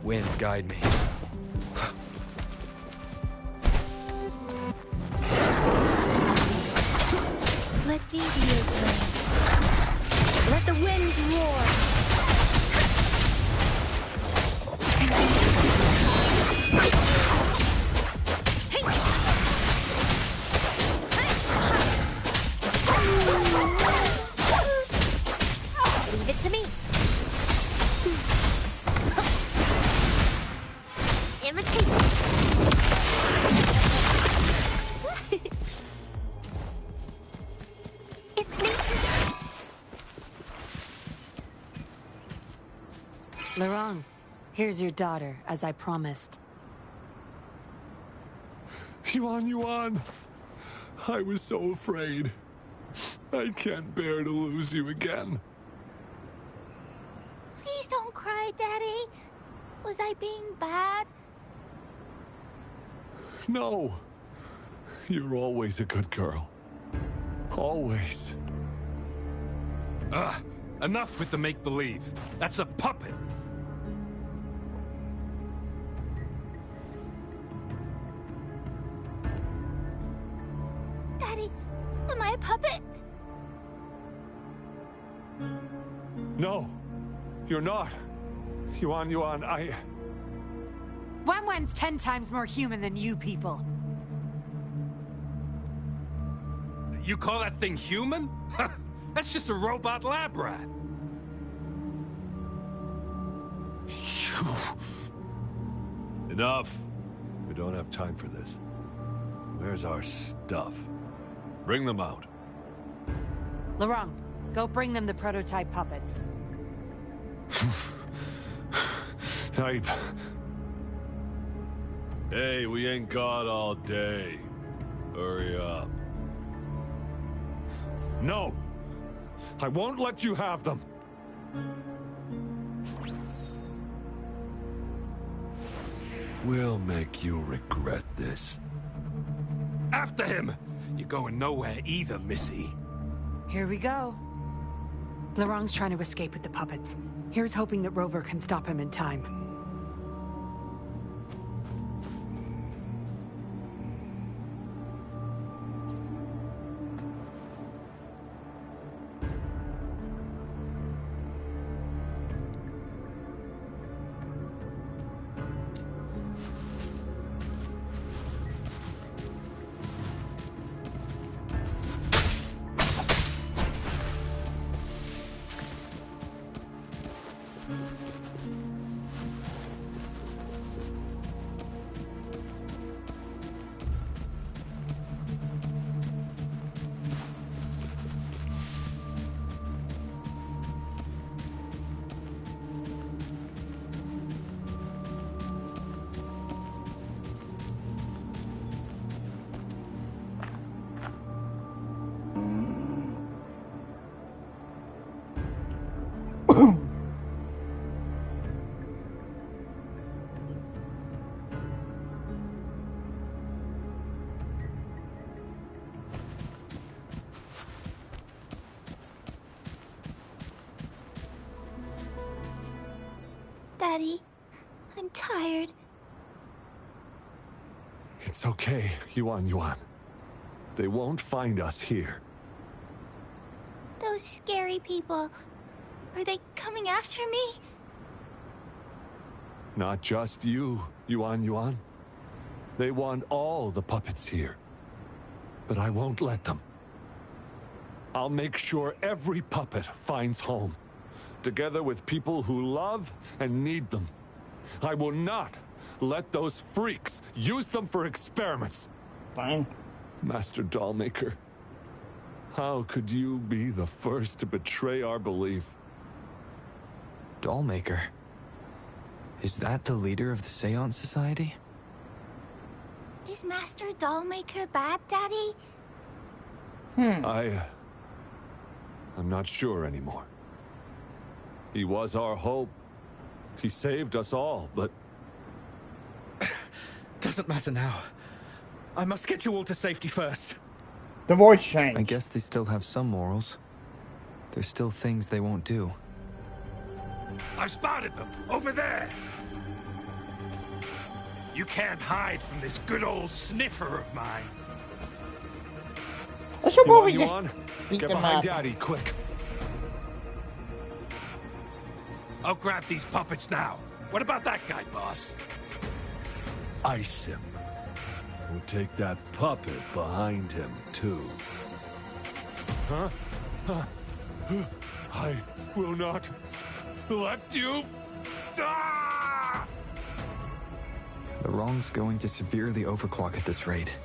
Wind, guide me. Let me be your friend. Let the winds roar. Leave it to me. Imitate me. It's me. Laurent, here's your daughter, as I promised. Yuan! I was so afraid. I can't bear to lose you again. Please don't cry, Daddy. Was I being bad? No. You're always a good girl. Always. Enough with the make-believe. That's a puppet. Daddy, am I a puppet? No, you're not. Yuan, I... Wan's 10 times more human than you people. You call that thing human? That's just a robot lab rat. Enough. We don't have time for this. Where's our stuff? Bring them out. Laurent, go bring them the prototype puppets. Hey, we ain't got all day. Hurry up. No! I won't let you have them! We'll make you regret this. After him! You're going nowhere either, Missy. Here we go. Laurent's trying to escape with the puppets. Here's hoping that Rover can stop him in time. Daddy. I'm tired. It's okay, Yuan. They won't find us here. Those scary people. Are they coming after me? Not just you, Yuan. They want all the puppets here. But I won't let them. I'll make sure every puppet finds home, together with people who love and need them. I will not let those freaks use them for experiments. Fine. Master Dollmaker, how could you be the first to betray our belief? Dollmaker? Is that the leader of the Seance Society? Is Master Dollmaker bad, Daddy? I'm not sure anymore. He was our hope. He saved us all, but... Doesn't matter now. I must get you all to safety first. The voice changed. I guess they still have some morals. There's still things they won't do. I spotted them, over there. You can't hide from this good old sniffer of mine. I should probably Yuan, just beat get them behind up. Daddy, quick. I'll grab these puppets now. What about that guy, boss? Ice him. We'll take that puppet behind him, too. Huh? I will not let you... Ah! The wrong's going to severely overclock at this rate.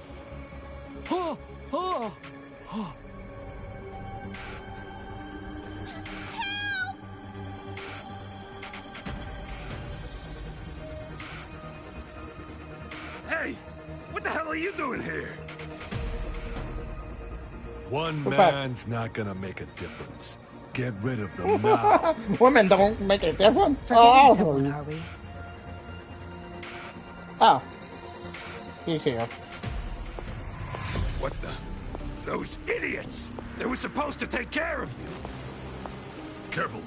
Hey! What the hell are you doing here? One Go back. man's not gonna make a difference. Get rid of them now. Women don't make a difference. Forgetting someone, are we? Oh. He's here. What the? Those idiots! They were supposed to take care of you! Careful.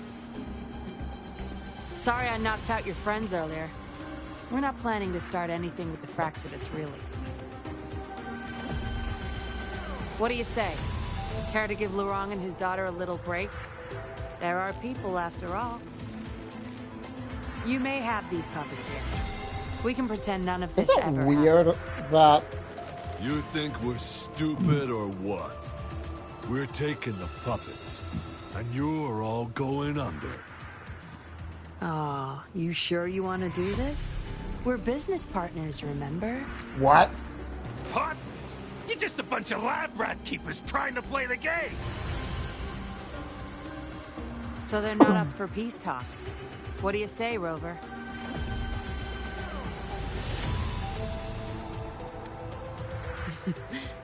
Sorry I knocked out your friends earlier. We're not planning to start anything with the Fraxidus, really. What do you say? Care to give Lurong and his daughter a little break? There are people, after all. You may have these puppets here. We can pretend none of this Isn't it ever weird happened. that You think we're stupid or what? We're taking the puppets, and you're all going under. Aw, you sure you want to do this? We're business partners, remember? what? Partners? You're just a bunch of lab rat keepers trying to play the game! So they're not up for peace talks. What do you say, Rover?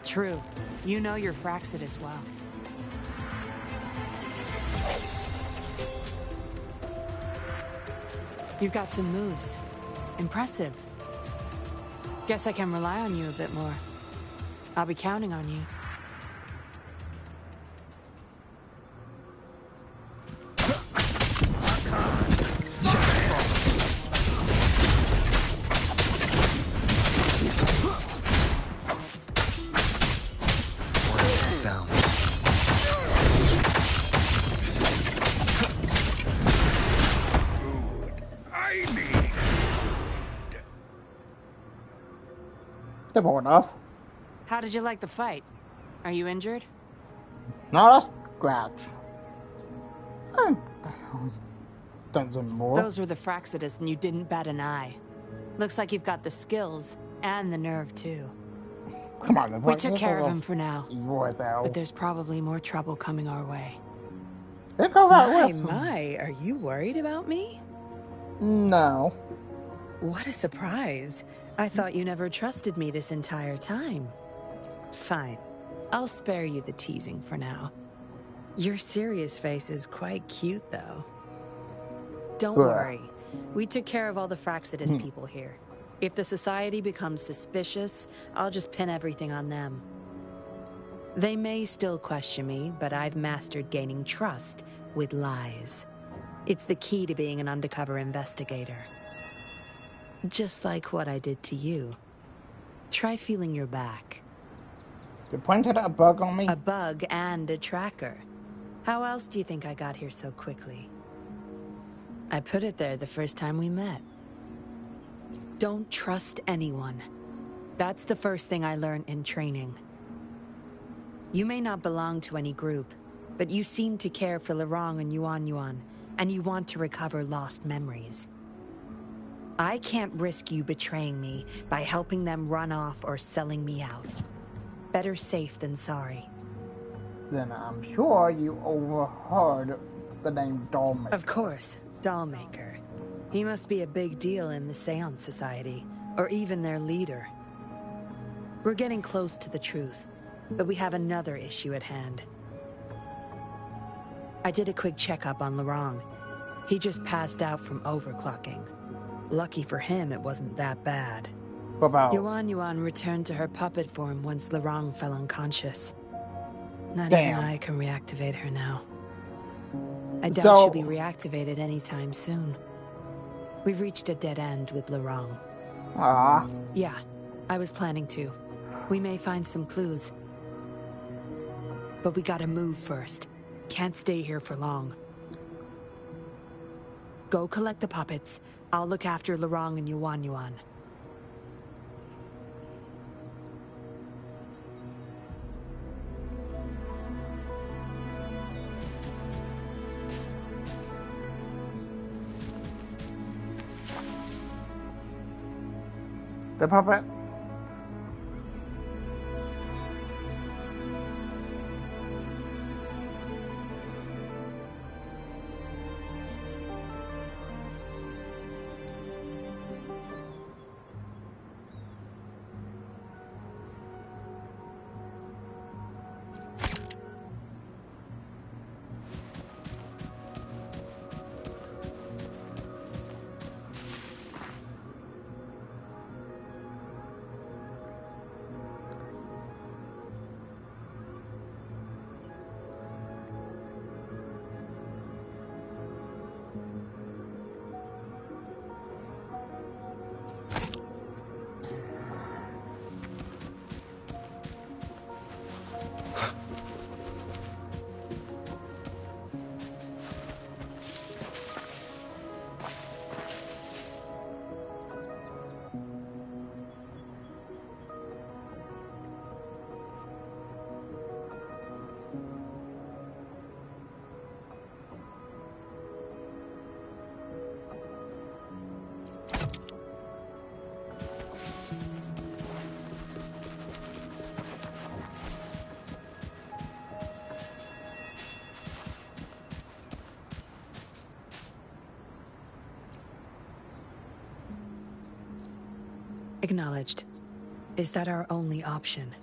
True. You know your Fraxidus well. You've got some moves. Impressive. Guess I can rely on you a bit more. I'll be counting on you. Sound. I mean... Simple enough. How did you like the fight? Are you injured? Not a scratch. Doesn't more. Those were the Fraxidus and you didn't bat an eye. Looks like you've got the skills and the nerve too. Come on, We took care of him for now. But But there's probably more trouble coming our way. My, are you worried about me? No. What a surprise. I thought you never trusted me this entire time. Fine. I'll spare you the teasing for now. Your serious face is quite cute, though. Don't worry. We took care of all the Fraxidus people here. If the Society becomes suspicious, I'll just pin everything on them. They may still question me, but I've mastered gaining trust with lies. It's the key to being an undercover investigator. Just like what I did to you. Try feeling your back. You pointed a bug on me? A bug and a tracker. How else do you think I got here so quickly? I put it there the first time we met. Don't trust anyone. That's the first thing I learned in training. You may not belong to any group, but you seem to care for Lorong and Yuan, and you want to recover lost memories. I can't risk you betraying me by helping them run off or selling me out. Better safe than sorry. Then I'm sure you overheard the name Dollmaker. Of course, Dollmaker. He must be a big deal in the Seance Society, or even their leader. We're getting close to the truth, but we have another issue at hand. I did a quick checkup on Lorong. He just passed out from overclocking. Lucky for him, it wasn't that bad. What about Yuan returned to her puppet form once Lorong fell unconscious. Not Damn. even I can reactivate her now. I doubt she'll be reactivated anytime soon. We've reached a dead end with Lorong. Ah. Yeah, I was planning to. We may find some clues. But we gotta move first. Can't stay here for long. Go collect the puppets. I'll look after Lorong and Yuan. The puppet? Acknowledged. Is that our only option?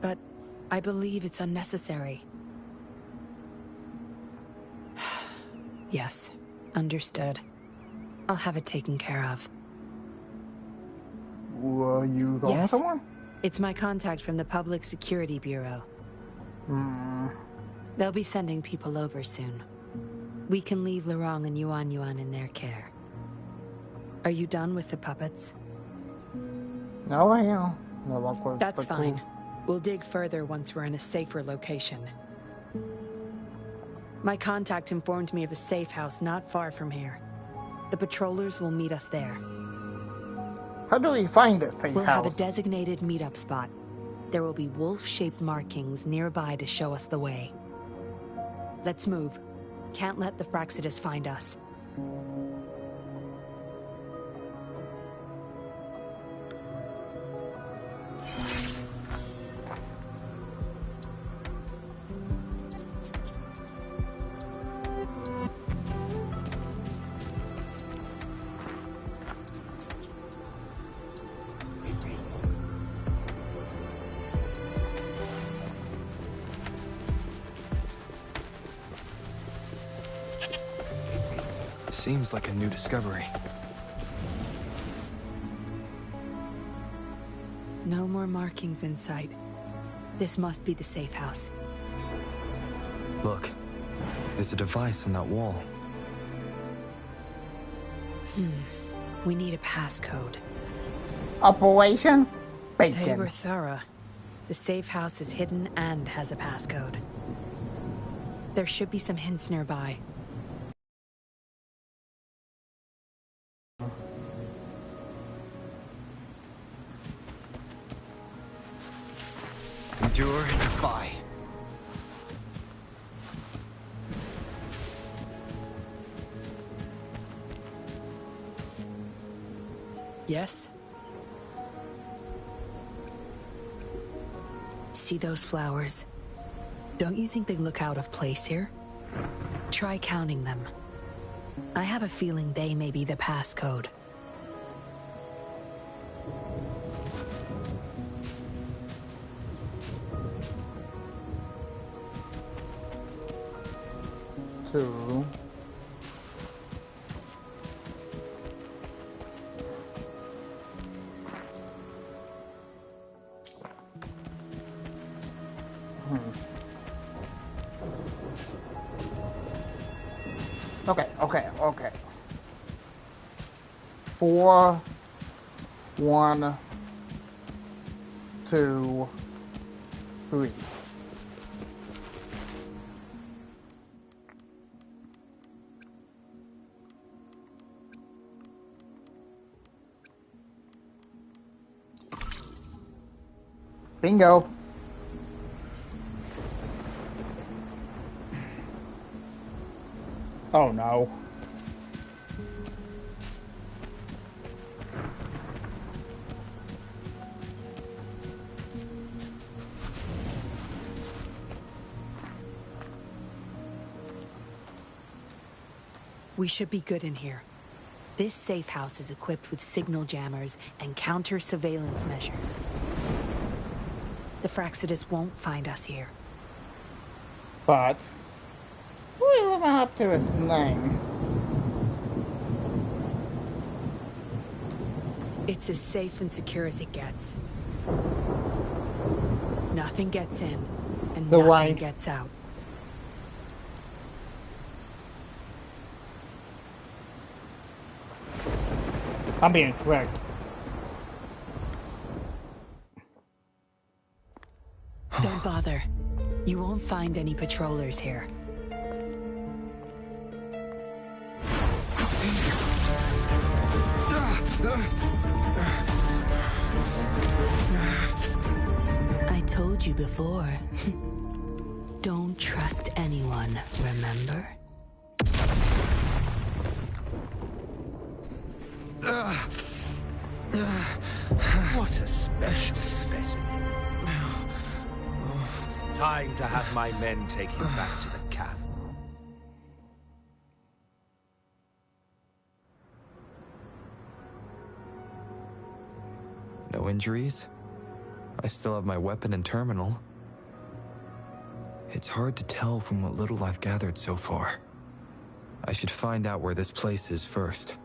But I believe it's unnecessary. Yes, understood. I'll have it taken care of. Were you going Yes. somewhere? It's my contact from the Public Security Bureau. They'll be sending people over soon. We can leave Lorong and Yuan in their care. Are you done with the puppets? No, I am. No, of course. That's but fine. cool. We'll dig further once we're in a safer location. My contact informed me of a safe house not far from here. The patrollers will meet us there. How do we find it, safe We'll house? have a designated meetup spot. There will be wolf-shaped markings nearby to show us the way. Let's move. Can't let the Fraxidus find us. Seems like a new discovery. No more markings in sight. This must be the safe house. Look, there's a device on that wall. We need a passcode. Operation They Bacon. were thorough. The safe house is hidden and has a passcode. There should be some hints nearby. Endure and defy. Yes? See those flowers? Don't you think they look out of place here? Try counting them. I have a feeling they may be the passcode. Two. Okay. 4, 1, 2, 3. Bingo. Oh no. We should be good in here. This safe house is equipped with signal jammers and counter-surveillance measures. The Fraxidus won't find us here. But we're living up to his name. It's as safe and secure as it gets. Nothing gets in, and nothing gets out. I'm being quick. Don't bother. You won't find any patrollers here. I told you before. Don't trust anyone, remember? What a special specimen. Time to have my men take him back to the camp. No injuries? I still have my weapon and terminal. It's hard to tell from what little I've gathered so far. I should find out where this place is first.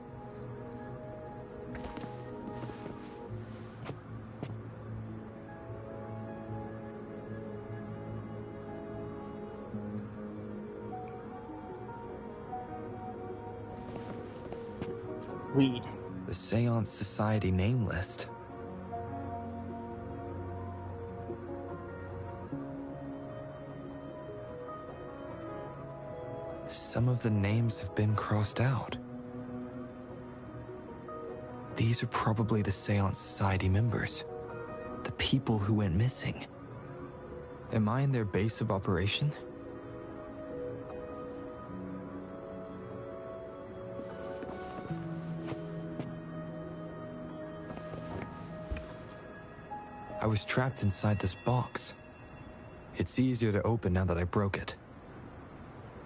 Read. The Seance Society name list. Some of the names have been crossed out. These are probably the Seance Society members. The people who went missing. Am I in their base of operation? I was trapped inside this box. It's easier to open now that I broke it.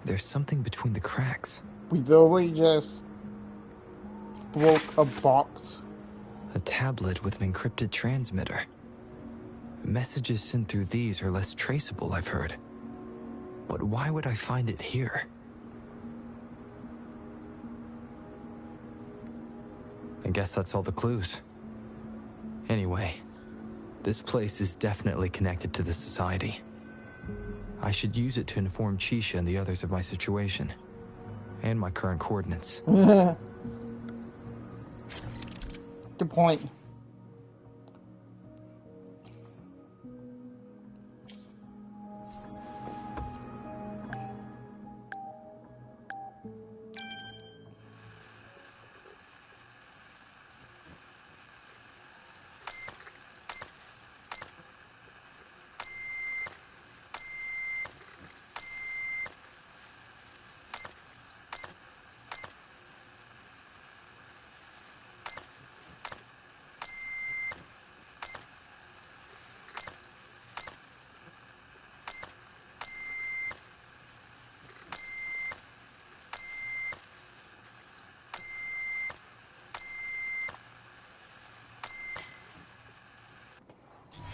There's something between the cracks. We literally just broke a box. A tablet with an encrypted transmitter. Messages sent through these are less traceable, I've heard. But why would I find it here? I guess that's all the clues. Anyway, This place is definitely connected to the Society. I should use it to inform Chisha and the others of my situation. And my current coordinates. Good point.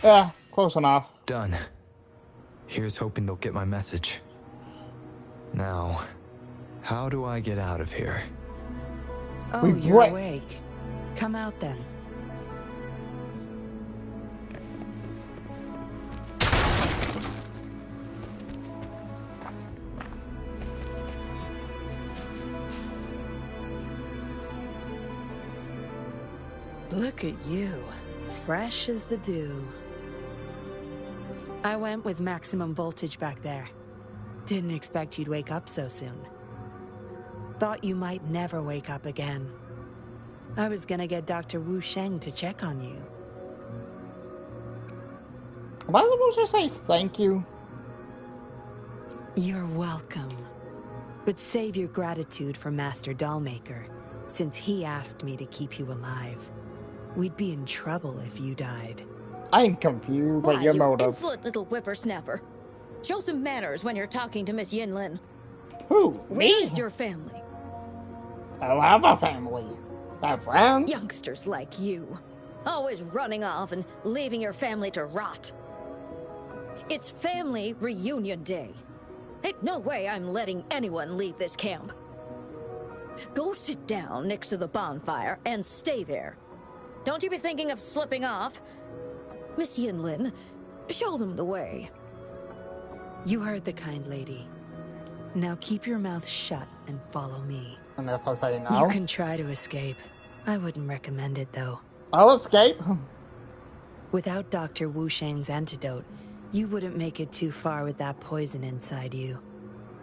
Yeah, close enough. Done. Here's hoping they'll get my message. Now, how do I get out of here? Oh, you're awake. Come out then. Look at you. Fresh as the dew. I went with maximum voltage back there. Didn't expect you'd wake up so soon. Thought you might never wake up again. I was gonna get Dr. Wu Sheng to check on you. Am I supposed to say thank you? You're welcome. But save your gratitude for Master Dollmaker, since he asked me to keep you alive. We'd be in trouble if you died. I'm confused by your motive. Insolent little whippersnapper. Show some manners when you're talking to Miss Yinlin. Who? Where Me? is your family? I don't have a family. I have friends. Youngsters like you. Always running off and leaving your family to rot. It's family reunion day. Ain't no way I'm letting anyone leave this camp. Go sit down next to the bonfire and stay there. Don't you be thinking of slipping off. Miss Yinlin, show them the way. You heard the kind lady. Now keep your mouth shut and follow me. And if I say no? You can try to escape. I wouldn't recommend it, though. I'll escape. Without Dr. Wu Sheng's antidote, you wouldn't make it too far with that poison inside you.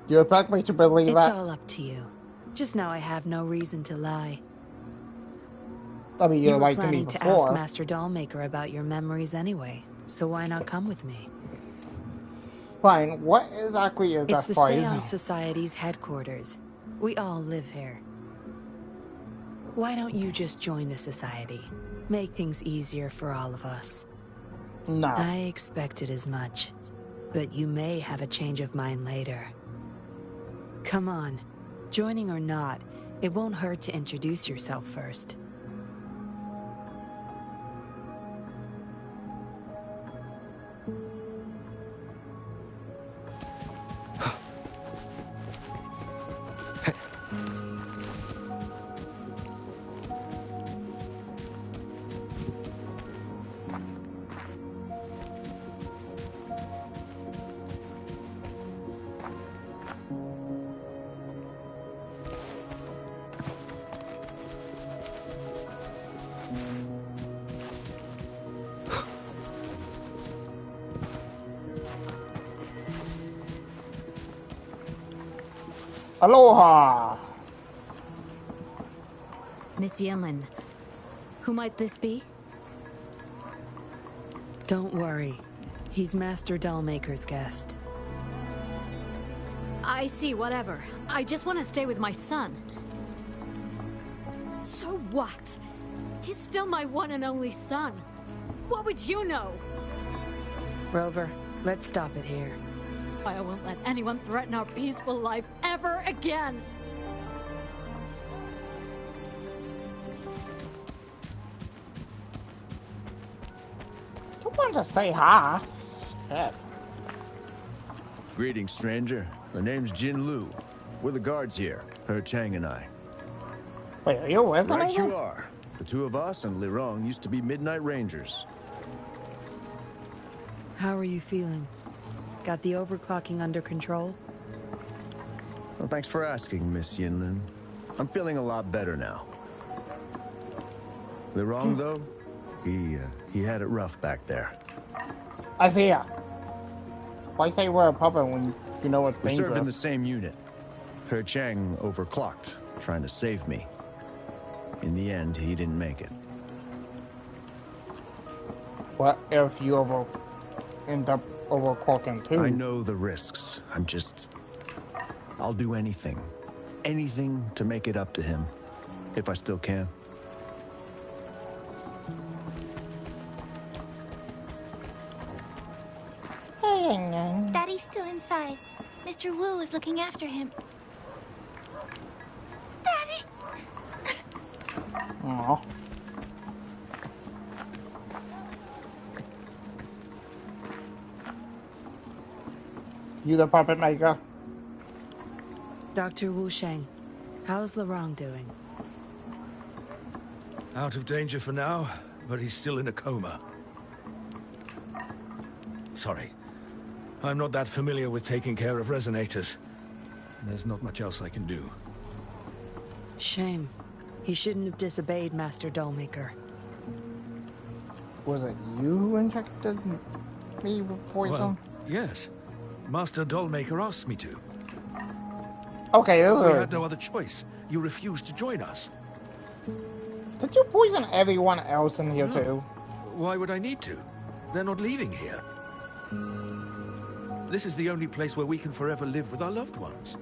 You expect me to believe it's that? It's all up to you. Just know I have no reason to lie. I mean, you were like planning to to ask Master Dollmaker about your memories anyway, so why not come with me? Fine, what exactly is that It's the Seance Society's headquarters. We all live here. Why don't you just join the Society? Make things easier for all of us. No. I expected as much, but you may have a change of mind later. Come on, joining or not, it won't hurt to introduce yourself first. Aloha! Miss Yinlin, who might this be? Don't worry. He's Master Dollmaker's guest. I see, whatever. I just want to stay with my son. So what? He's still my one and only son. What would you know? Rover, let's stop it here. I won't let anyone threaten our peaceful life ever again. Don't want to say hi. Greetings, stranger. The name's Jin Lu. We're the guards here, Her Chang and I. Wait, are you with Right me? you are. The two of us and Lirong used to be Midnight Rangers. How are you feeling? Got the overclocking under control? Well, thanks for asking, Miss Yinlin. I'm feeling a lot better now. The wrong, though? He had it rough back there. I see ya. Why say we're a puppet when you know it's We dangerous? served in the same unit. Her Chang overclocked, trying to save me. In the end, he didn't make it. What if you end up overclocking too? I know the risks. I'll do anything. Anything to make it up to him. If I still can. Daddy's still inside. Mr. Wu is looking after him. Daddy! Aww. You the puppet maker? Dr. Wu Sheng, how's Larong doing? Out of danger for now, but he's still in a coma. Sorry. I'm not that familiar with taking care of resonators. There's not much else I can do. Shame. He shouldn't have disobeyed Master Dollmaker. Was it you who injected me with poison? Well, yes. Master Dollmaker asked me to. Okay, We had no other choice. You refused to join us. Did you poison everyone else in here No. too? Why would I need to? They're not leaving here. This is the only place where we can forever live with our loved ones.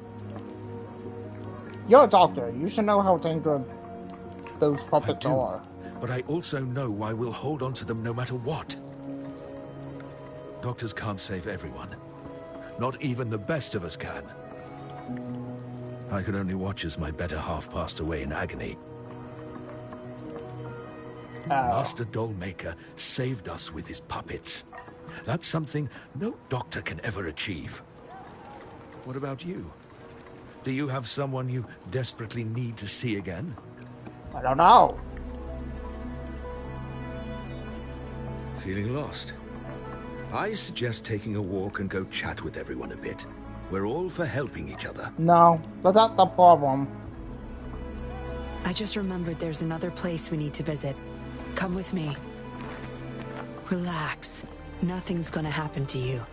You're a doctor. You should know how dangerous those I puppets do, are. but I also know why we'll hold on to them no matter what. Doctors can't save everyone. Not even the best of us can. I could only watch as my better half passed away in agony. Master Dollmaker saved us with his puppets. That's something no doctor can ever achieve. What about you? Do you have someone you desperately need to see again? I don't know. Feeling lost? I suggest taking a walk and go chat with everyone a bit. We're all for helping each other. No, that's not the problem. I just remembered there's another place we need to visit. Come with me. Relax. Nothing's gonna happen to you.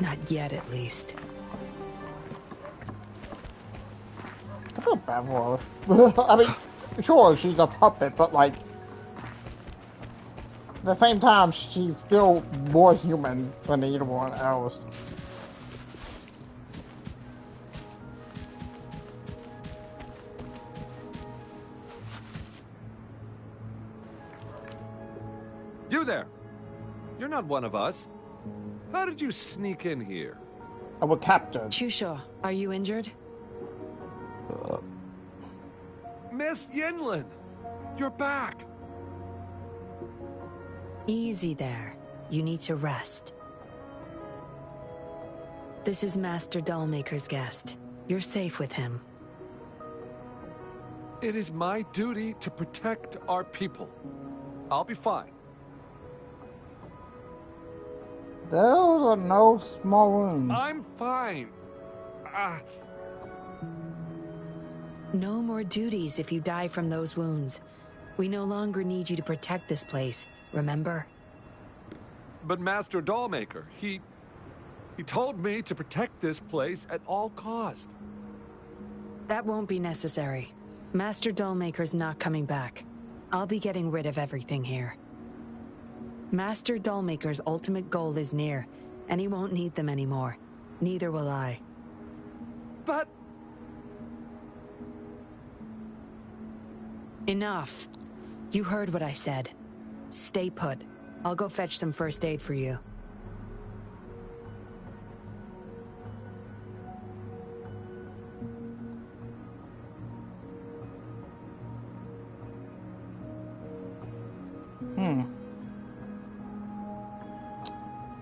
Not yet, at least. I feel bad for her. I mean, sure, she's a puppet, but like, at the same time, she's still more human than anyone else. You there! You're not one of us. How did you sneak in here? I was captured. Chusha, are you injured? Miss Yinlin! You're back! Easy there. You need to rest. This is Master Dollmaker's guest. You're safe with him. It is my duty to protect our people. I'll be fine. Those are no small wounds. I'm fine. No more duties if you die from those wounds. We no longer need you to protect this place, remember? But Master Dollmaker, he told me to protect this place at all cost. That won't be necessary. Master Dollmaker's not coming back. I'll be getting rid of everything here. Master Dollmaker's ultimate goal is near, and he won't need them anymore. Neither will I. But... Enough. You heard what I said. Stay put. I'll go fetch some first aid for you.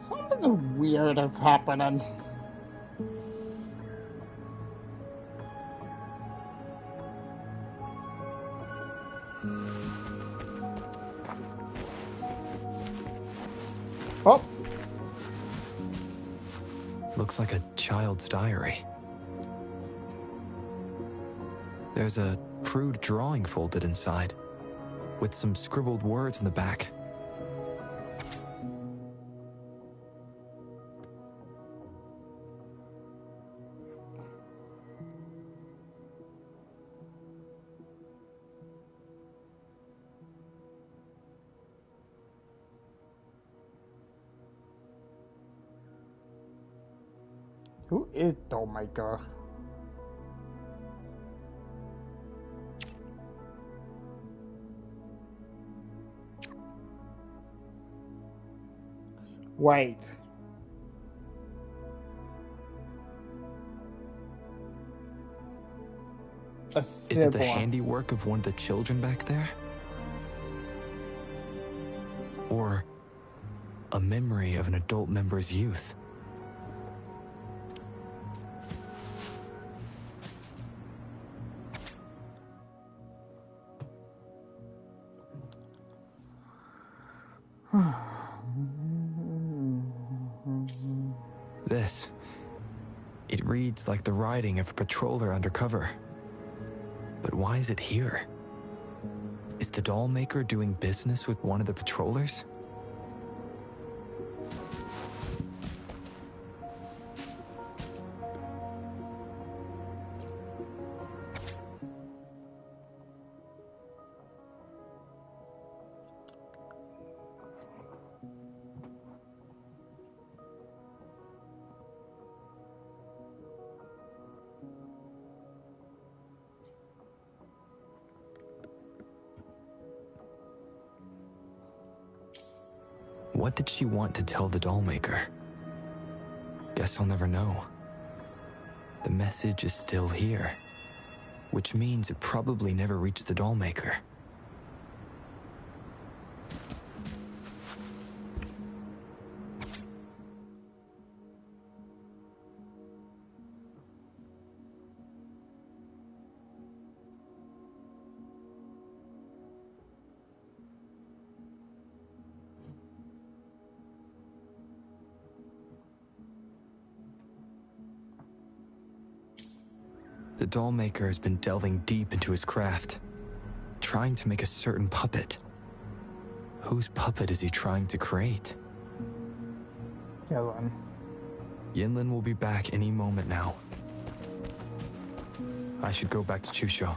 Something weird is happening. Oh. Looks like a child's diary. There's a crude drawing folded inside, with some scribbled words in the back. Who is Dollmaker? Wait. Is it the handiwork of one of the children back there? Or a memory of an adult member's youth? This. It reads like the writing of a patroller undercover. But why is it here? Is the Dollmaker doing business with one of the patrollers? What did she want to tell the Dollmaker? Guess I'll never know. The message is still here, which means it probably never reached the Dollmaker. The Dollmaker has been delving deep into his craft, trying to make a certain puppet. Whose puppet is he trying to create? Yinlin. Yinlin will be back any moment now. I should go back to Chusho.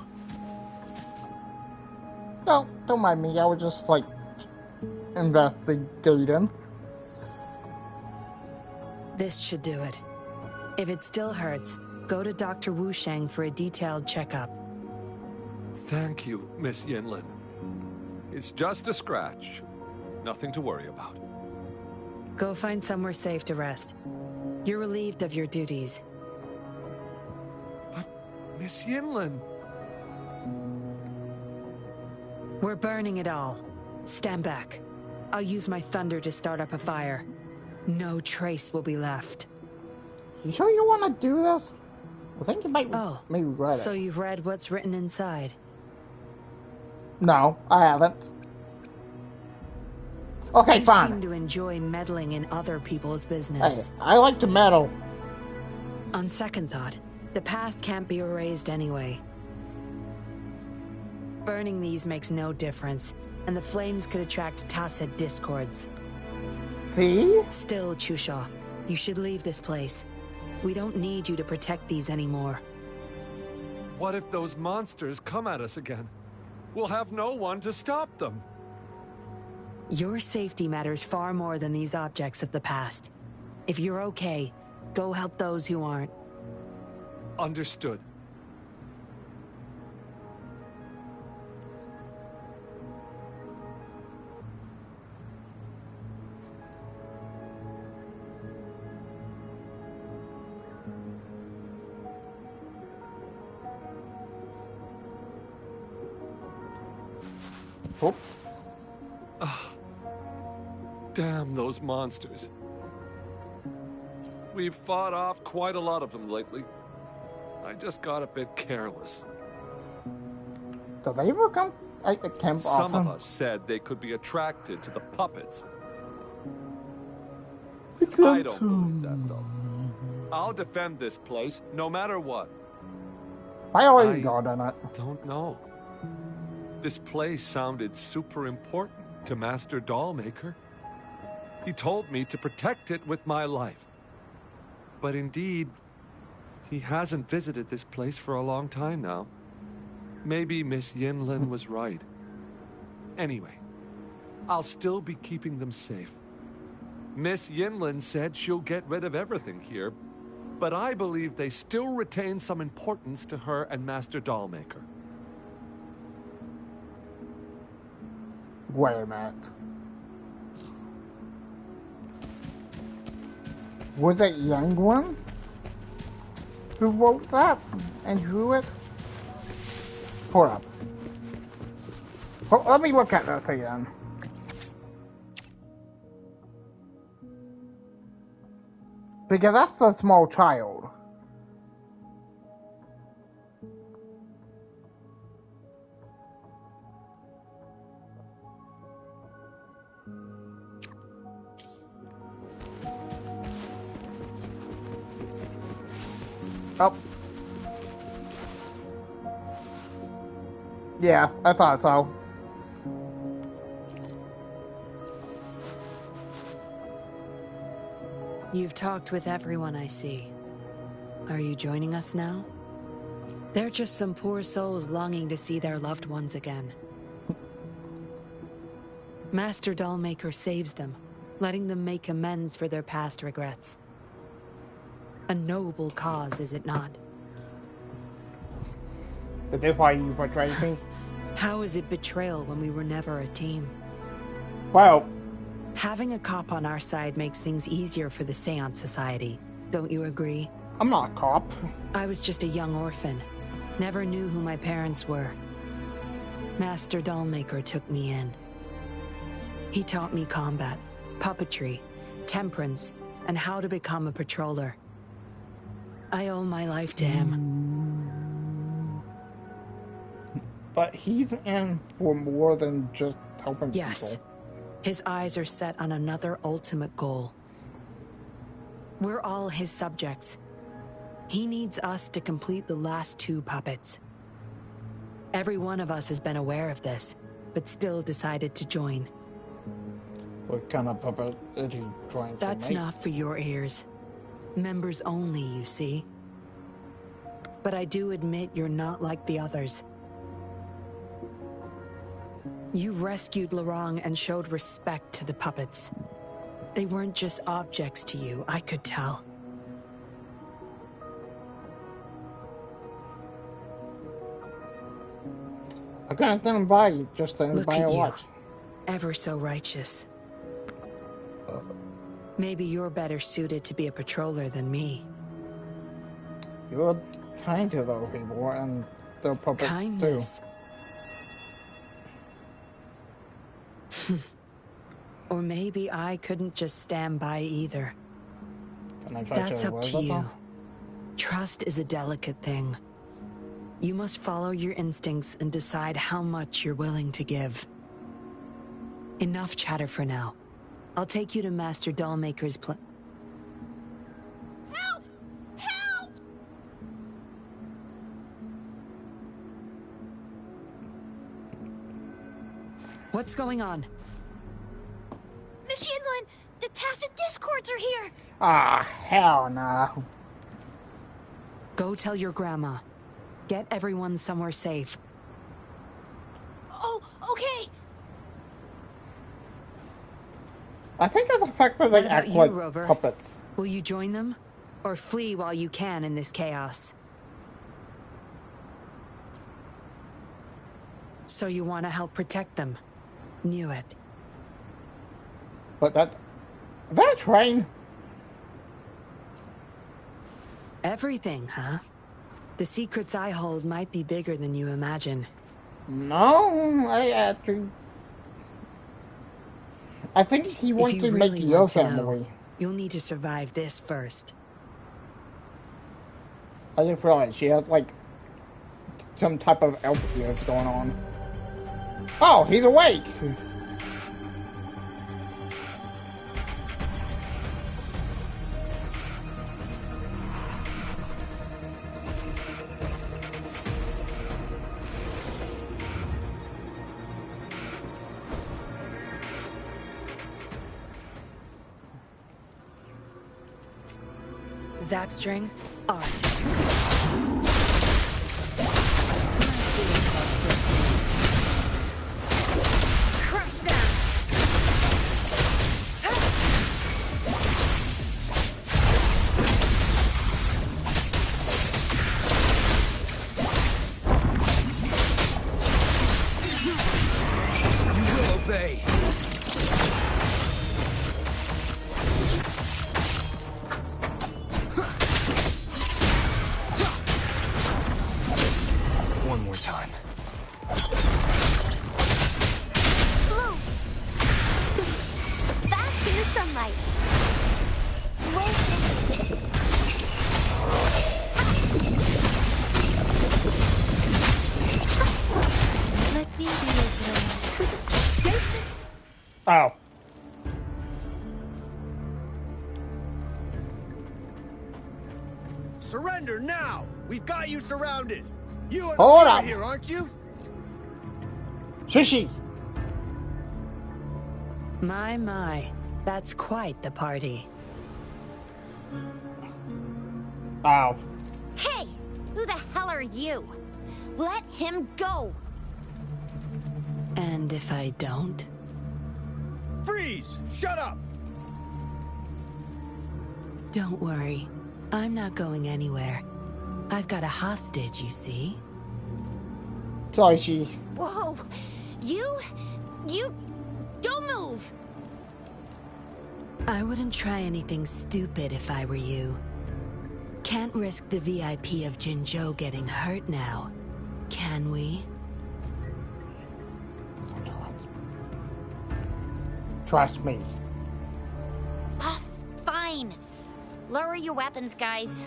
No, don't mind me. I was just, like, investigating. This should do it. If it still hurts, go to Dr. Wu Sheng for a detailed checkup. Thank you, Miss Yinlin. It's just a scratch. Nothing to worry about. Go find somewhere safe to rest. You're relieved of your duties. But, Miss Yinlin... We're burning it all. Stand back. I'll use my thunder to start up a fire. No trace will be left. You sure you want to do this? I think you might maybe read it. So you've read what's written inside? No, I haven't. Okay, fine. You seem to enjoy meddling in other people's business. Hey, I like to meddle. On second thought, the past can't be erased anyway. Burning these makes no difference, and the flames could attract tacit discords. See? Still, Chusha, you should leave this place. We don't need you to protect these anymore. What if those monsters come at us again? We'll have no one to stop them. Your safety matters far more than these objects of the past. If you're okay, go help those who aren't. Understood. Oh. Damn those monsters. We've fought off quite a lot of them lately. I just got a bit careless. Do they ever come at the camp Some often? of us said they could be attracted to the puppets. I don't believe that, though. I'll defend this place, no matter what. Why are you God on it? Don't know. This place sounded super important to Master Dollmaker. He told me to protect it with my life. But indeed, he hasn't visited this place for a long time now. Maybe Miss Yinlin was right. Anyway, I'll still be keeping them safe. Miss Yinlin said she'll get rid of everything here, but I believe they still retain some importance to her and Master Dollmaker. Wait a minute. Was it Young One who wrote that and drew it? Hold up. Oh, let me look at this again. Because that's the small child. Oh. Yeah, I thought so. You've talked with everyone I see. Are you joining us now? They're just some poor souls longing to see their loved ones again. Master Dollmaker saves them, letting them make amends for their past regrets. A noble cause, is it not? Is this why you betrayed me? How is it betrayal when we were never a team? Well, having a cop on our side makes things easier for the Seance Society. Don't you agree? I'm not a cop. I was just a young orphan. Never knew who my parents were. Master Dollmaker took me in. He taught me combat, puppetry, temperance, and how to become a patroller. I owe my life to him. But he's in for more than just helping yes. people. His eyes are set on another ultimate goal. We're all his subjects. He needs us to complete the last 2 puppets. Every one of us has been aware of this, but still decided to join. What kind of puppet is he trying to That's make? not for your ears. Members only, you see. But I do admit you're not like the others. You rescued Lorong and showed respect to the puppets. They weren't just objects to you, I could tell. I can't stand by you, just stand Look by at and you. watch. Ever so righteous. Maybe you're better suited to be a patroller than me. You're kind to those people, and they're puppets Kindness. too. Or maybe I couldn't just stand by either. Can I try That's to up to live with you. them? Trust is a delicate thing. You must follow your instincts and decide how much you're willing to give. Enough chatter for now. I'll take you to Master Dollmaker's Help! Help! What's going on? Miss Yinlin, the Tacit Discords are here! Ah, hell no. Go tell your grandma. Get everyone somewhere safe. Oh, okay. I think of the fact that What they about act you, like Rover? puppets. Will you join them? Or flee while you can in this chaos? So you want to help protect them? Knew it. But that train. Everything, huh? The secrets I hold might be bigger than you imagine. No, I think he wants If you to really make your want to family. know, you'll need to survive this first. I just realized she has like some type of elf ears going on. Oh, he's awake! zap string, art. Crush them! You will obey. One more time. Blue! Bask in the sunlight. Let me be your friend. Oh. Surrender now! We've got you surrounded! You are Hold the up. leader here, aren't you? Sushi! My. That's quite the party. Oh. Hey! Who the hell are you? Let him go! And if I don't? Freeze! Shut up! Don't worry. I'm not going anywhere. I've got a hostage, you see. Sorry, she. Whoa! You don't move! I wouldn't try anything stupid if I were you. Can't risk the VIP of Jinzhou getting hurt now, can we? Trust me. Ah, fine. Lower your weapons, guys.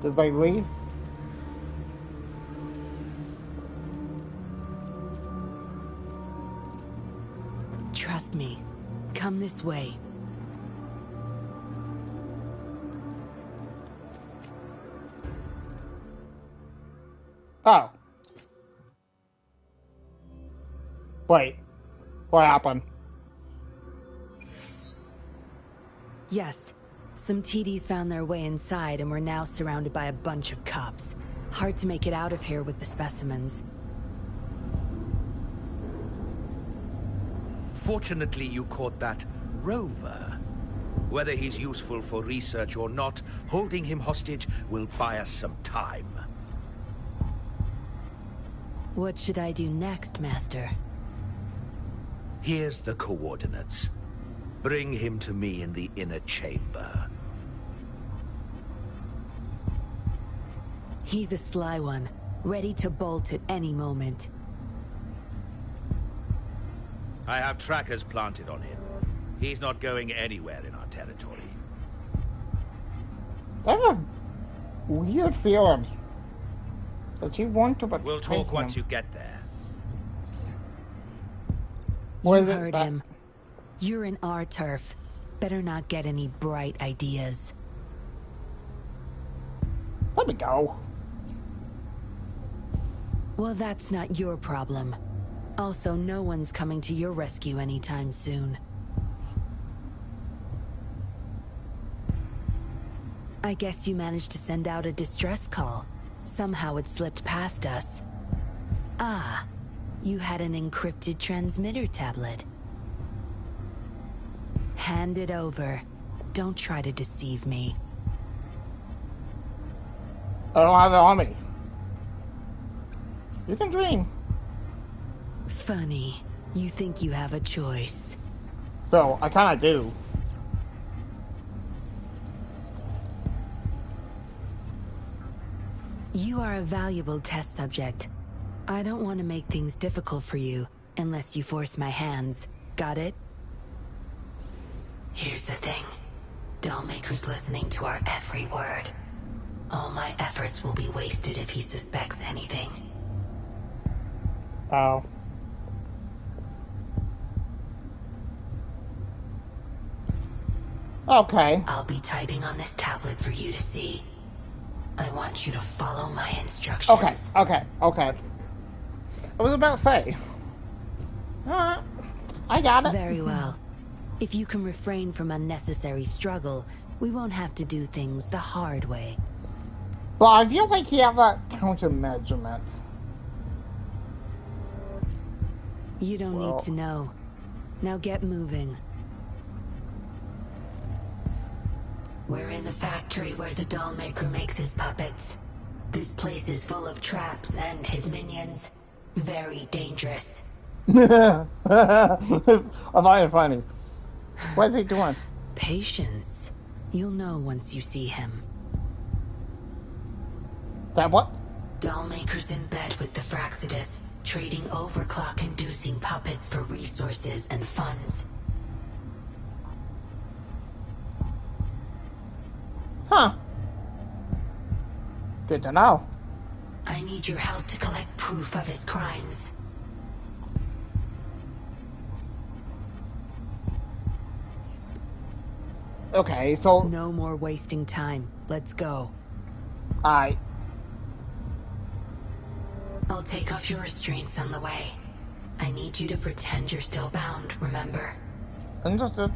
Did they leave? Trust me. Come this way. Oh. Wait. What happened? Yes. Some TDs found their way inside and we're now surrounded by a bunch of cops. Hard to make it out of here with the specimens. Fortunately, you caught that rover. Whether he's useful for research or not, holding him hostage will buy us some time. What should I do next, Master? Here's the coordinates. Bring him to me in the inner chamber. He's a sly one, ready to bolt at any moment. I have trackers planted on him. He's not going anywhere in our territory. I have a weird feeling. Does he want to betray We'll talk him? once you get there. You Was it heard that- him. You're in our turf. Better not get any bright ideas. Let me go. Well, that's not your problem. Also, no one's coming to your rescue anytime soon. I guess you managed to send out a distress call. Somehow it slipped past us. Ah, you had an encrypted transmitter tablet. Hand it over. Don't try to deceive me. I don't have it on me. You can dream. Funny. You think you have a choice. So, I kinda do. You are a valuable test subject. I don't want to make things difficult for you, unless you force my hands. Got it? Here's the thing. Dollmaker's listening to our every word. All my efforts will be wasted if he suspects anything. Oh. Okay. I'll be typing on this tablet for you to see. I want you to follow my instructions. Okay. I was about to say. I got it. Very well. If you can refrain from unnecessary struggle, we won't have to do things the hard way. But I feel like he had that counter-measurement. You don't need to know. Now get moving. We're in the factory where the doll maker makes his puppets. This place is full of traps and his minions. Very dangerous. I find it funny. What's he doing? Patience. You'll know once you see him. That what? Dollmaker's in bed with the Fraxidus, trading overclock-inducing puppets for resources and funds. Huh. Good to know. I need your help to collect proof of his crimes. Okay, so... No more wasting time. Let's go. Alright. I'll take off your restraints on the way. I need you to pretend you're still bound, remember? Understood.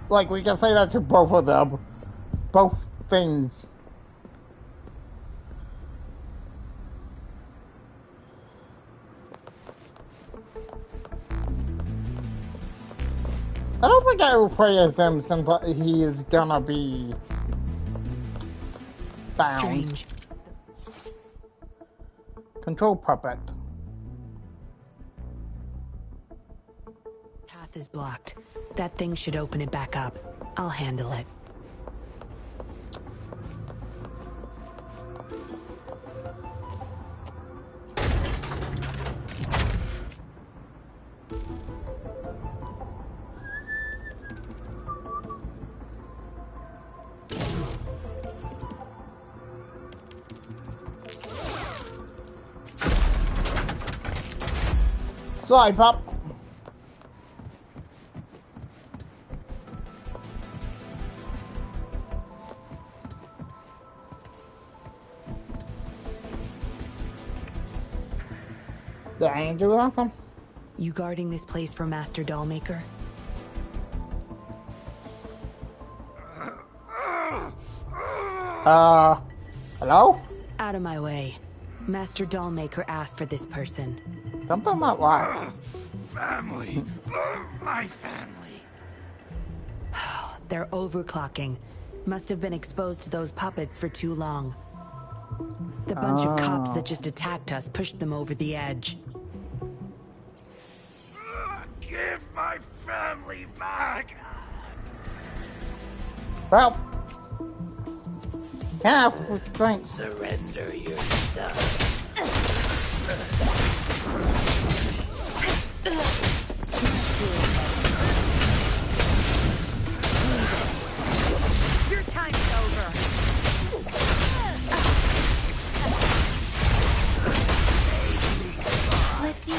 Like, we can say that to both of them. Both things. I don't think I will play as him since he is gonna be bound. Strange. Control puppet. Path is blocked. That thing should open it back up. I'll handle it. Sorry, pup. Did I ain't do awesome? You guarding this place for Master Dollmaker? Hello? Out of my way. Master Dollmaker asked for this person. Something not right. Family. My family. They're overclocking. Must have been exposed to those puppets for too long. The bunch of cops that just attacked us pushed them over the edge. Give my family back. Well, can't have restraint. Surrender yourself. Your time's over. Let me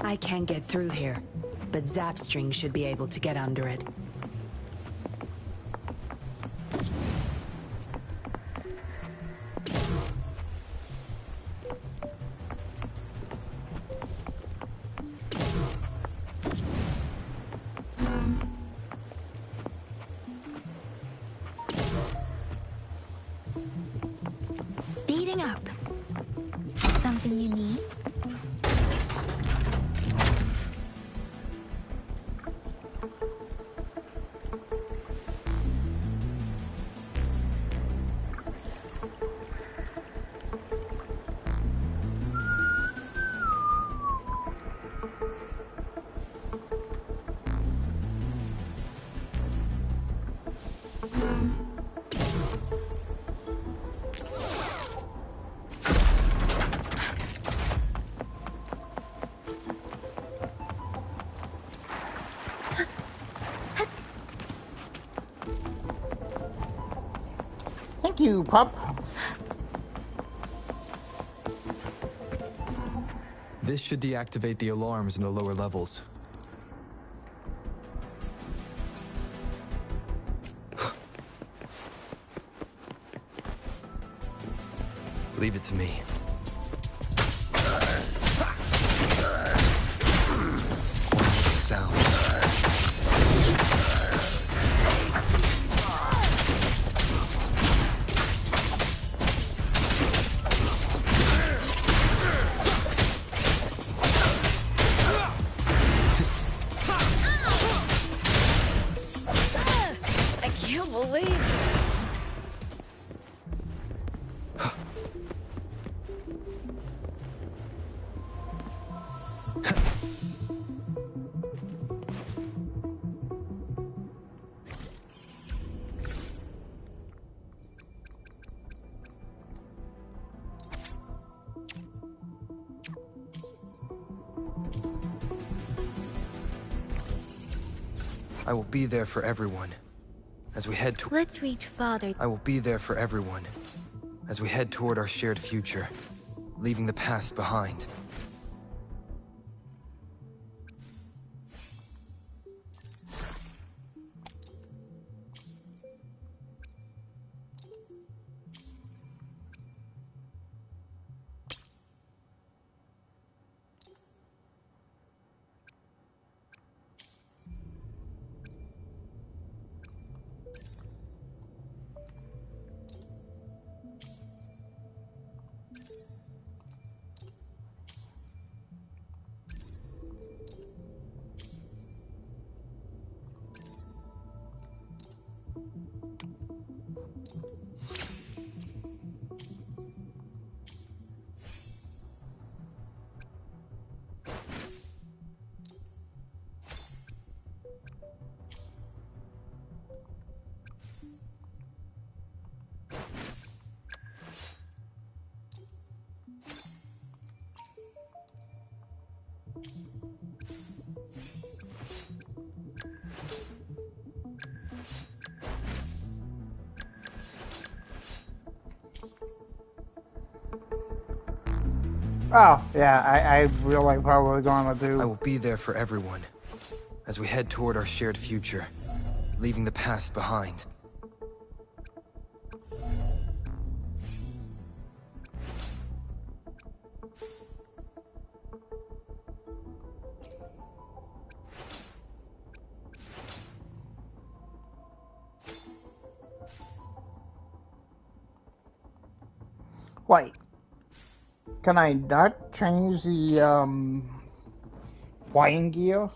I can't get through here, but Zapstring should be able to get under it. Speeding up. Something you need? Thank you, pup. This should deactivate the alarms in the lower levels. Leave it to me. Sound. I can't believe this. I will be there for everyone. As we head to— Let's reach farther. I will be there for everyone. As we head toward our shared future. Leaving the past behind. Oh, yeah, I really probably gonna do. I will be there for everyone. As we head toward our shared future. Leaving the past behind. Wait. Can I not change the, flying gear?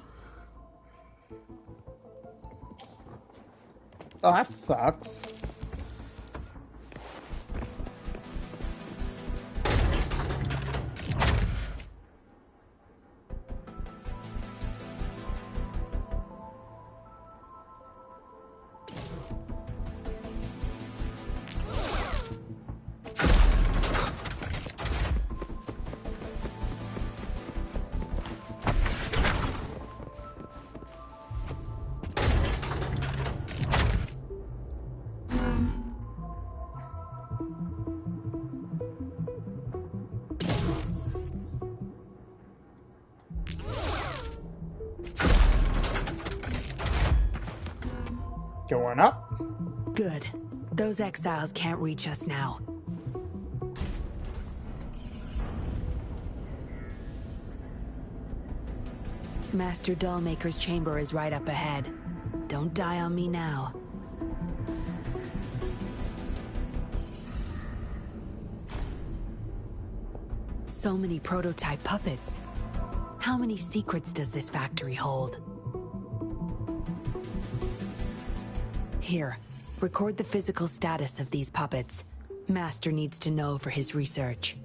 Oh, that sucks. Going up. Good. Those exiles can't reach us now. Master Dollmaker's chamber is right up ahead. Don't die on me now. So many prototype puppets. How many secrets does this factory hold? Here, record the physical status of these puppets. Master needs to know for his research.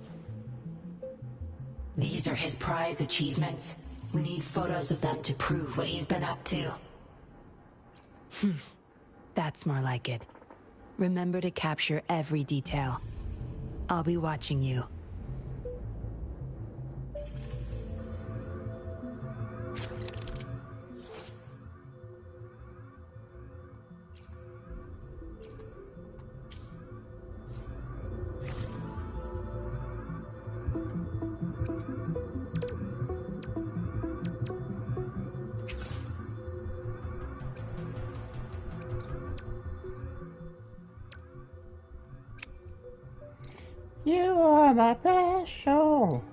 These are his prize achievements. We need photos of them to prove what he's been up to. That's more like it. Remember to capture every detail. I'll be watching you. You are my best soul.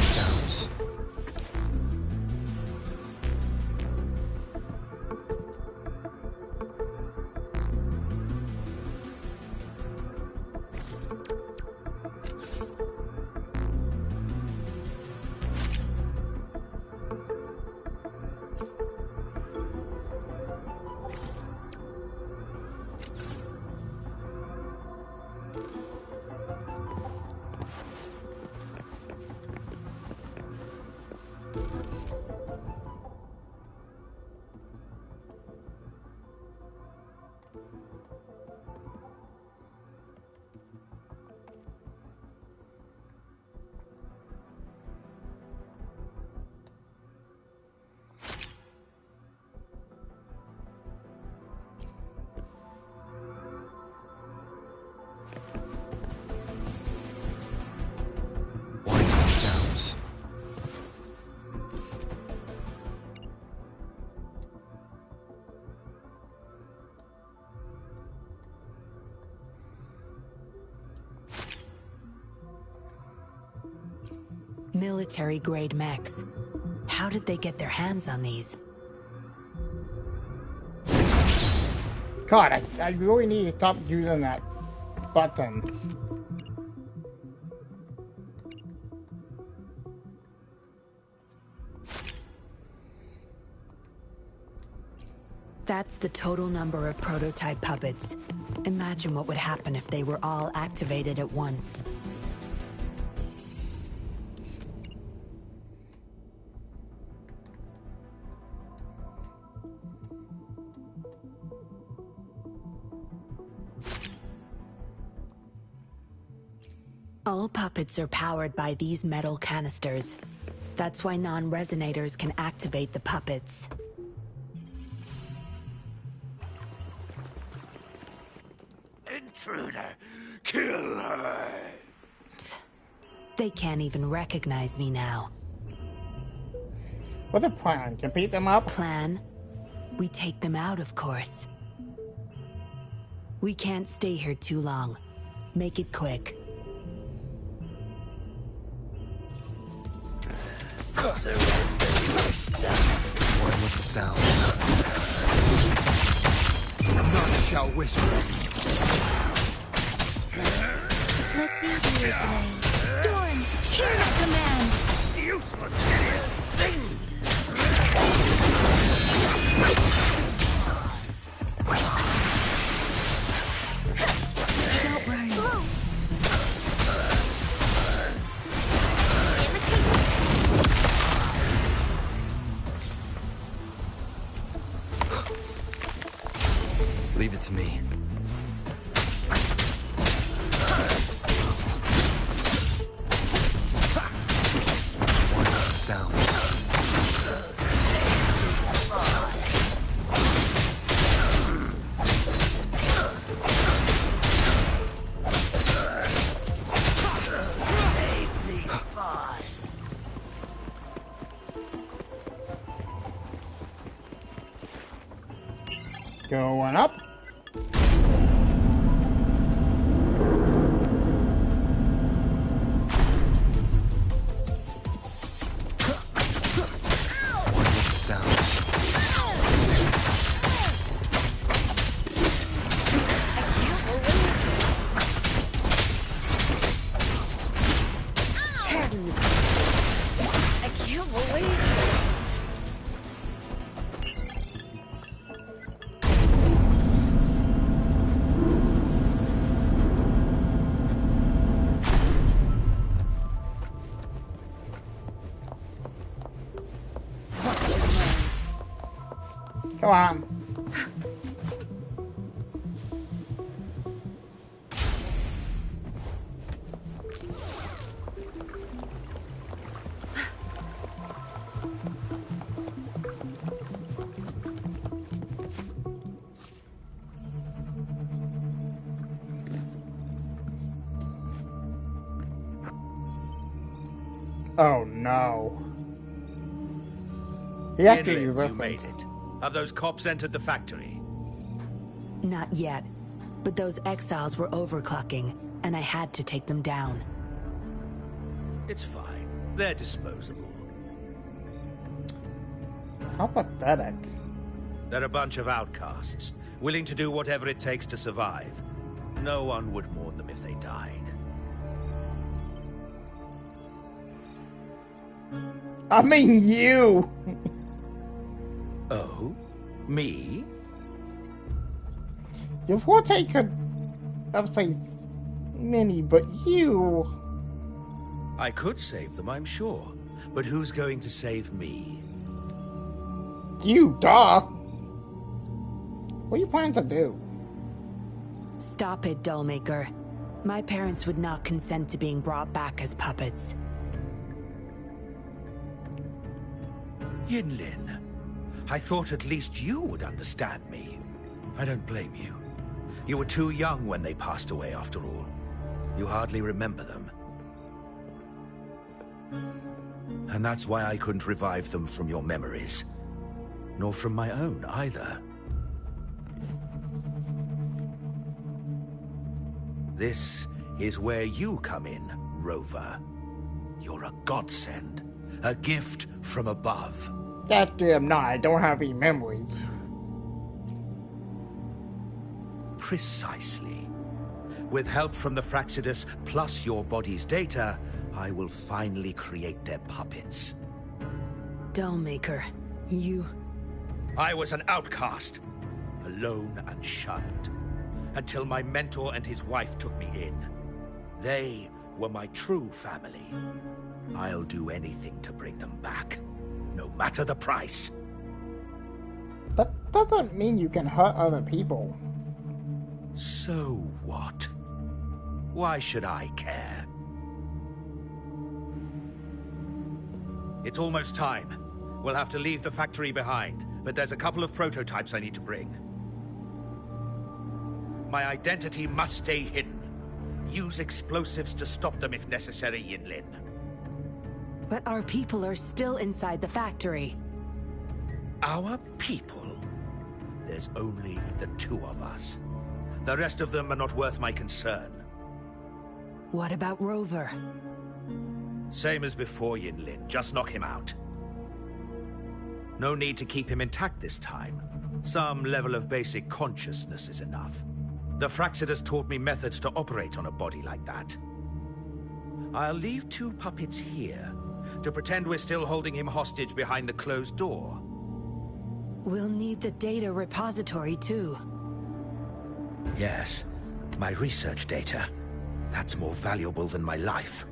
Sounds. Sounds. Military-grade mechs. How did they get their hands on these? God, I really need to stop using that button. That's the total number of prototype puppets. Imagine what would happen if they were all activated at once. All puppets are powered by these metal canisters. That's why non-resonators can activate the puppets. Intruder! Kill her! They can't even recognize me now. What's the plan? To beat them up? Plan? We take them out, of course. We can't stay here too long. Make it quick. One with the sound. None shall whisper. Let me do it, Blade. Storm, hear my command! Useless idiots! Thing! Don't worry. Leave it to me. One with the sound. Going up. Come on. Oh no. He actually Inlet, you listened. made it. Have those cops entered the factory? Not yet. But those exiles were overclocking, and I had to take them down. It's fine. They're disposable. How pathetic. They're a bunch of outcasts, willing to do whatever it takes to survive. No one would mourn them if they died. I mean you! Oh? Me? Your forte could, I would say, many, but you... I could save them, I'm sure. But who's going to save me? You, duh! What are you planning to do? Stop it, Dollmaker. My parents would not consent to being brought back as puppets. Yinlin, I thought at least you would understand me. I don't blame you. You were too young when they passed away, after all. You hardly remember them. And that's why I couldn't revive them from your memories. Nor from my own, either. This is where you come in, Rover. You're a godsend. A gift from above. That damn not, I don't have any memories. Precisely. With help from the Fraxidus, plus your body's data, I will finally create their puppets. Dollmaker, you... I was an outcast, alone and shunned, until my mentor and his wife took me in. They were my true family. I'll do anything to bring them back, no matter the price. That doesn't mean you can hurt other people. So what? Why should I care? It's almost time. We'll have to leave the factory behind, but there's a couple of prototypes I need to bring. My identity must stay hidden. Use explosives to stop them if necessary, Yinlin. But our people are still inside the factory. Our people? There's only the two of us. The rest of them are not worth my concern. What about Rover? Same as before, Yinlin. Just knock him out. No need to keep him intact this time. Some level of basic consciousness is enough. The Fraxidus taught me methods to operate on a body like that. I'll leave two puppets here to pretend we're still holding him hostage behind the closed door. We'll need the data repository, too. Yes, my research data. That's more valuable than my life.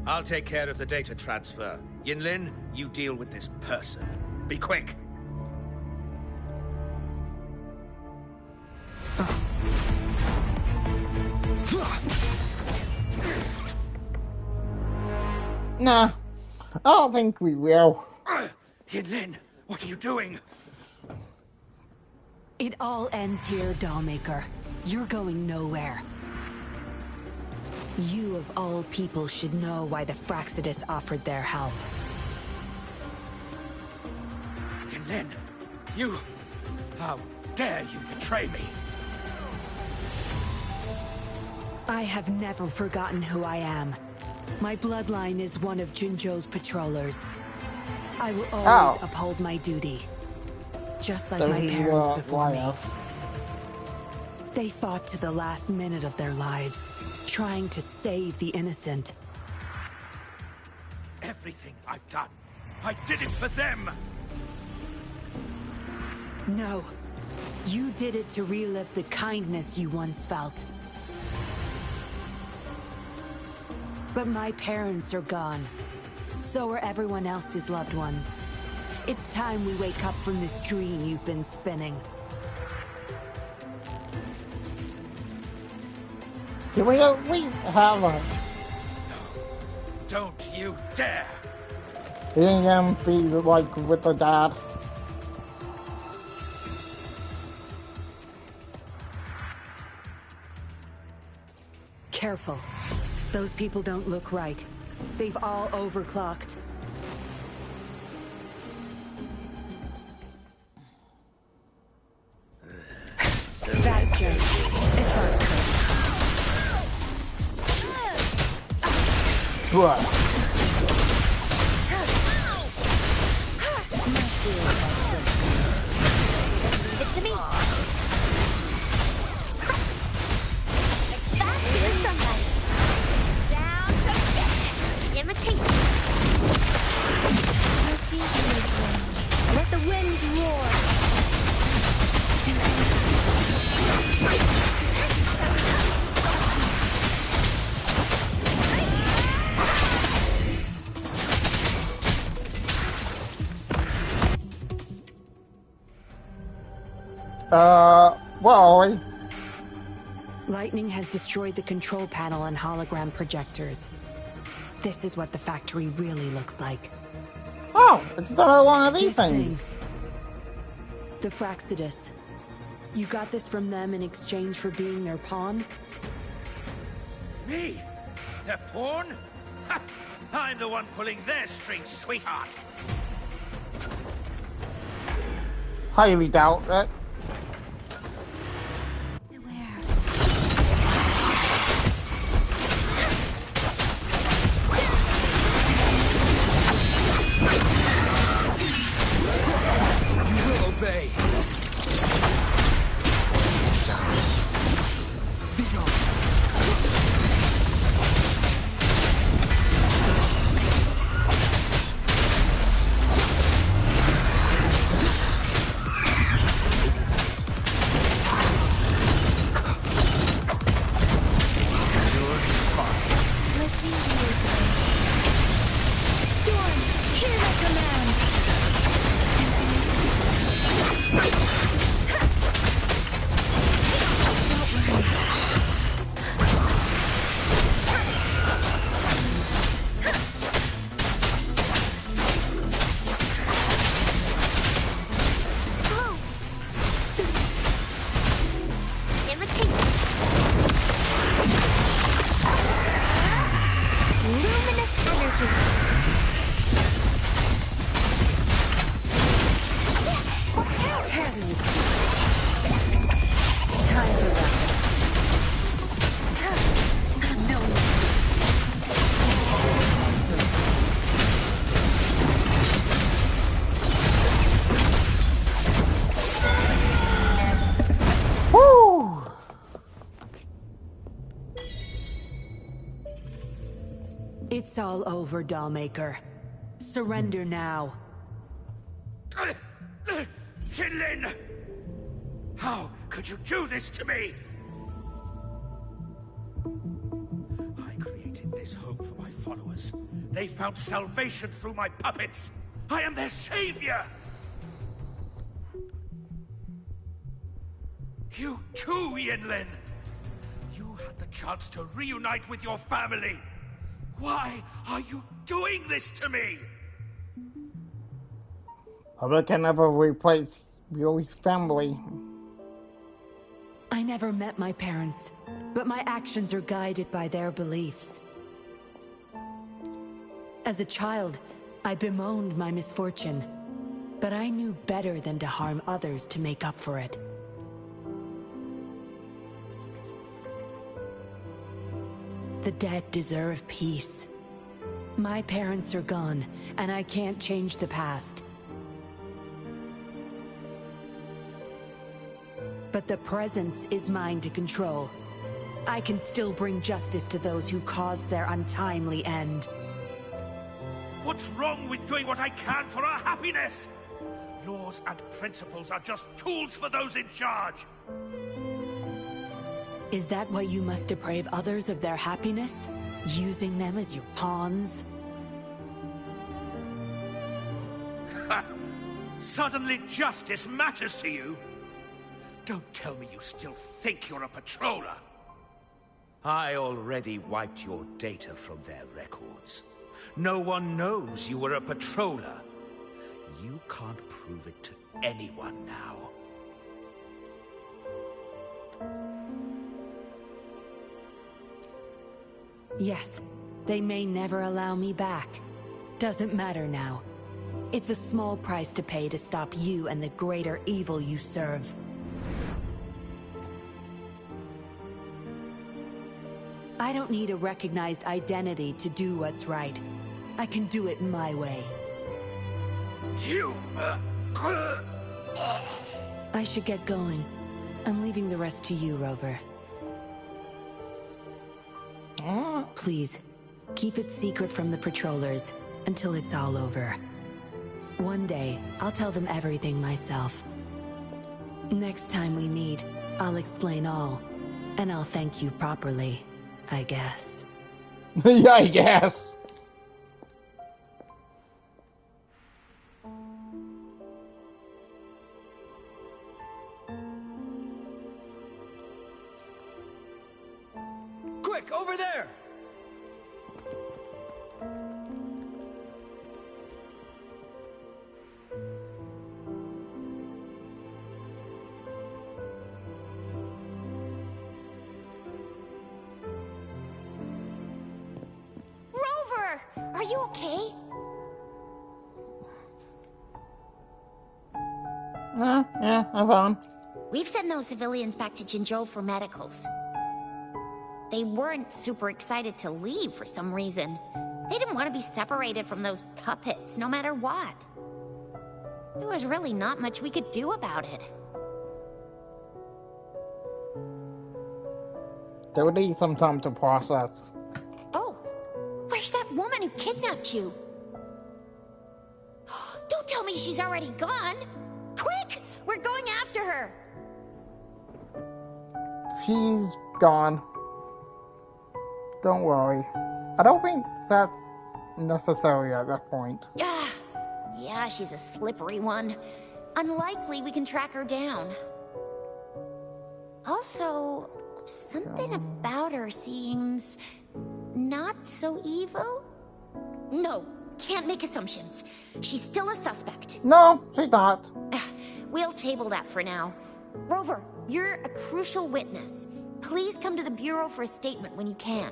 I'll take care of the data transfer. Yinlin, you deal with this person. Be quick! Nah, I don't think we will. Yinlin, what are you doing? It all ends here, Dollmaker. You're going nowhere. You of all people should know why the Fraxidus offered their help. Yinlin, you... How dare you betray me? I have never forgotten who I am. My bloodline is one of Jinzhou's patrollers. I will always uphold my duty. Just like my parents before me. They fought to the last minute of their lives, trying to save the innocent. Everything I've done, I did it for them! No. You did it to relive the kindness you once felt. But my parents are gone. So are everyone else's loved ones. It's time we wake up from this dream you've been spinning. Can we at least have a... Don't you dare! Him be like with the dad. Careful. Those people don't look right. They've all overclocked. That's just... it's our turn. What? It's to me. Faster as somebody. Down to business. Imitate. Let the winds roar. Well, Lightning has destroyed the control panel and hologram projectors. This is what the factory really looks like. Oh, it's another one of these things. The Fraxidus. You got this from them in exchange for being their pawn? Me? Their pawn? Ha! I'm the one pulling their strings, sweetheart. Highly doubt that. You will obey. Be gone. It's all over, Dollmaker. Surrender now. Jinlin! How could you do this to me? I created this home for my followers. They found salvation through my puppets. I am their savior! You too, Yinlin! You had the chance to reunite with your family. Why are you doing this to me? I can never replace your family. I never met my parents, but my actions are guided by their beliefs. As a child, I bemoaned my misfortune, but I knew better than to harm others to make up for it. The dead deserve peace. My parents are gone, and I can't change the past. But the presence is mine to control. I can still bring justice to those who caused their untimely end. What's wrong with doing what I can for our happiness? Laws and principles are just tools for those in charge. Is that why you must deprave others of their happiness? Using them as your pawns? Suddenly justice matters to you? Don't tell me you still think you're a patroller. I already wiped your data from their records. No one knows you were a patroller. You can't prove it to anyone now. Yes, they may never allow me back. Doesn't matter now. It's a small price to pay to stop you and the greater evil you serve. I don't need a recognized identity to do what's right. I can do it my way. You... I should get going. I'm leaving the rest to you, Rover. Please, keep it secret from the patrollers until it's all over. One day, I'll tell them everything myself. Next time we meet, I'll explain all. And I'll thank you properly, I guess. Yeah, I guess. Quick, over there! Rover! Are you okay? Yeah, I'm fine. We've sent those civilians back to Jinzhou for medicals. They weren't super excited to leave for some reason. They didn't want to be separated from those puppets, no matter what. There was really not much we could do about it. They would need some time to process. Oh, where's that woman who kidnapped you? Don't tell me she's already gone. Quick, we're going after her. She's gone. Don't worry. I don't think that's necessary at that point. Yeah, she's a slippery one. Unlikely we can track her down. Also, something about her seems not so evil? No, can't make assumptions. She's still a suspect. No, she's not. We'll table that for now. Rover, you're a crucial witness. Please come to the Bureau for a statement when you can.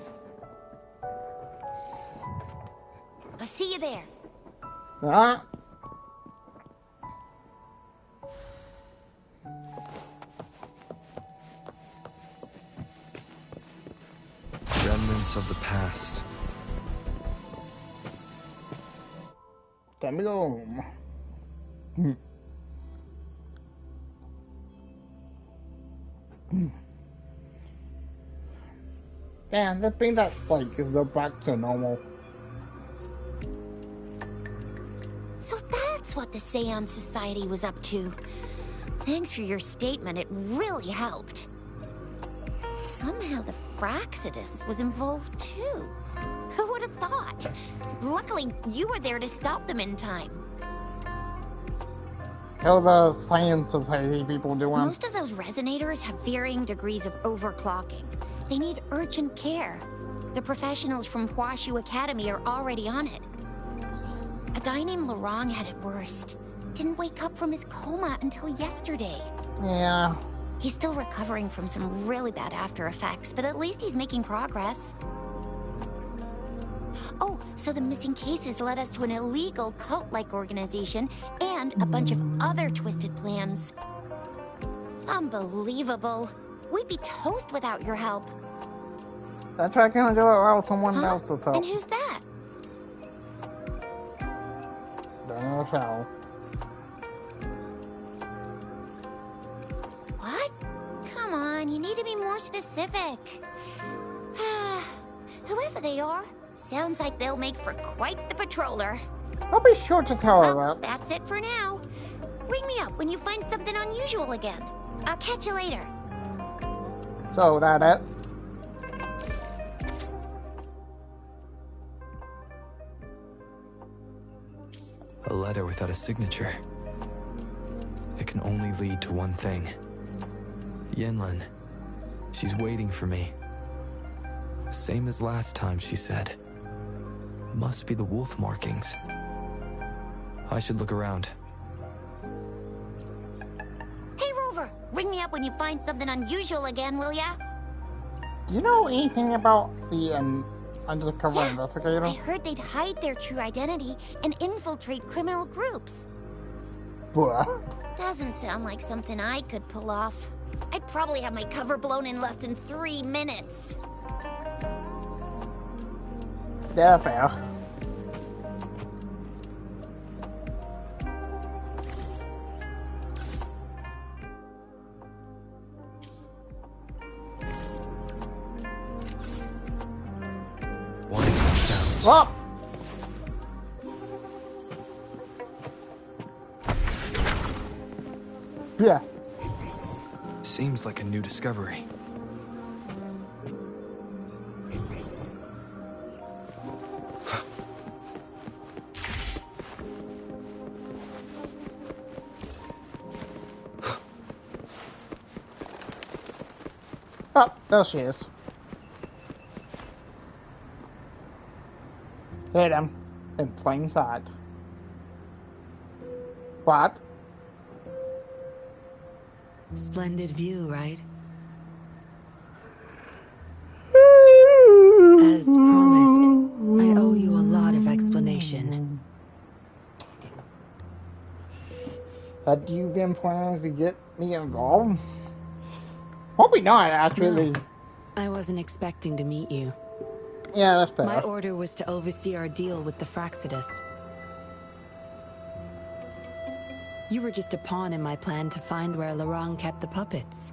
I'll see you there. Remnants of the past. Let me go home. Man, this thing that like is back to normal. So that's what the Seance Society was up to. Thanks for your statement, it really helped. Somehow the Fraxidus was involved too. Who would have thought? Luckily, you were there to stop them in time. How the Science Society people doing? Most of those resonators have varying degrees of overclocking. They need urgent care. The professionals from Huashu Academy are already on it. A guy named Lorong had it worst. Didn't wake up from his coma until yesterday. Yeah. He's still recovering from some really bad after effects, but at least he's making progress. Oh, so the missing cases led us to an illegal cult-like organization and a bunch of other twisted plans. Unbelievable. We'd be toast without your help. That's why I can't do it without someone else's help. And who's that? Don't know how. What? Come on, you need to be more specific. Whoever they are, sounds like they'll make for quite the patroller. I'll be sure to tell her that. That's it for now. Ring me up when you find something unusual again. I'll catch you later. So, that it? A letter without a signature. It can only lead to one thing. Yinlin. She's waiting for me. Same as last time, she said. Must be the wolf markings. I should look around. Hey, Rover! Ring me up when you find something unusual again, will ya? Do you know anything about the Undercover investigator? I heard they'd hide their true identity and infiltrate criminal groups. Bruh. Doesn't sound like something I could pull off. I'd probably have my cover blown in less than 3 minutes. Yeah, fair. Up! Yeah. Seems like a new discovery. Oh, there she is. Hit him in plain sight. What? Splendid view, right? As promised, I owe you a lot of explanation. Had you been planning to get me involved? Probably not, actually. No, I wasn't expecting to meet you. Yeah, that's better. My order was to oversee our deal with the Fraxidus. You were just a pawn in my plan to find where Laurent kept the puppets.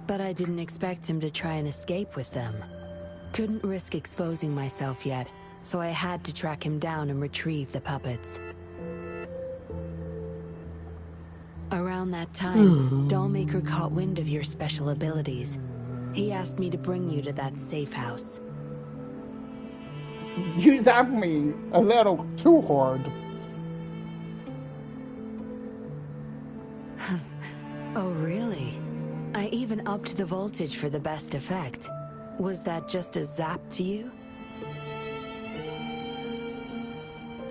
But I didn't expect him to try and escape with them. Couldn't risk exposing myself yet, so I had to track him down and retrieve the puppets. Around that time, Dollmaker caught wind of your special abilities. He asked me to bring you to that safe house. You zapped me a little too hard. Oh, really? I even upped the voltage for the best effect. Was that just a zap to you?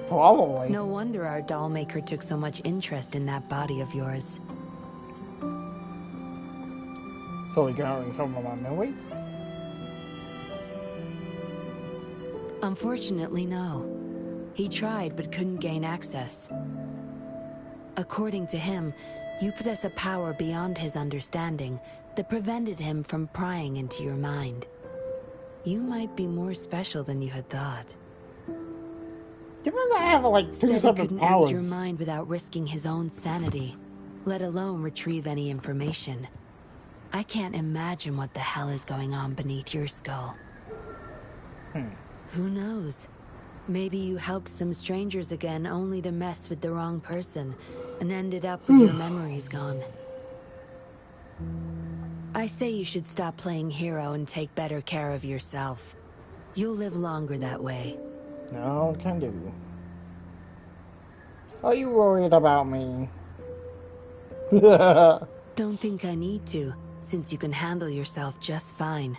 Probably. No wonder our Dollmaker took so much interest in that body of yours. So we can recover my memories? Unfortunately, no. He tried but couldn't gain access. According to him, you possess a power beyond his understanding that prevented him from prying into your mind. You might be more special than you had thought. Given that I have like two Said he separate couldn't powers. read your mind without risking his own sanity, let alone retrieve any information. I can't imagine what the hell is going on beneath your skull. Who knows? Maybe you helped some strangers again only to mess with the wrong person and ended up with your memories gone. I say you should stop playing hero and take better care of yourself. You'll live longer that way. No, can do. Are you worried about me? Don't think I need to, since you can handle yourself just fine.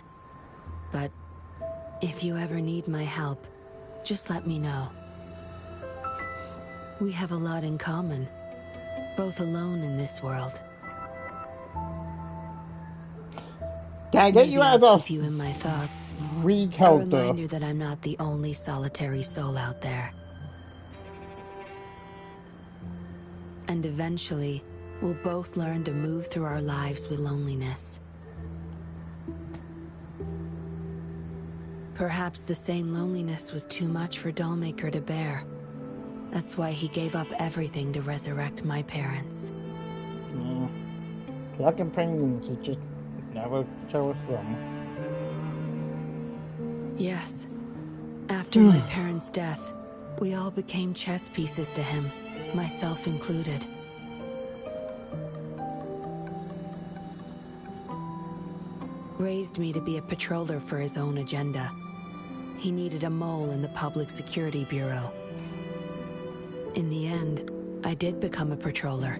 But if you ever need my help, just let me know. We have a lot in common, both alone in this world. Can I get Maybe you out I'll of keep you in my thoughts. A recount reminder that I'm not the only solitary soul out there. And eventually, we'll both learn to move through our lives with loneliness. Perhaps the same loneliness was too much for Dollmaker to bear. That's why he gave up everything to resurrect my parents. Second penguins, you just never show us them. Yes. After my parents' death, we all became chess pieces to him, myself included. Raised me to be a patroller for his own agenda. He needed a mole in the Public Security Bureau. In the end, I did become a patroller,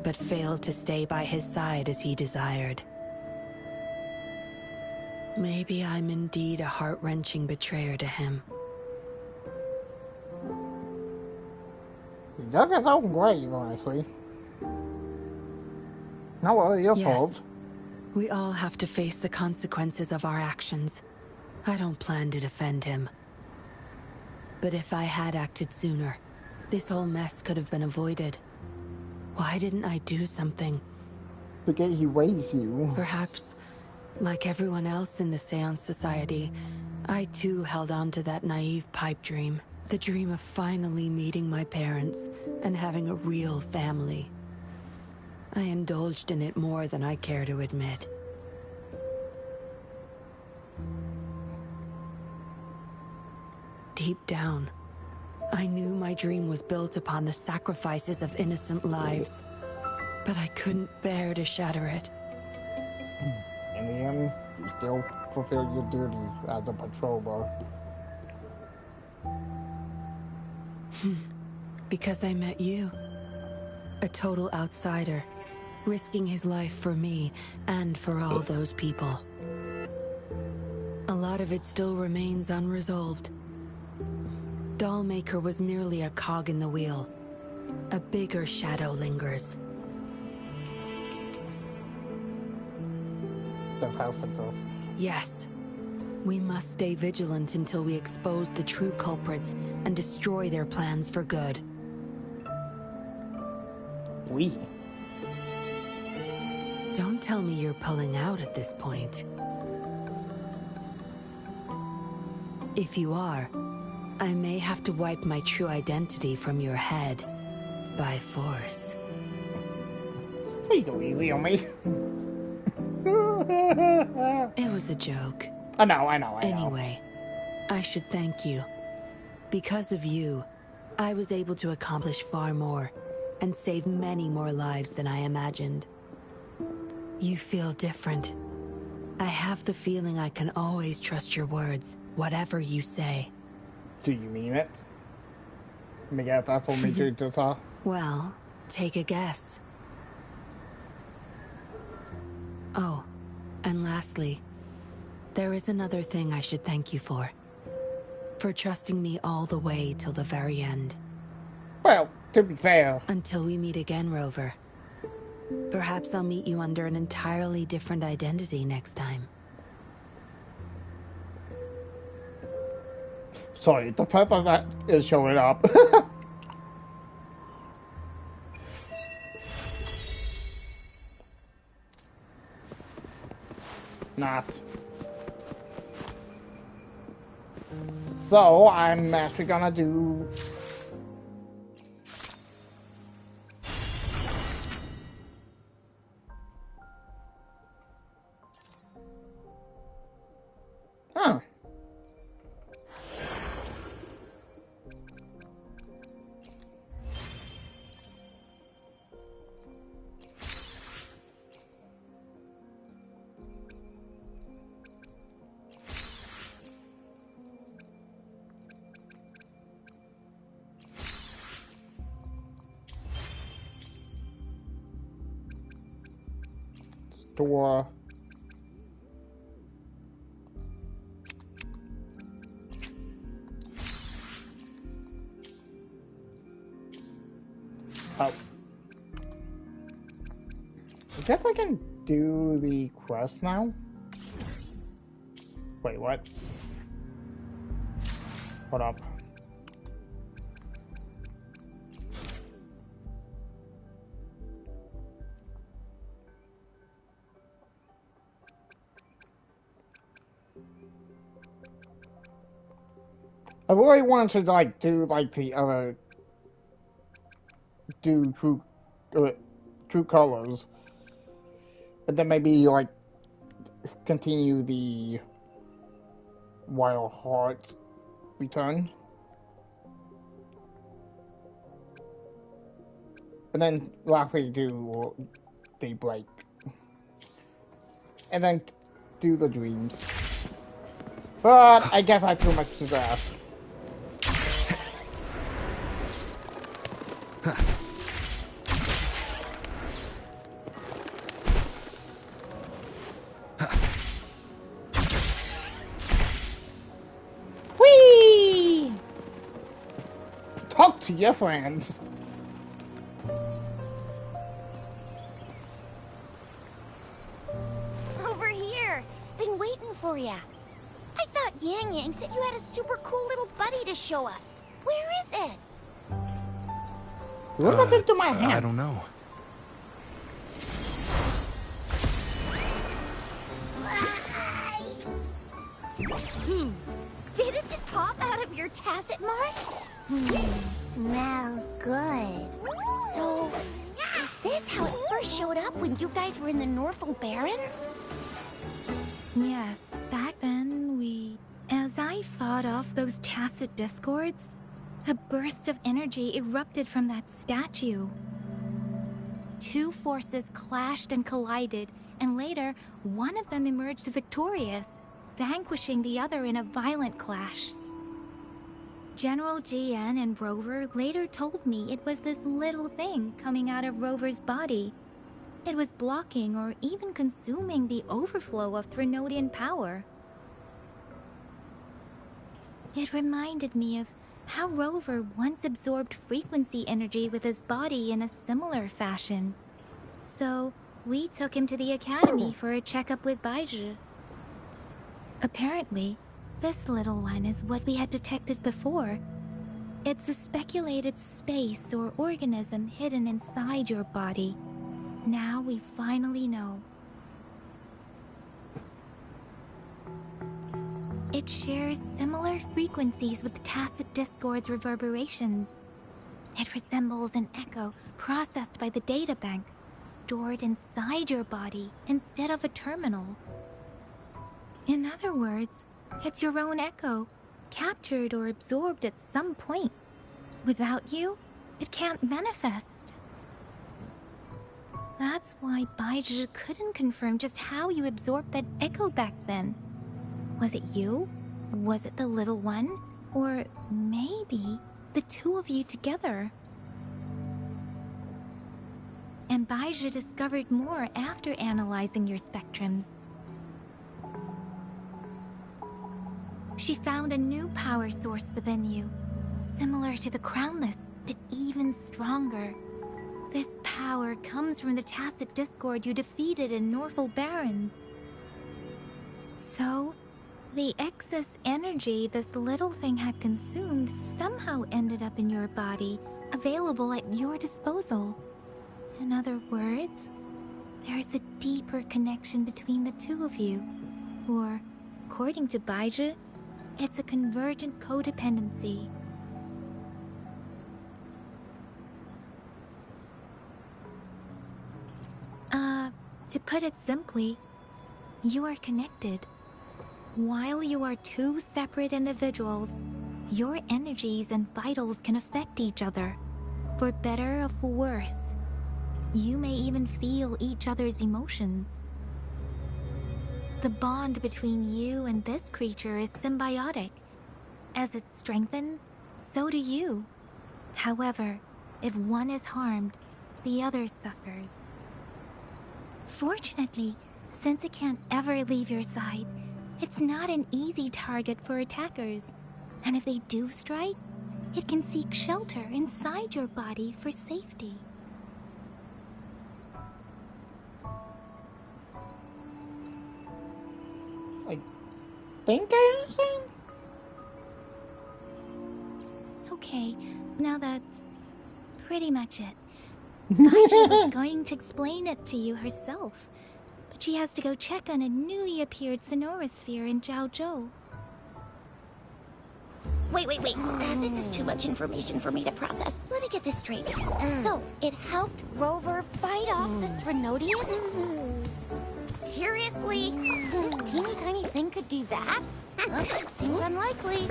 but failed to stay by his side as he desired. Maybe I'm indeed a heart-wrenching betrayer to him. That gets open great, honestly. Not really your fault. We all have to face the consequences of our actions. I don't plan to defend him. But if I had acted sooner, this whole mess could have been avoided. Why didn't I do something? Because he raised you. Perhaps, like everyone else in the Seance Society, I too held on to that naive pipe dream. The dream of finally meeting my parents and having a real family. I indulged in it more than I care to admit. Deep down, I knew my dream was built upon the sacrifices of innocent lives, but I couldn't bear to shatter it. In the end, you still fulfill your duties as a patroller. Because I met you. A total outsider, risking his life for me and for all those people. A lot of it still remains unresolved. Dollmaker was merely a cog in the wheel. A bigger shadow lingers. The precipice. Yes. We must stay vigilant until we expose the true culprits and destroy their plans for good. We? Don't tell me you're pulling out at this point. If you are, I may have to wipe my true identity from your head by force. Please go easy on me. It was a joke. I know. Anyway, I should thank you. Because of you, I was able to accomplish far more and save many more lives than I imagined. You feel different. I have the feeling I can always trust your words, whatever you say. Do you mean it? Me get that for me to talk? Well, take a guess. Oh, and lastly, there is another thing I should thank you for. For trusting me all the way till the very end. Well, to be fair. Until we meet again, Rover. Perhaps I'll meet you under an entirely different identity next time. Sorry, the part of that is showing up. Nice. So, I'm actually gonna do... Huh. Store. Oh. I guess I can do the quest now? Wait, what? Hold up. I really wanted to like do like the other true colors, and then maybe like continue the Wild Heart return, and then lastly do the break, and then do the dreams. But I guess I too much to ask. Whee! Talk to your friends. area. I thought Yang Yang said you had a super cool little buddy to show us. Where is it? Look into my hand. I don't know. Did it just pop out of your tacit mark? Smells good. So, is this how it first showed up when you guys were in the Norfolk Barrens? Yes, back then as I fought off those tacit discords, a burst of energy erupted from that statue. Two forces clashed and collided, and later, one of them emerged victorious, vanquishing the other in a violent clash. General GN and Rover later told me it was this little thing coming out of Rover's body. It was blocking or even consuming the overflow of Threnodian power. It reminded me of how Rover once absorbed frequency energy with his body in a similar fashion. So, we took him to the academy for a checkup with Baizhi. Apparently, this little one is what we had detected before. It's a speculated space or organism hidden inside your body. Now we finally know. It shares similar frequencies with tacit discord's reverberations. It resembles an echo processed by the data bank, stored inside your body instead of a terminal. In other words, it's your own echo, captured or absorbed at some point. Without you, it can't manifest. That's why Baizhi couldn't confirm just how you absorbed that echo back then. Was it you? Was it the little one? Or maybe the two of you together? And Baizhi discovered more after analyzing your spectrums. She found a new power source within you, similar to the Crownless, but even stronger. This power comes from the tacit discord you defeated in Norfolk Barrens. So, the excess energy this little thing had consumed somehow ended up in your body, available at your disposal. In other words, there's a deeper connection between the two of you. Or, according to Baizhi, it's a convergent codependency. To put it simply, you are connected. While you are two separate individuals, your energies and vitals can affect each other, for better or for worse. You may even feel each other's emotions. The bond between you and this creature is symbiotic. As it strengthens, so do you. However, if one is harmed, the other suffers. Fortunately, since it can't ever leave your side, it's not an easy target for attackers. And if they do strike, it can seek shelter inside your body for safety. I think I understand. Okay, now that's pretty much it. Baizhi was going to explain it to you herself, but she has to go check on a newly appeared Sonorosphere in Jiaozhou. Wait. This is too much information for me to process. Let me get this straight. So, it helped Rover fight off the Threnodians? Seriously? This teeny tiny thing could do that? Seems unlikely.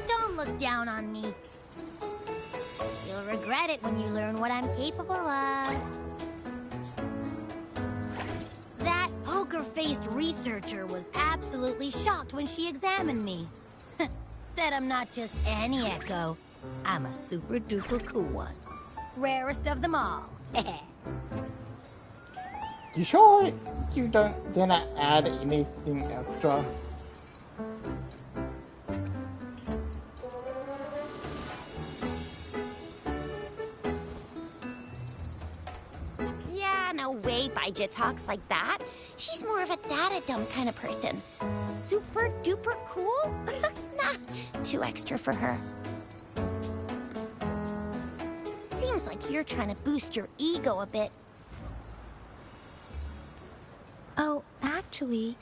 Don't look down on me. You'll regret it when you learn what I'm capable of. That poker-faced researcher was absolutely shocked when she examined me. Said I'm not just any echo. I'm a super-duper cool one. Rarest of them all. You sure you didn't add anything extra? Abijah talks like that. She's more of a data-dumb kind of person. Super duper cool? Nah, too extra for her. Seems like you're trying to boost your ego a bit. Oh, actually,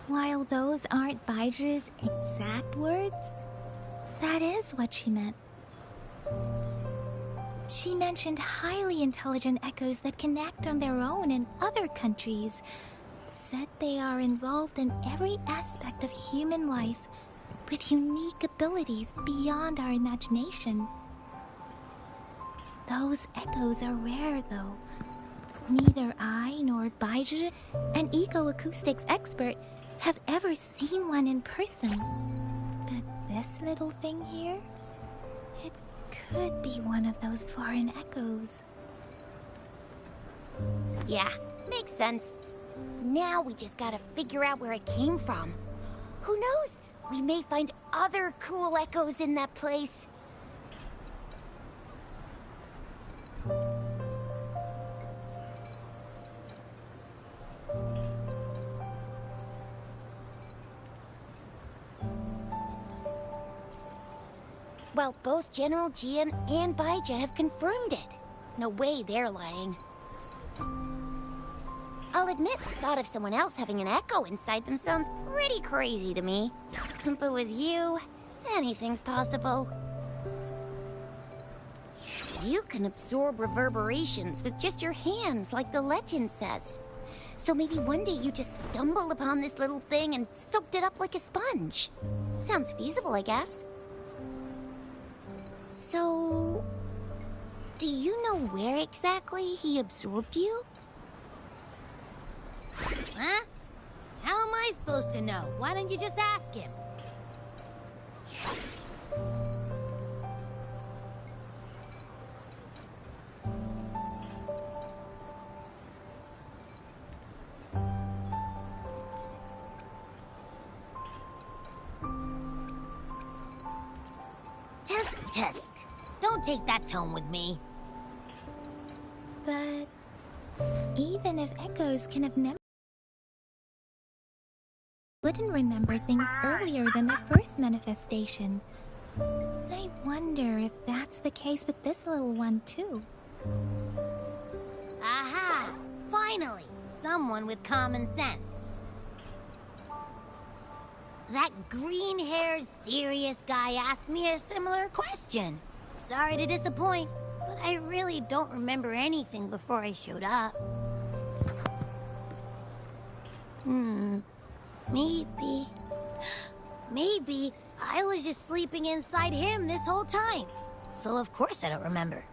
while those aren't Bijah's exact words, that is what she meant. She mentioned highly intelligent echoes that can act on their own in other countries. Said they are involved in every aspect of human life, with unique abilities beyond our imagination. Those echoes are rare, though. Neither I nor Bijah, an eco-acoustics expert, have ever seen one in person. But this little thing here, it could be one of those foreign echoes. Yeah, makes sense. Now we just gotta figure out where it came from. Who knows? We may find other cool echoes in that place. Well, both General Jian and Bijah have confirmed it. No way they're lying. I'll admit, the thought of someone else having an echo inside them sounds pretty crazy to me. But with you, anything's possible. You can absorb reverberations with just your hands, like the legend says. So maybe one day you just stumbled upon this little thing and soaked it up like a sponge. Sounds feasible, I guess. So, do you know where exactly he absorbed you? Huh? How am I supposed to know? Why don't you just ask him? Tisk. Don't take that tone with me. But even if echoes can have memory, wouldn't remember things earlier than their first manifestation. I wonder if that's the case with this little one too. Aha! Finally! Someone with common sense. That green-haired, serious guy asked me a similar question. Sorry to disappoint, but I really don't remember anything before I showed up. Maybe I was just sleeping inside him this whole time. So of course I don't remember.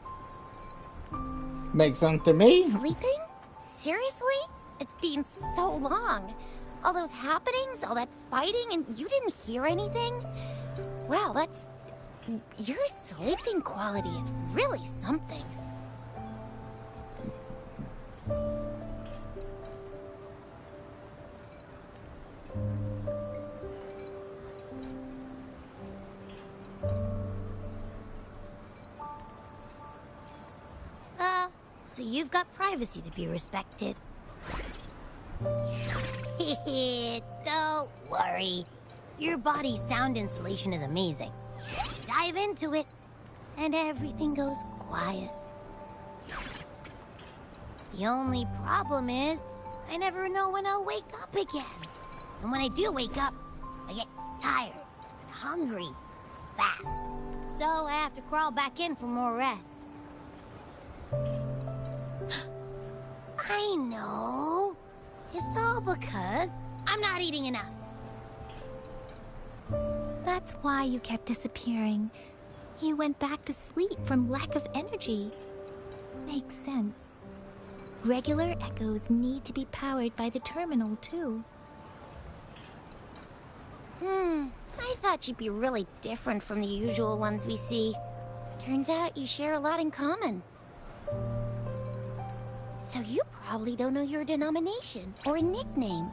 Makes sense to me. Sleeping? Seriously? It's been so long. All those happenings, all that fighting, and you didn't hear anything? Wow, that's... Your sleeping quality is really something. So you've got privacy to be respected. Don't worry. Your body's sound insulation is amazing. Dive into it, and everything goes quiet. The only problem is, I never know when I'll wake up again. And when I do wake up, I get tired and hungry fast. So I have to crawl back in for more rest. I know. It's all because I'm not eating enough. That's why you kept disappearing. You went back to sleep from lack of energy. Makes sense. Regular echoes need to be powered by the terminal, too. I thought you'd be really different from the usual ones we see. Turns out you share a lot in common. So you probably don't know your denomination or a nickname.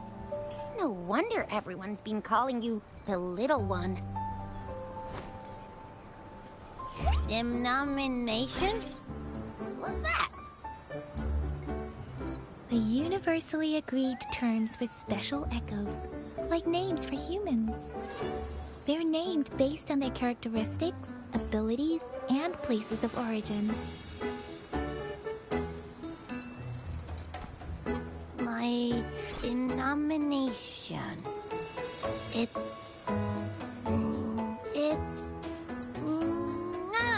No wonder everyone's been calling you the Little One. Denomination? What's that? The universally agreed terms for special echoes, like names for humans. They're named based on their characteristics, abilities, and places of origin. My denomination. It's... I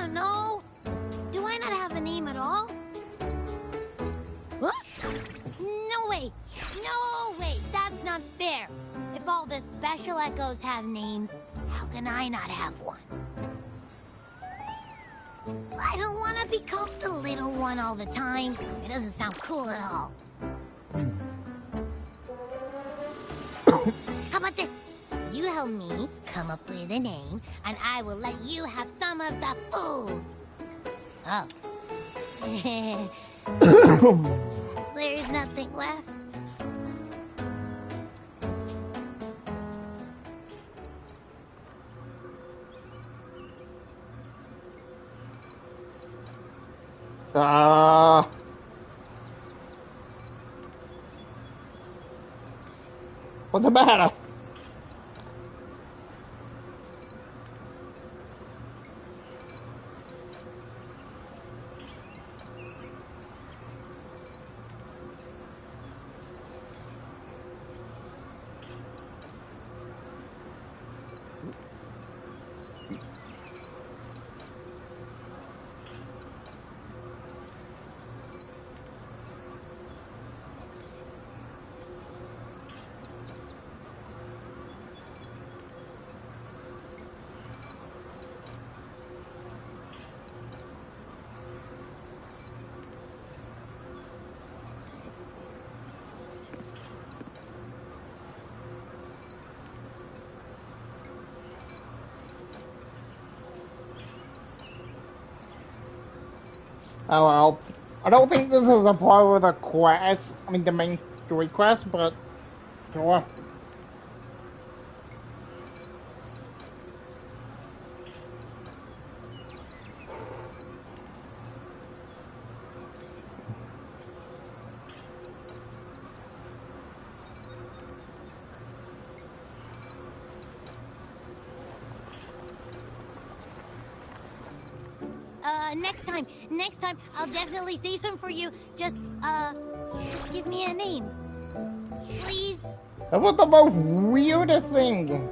don't know. Do I not have a name at all? What? No way! No way! That's not fair! If all the special echoes have names, how can I not have one? I don't want to be called the little one all the time. It doesn't sound cool at all. How about this? You help me come up with a name, and I will let you have some of the food. Oh. There's nothing left. What's the matter? Oh well, I don't think this is a part of the quest, I mean the main story quest, but sure. Next time, I'll definitely save some for you. Just give me a name. Please? That was the most weirdest thing.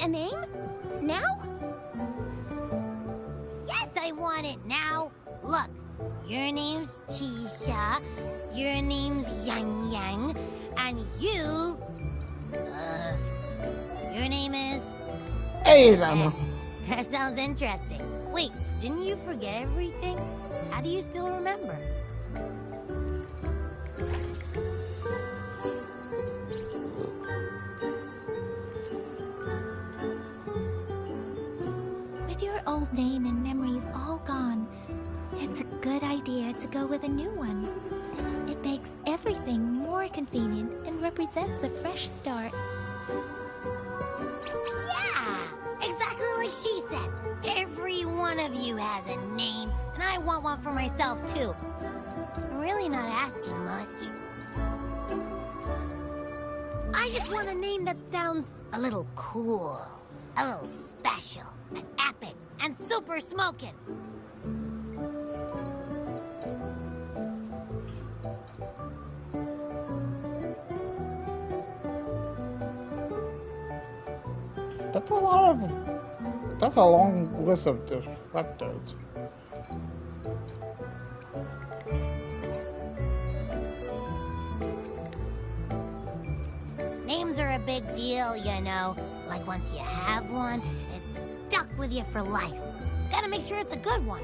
A name? Now? Yes, I want it now. Look, your name's Chisha, your name's Yang Yang, and you... your name is... Hey, Lama. That sounds interesting. Wait, didn't you forget everything? How do you still remember? With your old name and memories all gone, it's a good idea to go with a new one. It makes everything more convenient and represents a fresh start. Yeah! Exactly like she said. Every one of you has a name, and I want one for myself, too. I'm really not asking much. I just want a name that sounds a little cool, a little special, and epic, and super smoking. That's a long list of descriptors. Names are a big deal, you know. Like once you have one, it's stuck with you for life. Gotta make sure it's a good one.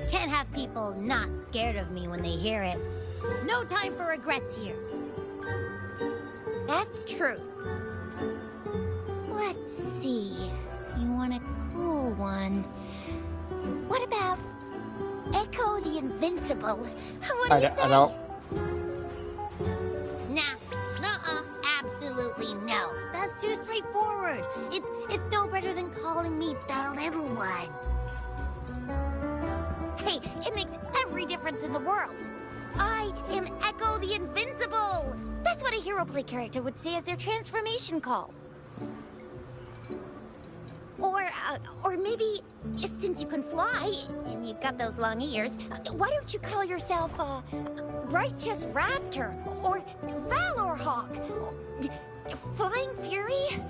Can't have people not scared of me when they hear it. No time for regrets here. That's true. Let's see. You want a cool one. What about Echo the Invincible? What do you say? I don't. Nah, absolutely no. That's too straightforward. It's no better than calling me the little one. Hey, it makes every difference in the world. I am Echo the Invincible. That's what a hero play character would say as their transformation call. Or maybe, since you can fly, and you've got those long ears, why don't you call yourself, Righteous Raptor, or Valor Hawk, Flying Fury?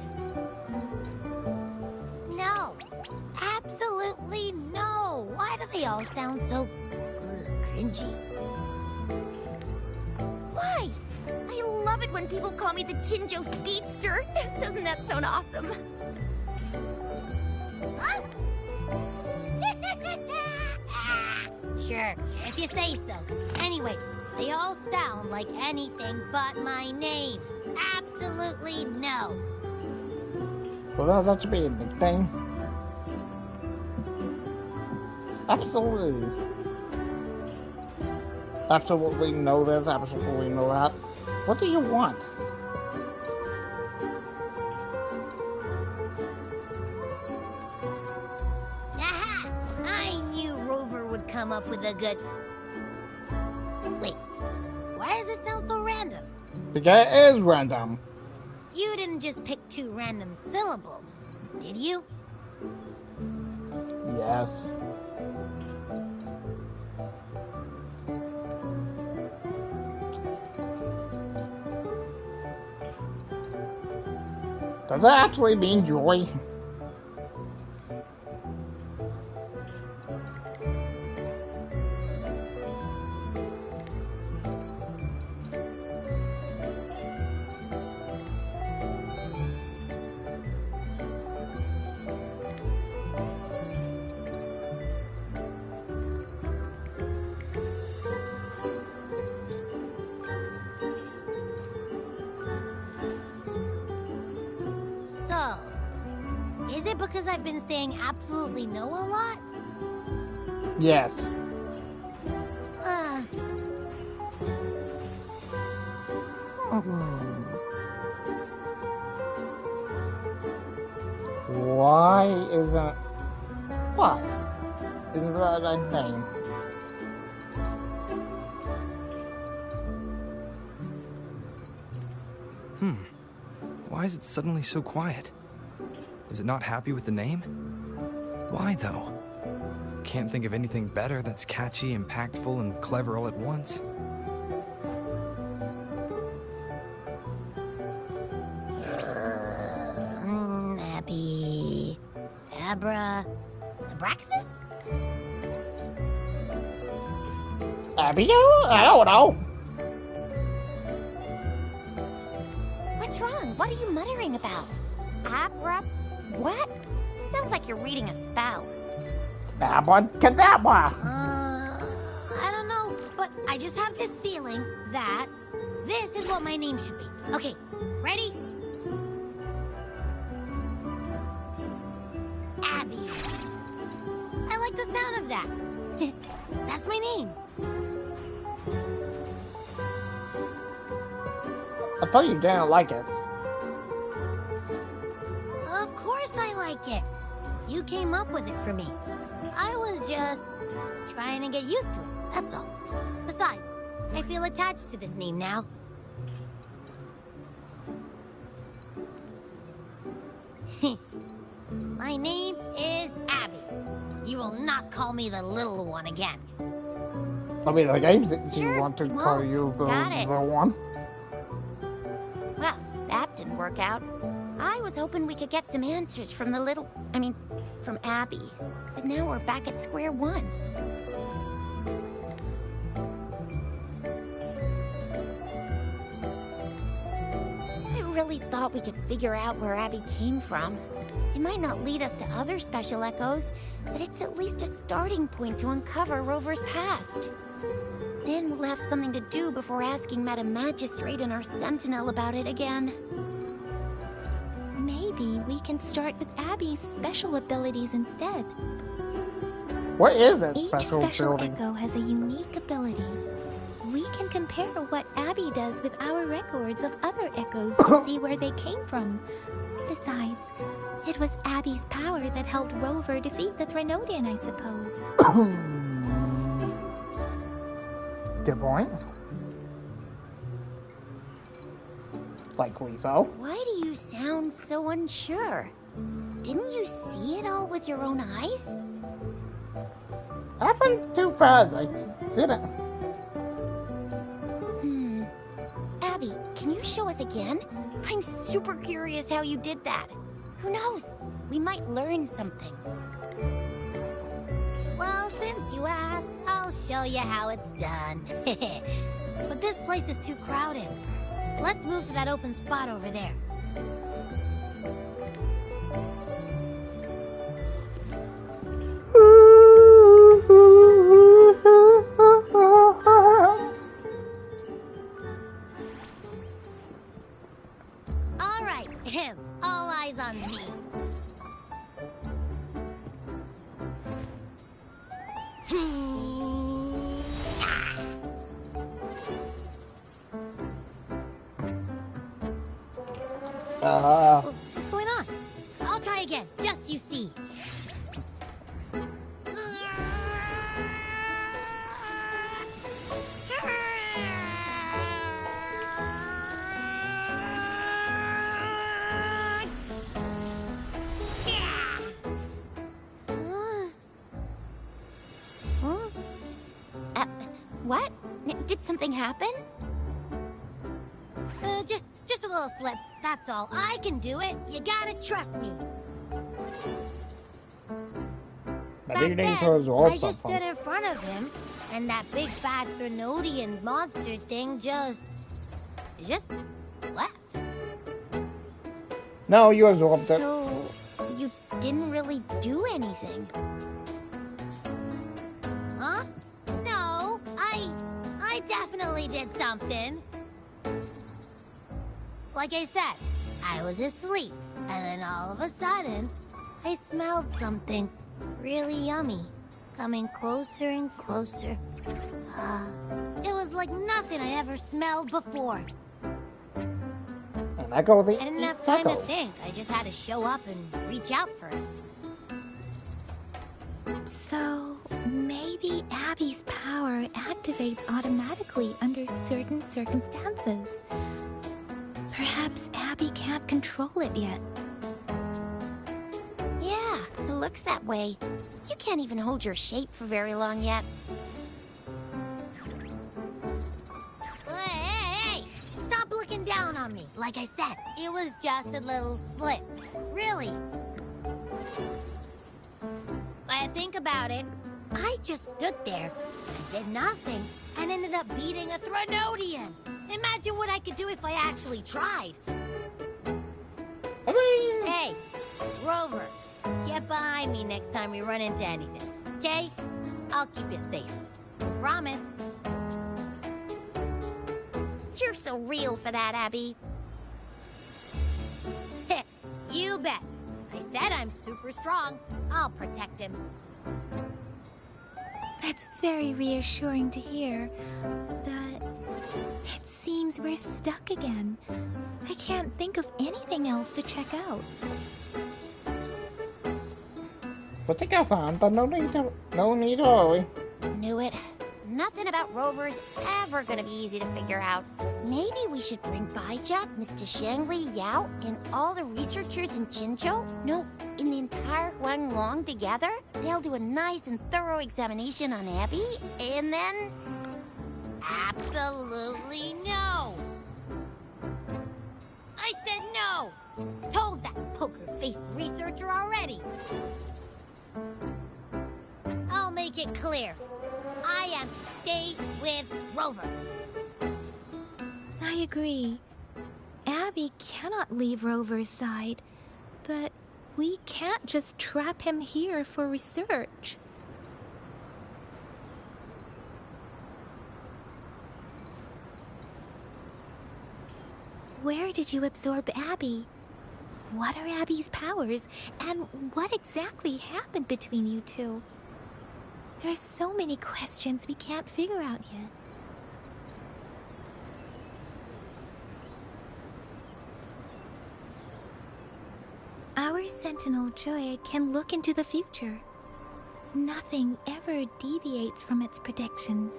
No. Absolutely no. Why do they all sound so cringy? Why? I love it when people call me the Jinjo Speedster. Doesn't that sound awesome? Huh? Sure, if you say so. Anyway, they all sound like anything but my name. Absolutely no. Well, that should be a big thing. Absolutely. Absolutely no this, absolutely no that. What do you want? Aha! I knew Rover would come up with a good... Wait, why does it sound so random? Because it is random. You didn't just pick 2 random syllables, did you? Yes. Does that actually mean joy? Is it because I've been saying absolutely no a lot? Yes. Why isn't... What? Isn't that a thing? Why is it suddenly so quiet? Is it not happy with the name? Why, though? Can't think of anything better that's catchy, impactful, and clever all at once. Abby... Abra... Abraxas? Abby? I don't know. What's wrong? What are you muttering about? Abra... What? Sounds like you're reading a spell. Abracadabra! I don't know, but I just have this feeling that this is what my name should be. Okay, ready? Abby. I like the sound of that. That's my name. I thought you didn't like it. Of course I like it. You came up with it for me. I was just trying to get used to it, that's all. Besides, I feel attached to this name now. My name is Abby. You will not call me the little one again. I mean, the games that you want to call you the one. Well, that didn't work out. I was hoping we could get some answers from from Abby. But now we're back at square one. I really thought we could figure out where Abby came from. It might not lead us to other special echoes, but it's at least a starting point to uncover Rover's past. Then we'll have something to do before asking Madam Magistrate and our Sentinel about it again. Maybe we can start with Abby's special abilities instead. What is it? Each special echo has a unique ability. We can compare what Abby does with our records of other echoes to see where they came from. Besides, it was Abby's power that helped Rover defeat the Threnodian, I suppose. Good point. Likely so. Why do you sound so unsure? Didn't you see it all with your own eyes? Happened too fast. I didn't. Abby, can you show us again? I'm super curious how you did that. Who knows? We might learn something. Well, since you asked, I'll show you how it's done. But this place is too crowded. Let's move to that open spot over there. All right, all eyes on me. What's going on? I'll try again, just you see. What? Did something happen? Just a little slip, that's all. I can do it. You gotta trust me. Back then, I just stood in front of him, and that big bad Threnodian monster thing just left. No, you absorbed it. So, you didn't really do anything. Huh? No, I definitely did something. Like I said, I was asleep, and then all of a sudden, I smelled something really yummy, coming closer and closer. It was like nothing I ever smelled before. And I go the I didn't have time to think. I just had to show up and reach out for it. So, maybe Abby's power activates automatically under certain circumstances. Perhaps Abby can't control it yet. Yeah, it looks that way. You can't even hold your shape for very long yet. Hey! Stop looking down on me. Like I said, it was just a little slip. Really. When I think about it, I just stood there and did nothing and ended up beating a Threnodian. Imagine what I could do if I actually tried. Hey, Rover, get behind me next time we run into anything, okay? I'll keep you safe. Promise. You're so real for that, Abby. You bet. I said I'm super strong. I'll protect him. That's very reassuring to hear, but it seems we're stuck again. I can't think of anything else to check out. Put the gas on, but no need to worry. Knew it. Nothing about Rover's ever gonna be easy to figure out. Maybe we should bring Baijia, Mr. Shangli, Yao, and all the researchers in Jinzhou? No, in the entire Huanglong together? They'll do a nice and thorough examination on Abby, and then... Absolutely no! I said no! Told that poker-faced researcher already! I'll make it clear. I am to stay with Rover. I agree. Abby cannot leave Rover's side, but we can't just trap him here for research. Where did you absorb Abby? What are Abby's powers, and what exactly happened between you two? There are so many questions we can't figure out yet. Our Sentinel Joy can look into the future. Nothing ever deviates from its predictions.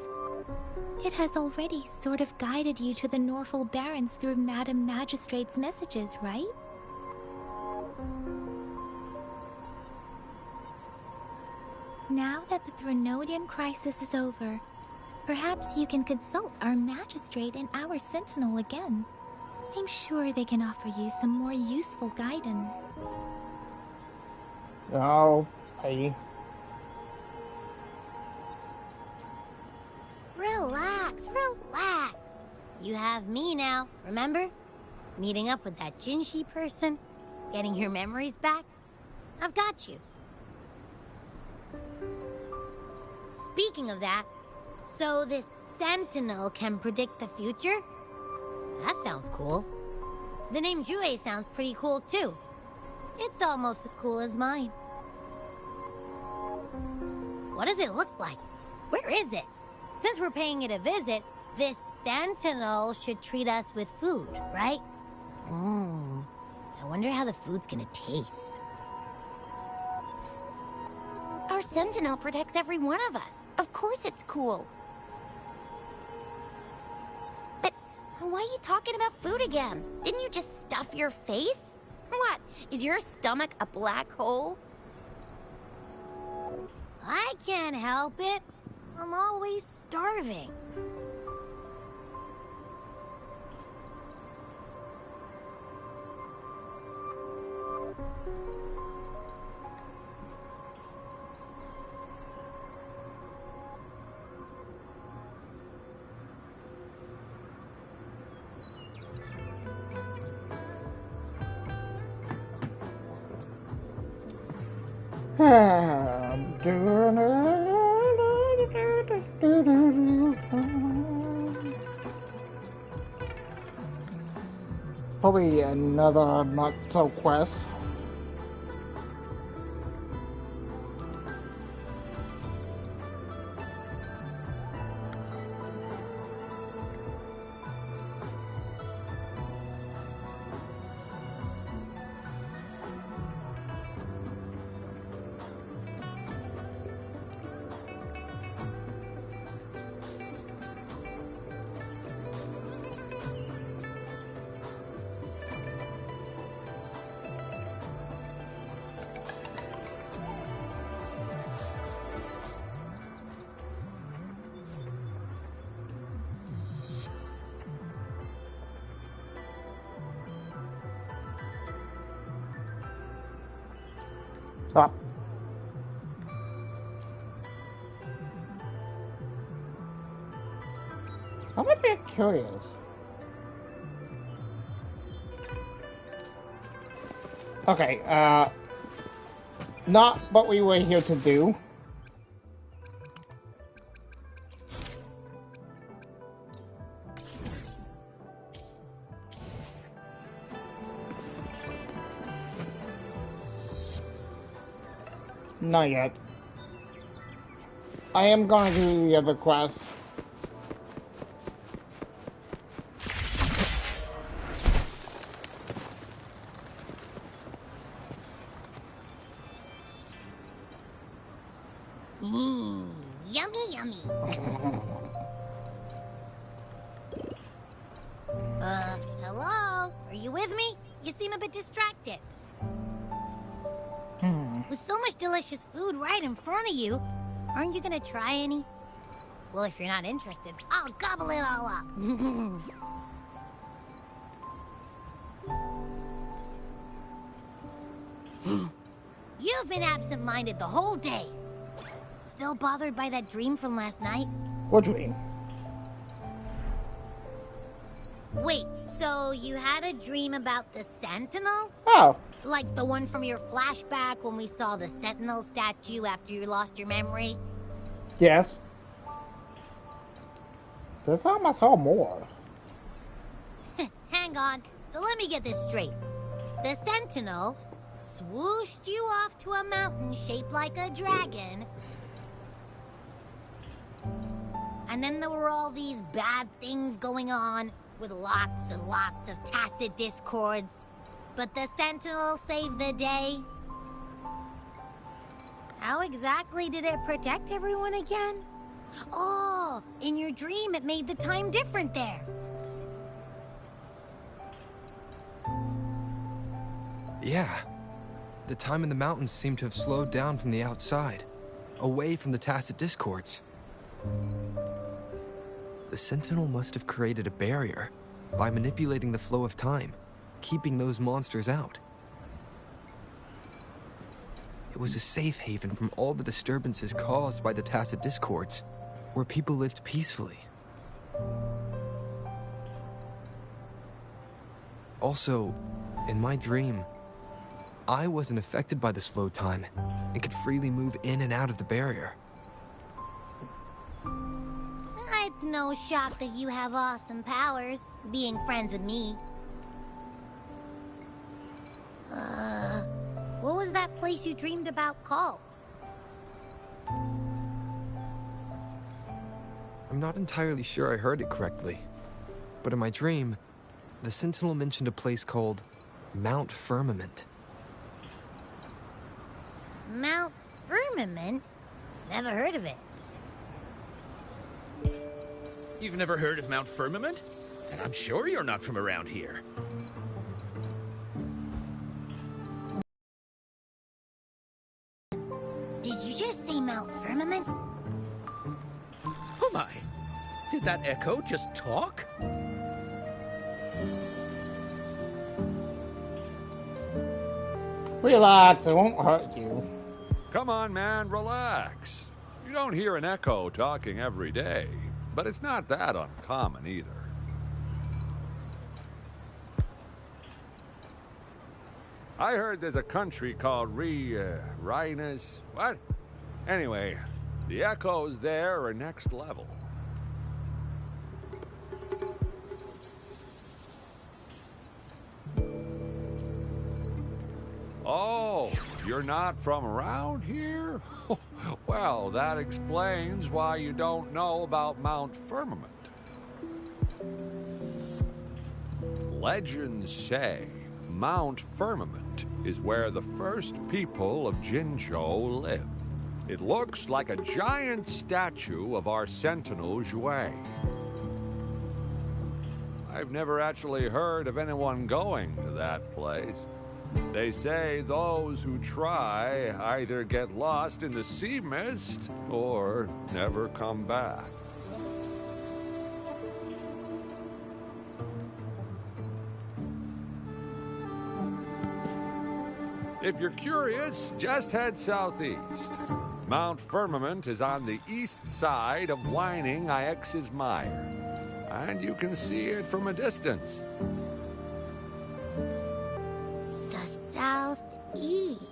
It has already sort of guided you to the Norfolk Barrens through Madam Magistrate's messages, right? Now that the Threnodian crisis is over, perhaps you can consult our Magistrate and our Sentinel again. I'm sure they can offer you some more useful guidance. Oh, hey. Relax, relax. You have me now, remember? Meeting up with that Jinshi person, getting your memories back. I've got you. Speaking of that, so this Sentinel can predict the future? That sounds cool. The name Jue sounds pretty cool too. It's almost as cool as mine. What does it look like? Where is it? Since we're paying it a visit, this Sentinel should treat us with food, right? I wonder how the food's gonna taste. Our Sentinel protects every one of us. Of course it's cool. But why are you talking about food again? Didn't you just stuff your face? What? Is your stomach a black hole? I can't help it. I'm always starving. Probably another not-so quest. Stop. I'm a bit curious. Okay, not what we were here to do. Not yet. I am going to do the other quest. Yummy, yummy. Hello? Are you with me? You seem a bit distracted. With so much delicious food right in front of you, aren't you gonna try any? Well, if you're not interested, I'll gobble it all up. You've been absent-minded the whole day. Still bothered by that dream from last night? What dream? Wait, so you had a dream about the Sentinel? Oh. Like the one from your flashback when we saw the Sentinel statue after you lost your memory? Yes. This time I saw more. Hang on, so let me get this straight. The Sentinel swooshed you off to a mountain shaped like a dragon. And then there were all these bad things going on, with lots and lots of tacit discords. But the Sentinel saved the day. How exactly did it protect everyone again? Oh, in your dream it made the time different there. Yeah. The time in the mountains seemed to have slowed down from the outside, away from the tacit discords. The Sentinel must have created a barrier by manipulating the flow of time, keeping those monsters out. It was a safe haven from all the disturbances caused by the tacit discords, where people lived peacefully. Also, in my dream, I wasn't affected by the slow time and could freely move in and out of the barrier. It's no shock that you have awesome powers, being friends with me. What was that place you dreamed about called? I'm not entirely sure I heard it correctly, but in my dream, the Sentinel mentioned a place called Mount Firmament. Mount Firmament? Never heard of it. You've never heard of Mount Firmament? And I'm sure you're not from around here. Did you just say Mount Firmament? Oh my! Did that echo just talk? Relax, it won't hurt you. Come on, man, relax. You don't hear an echo talking every day, but it's not that uncommon either. I heard there's a country called Rhinus. What? Anyway, the echoes there are next level. Oh, you're not from around here? Well, that explains why you don't know about Mount Firmament. Legends say Mount Firmament is where the first people of Jinzhou lived. It looks like a giant statue of our Sentinel Jue. I've never actually heard of anyone going to that place. They say those who try either get lost in the sea mist or never come back. If you're curious, just head southeast. Mount Firmament is on the east side of whining Ix's Mire, and you can see it from a distance. Southeast.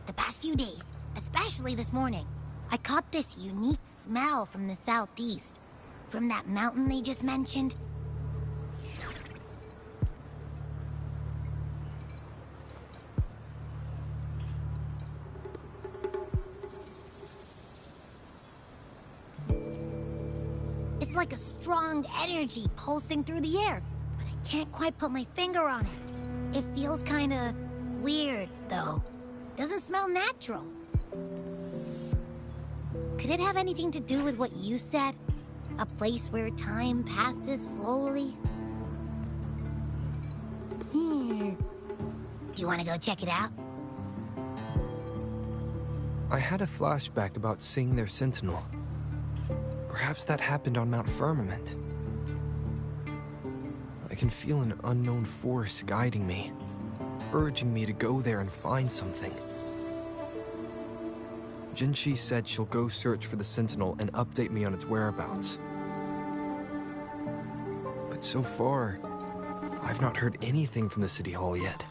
The past few days, especially this morning, I caught this unique smell from the southeast. From that mountain they just mentioned. It's like a strong energy pulsing through the air, but I can't quite put my finger on it. It feels kinda weird, though. Doesn't smell natural. Could it have anything to do with what you said? A place where time passes slowly? Do you want to go check it out? I had a flashback about seeing their Sentinel. Perhaps that happened on Mount Firmament. I can feel an unknown force guiding me, urging me to go there and find something. Jinshi said she'll go search for the Sentinel and update me on its whereabouts. But so far, I've not heard anything from the City Hall yet.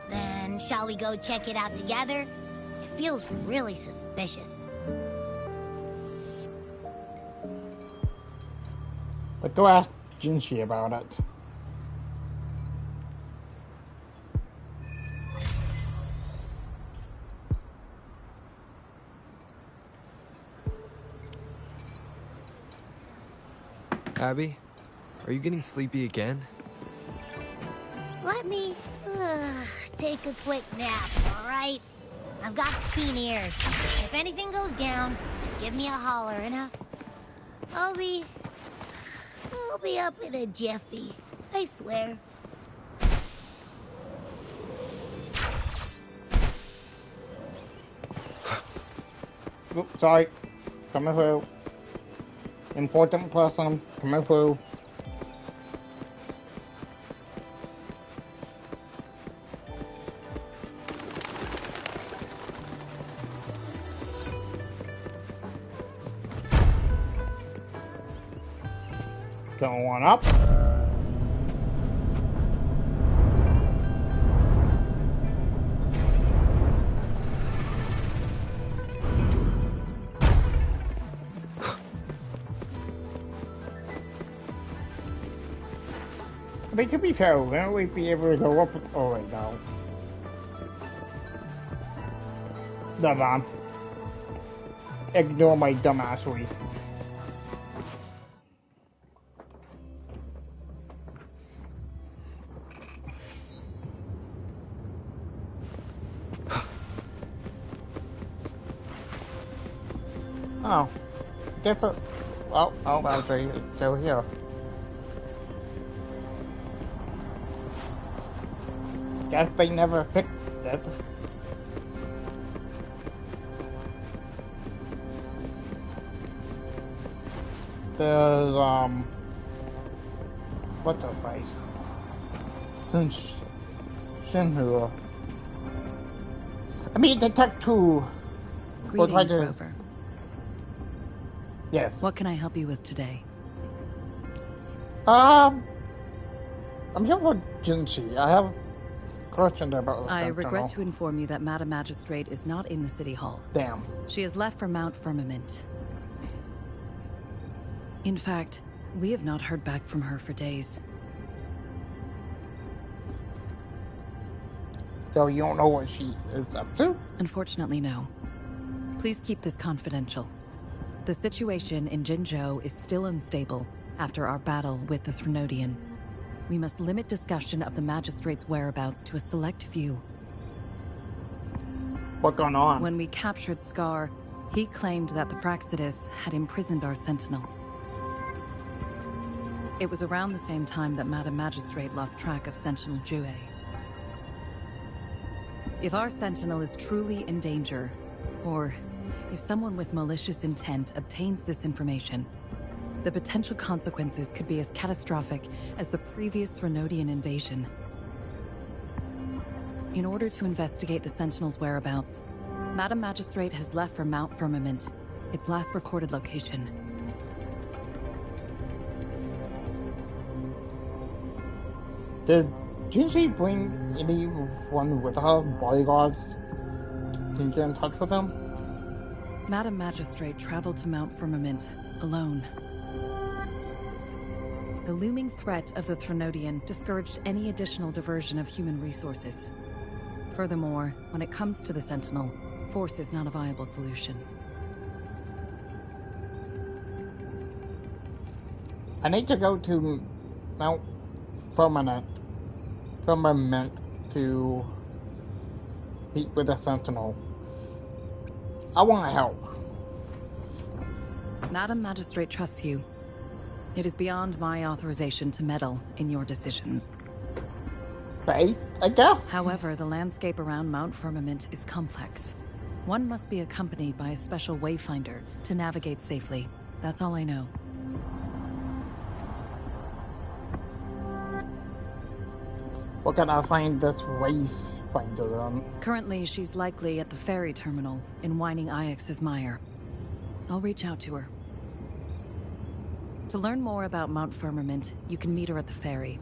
Then shall we go check it out together? It feels really suspicious. But go ask Jinshi about it. Abby, are you getting sleepy again? Let me take a quick nap, alright? I've got keen ears. If anything goes down, just give me a holler and I'll be up in a jiffy. I swear. Oops, sorry. Coming through. Important person. Coming through. Going up. I mean, to be fair, wouldn't we be able to go up? Oh, wait, no. Never mind. Ignore my dumbassery. Oh, guess it. Oh, it's still here. Guess they never fixed it. There's what's her face? Shinhua. I mean, Detective. Greetings, Rover. Yes. What can I help you with today? I'm here for Jinchi. I have a question about the I Sentinel. regret to inform you that Madam Magistrate is not in the City Hall. Damn. She has left for Mount Firmament. In fact, we have not heard back from her for days. So you don't know what she is up to? Unfortunately, no. Please keep this confidential. The situation in Jinzhou is still unstable after our battle with the Threnodian. We must limit discussion of the Magistrate's whereabouts to a select few. What's going on? When we captured Scar, he claimed that the Praxidus had imprisoned our Sentinel. It was around the same time that Madam Magistrate lost track of Sentinel Jue. If our Sentinel is truly in danger, or if someone with malicious intent obtains this information, the potential consequences could be as catastrophic as the previous Threnodian invasion. In order to investigate the Sentinel's whereabouts, Madam Magistrate has left for Mount Firmament, its last recorded location. Did Jinchi bring anyone with her bodyguards? Can you get in touch with them? Madam Magistrate traveled to Mount Firmament alone. The looming threat of the Threnodian discouraged any additional diversion of human resources. Furthermore, when it comes to the Sentinel, force is not a viable solution. I need to go to Mount Firmament to meet with the Sentinel. I want to help. Madam Magistrate trusts you. It is beyond my authorization to meddle in your decisions. Faith, I guess? However, the landscape around Mount Firmament is complex. One must be accompanied by a special wayfinder to navigate safely. That's all I know. Where can I find this wayfinder then? Currently, she's likely at the ferry terminal in Whining Ix's mire. I'll reach out to her. To learn more about Mount Firmament, you can meet her at the ferry.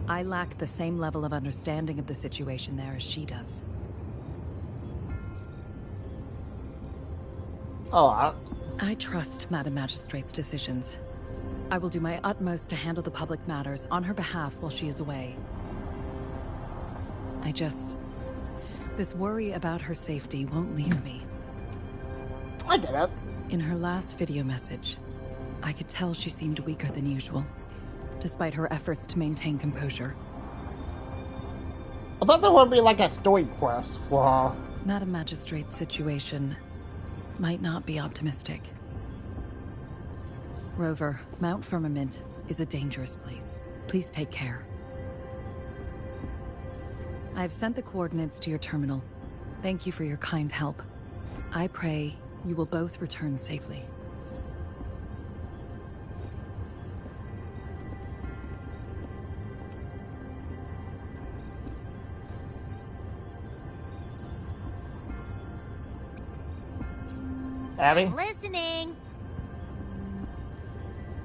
I lack the same level of understanding of the situation there as she does. Oh, I trust Madam Magistrate's decisions. I will do my utmost to handle the public matters on her behalf while she is away. This worry about her safety won't leave me. I get it. In her last video message, I could tell she seemed weaker than usual, despite her efforts to maintain composure. thought there would be like a story quest for... Madam Magistrate's situation might not be optimistic. Rover, Mount Firmament is a dangerous place. Please take care. I've sent the coordinates to your terminal. Thank you for your kind help. I pray you will both return safely. Abby? I'm listening.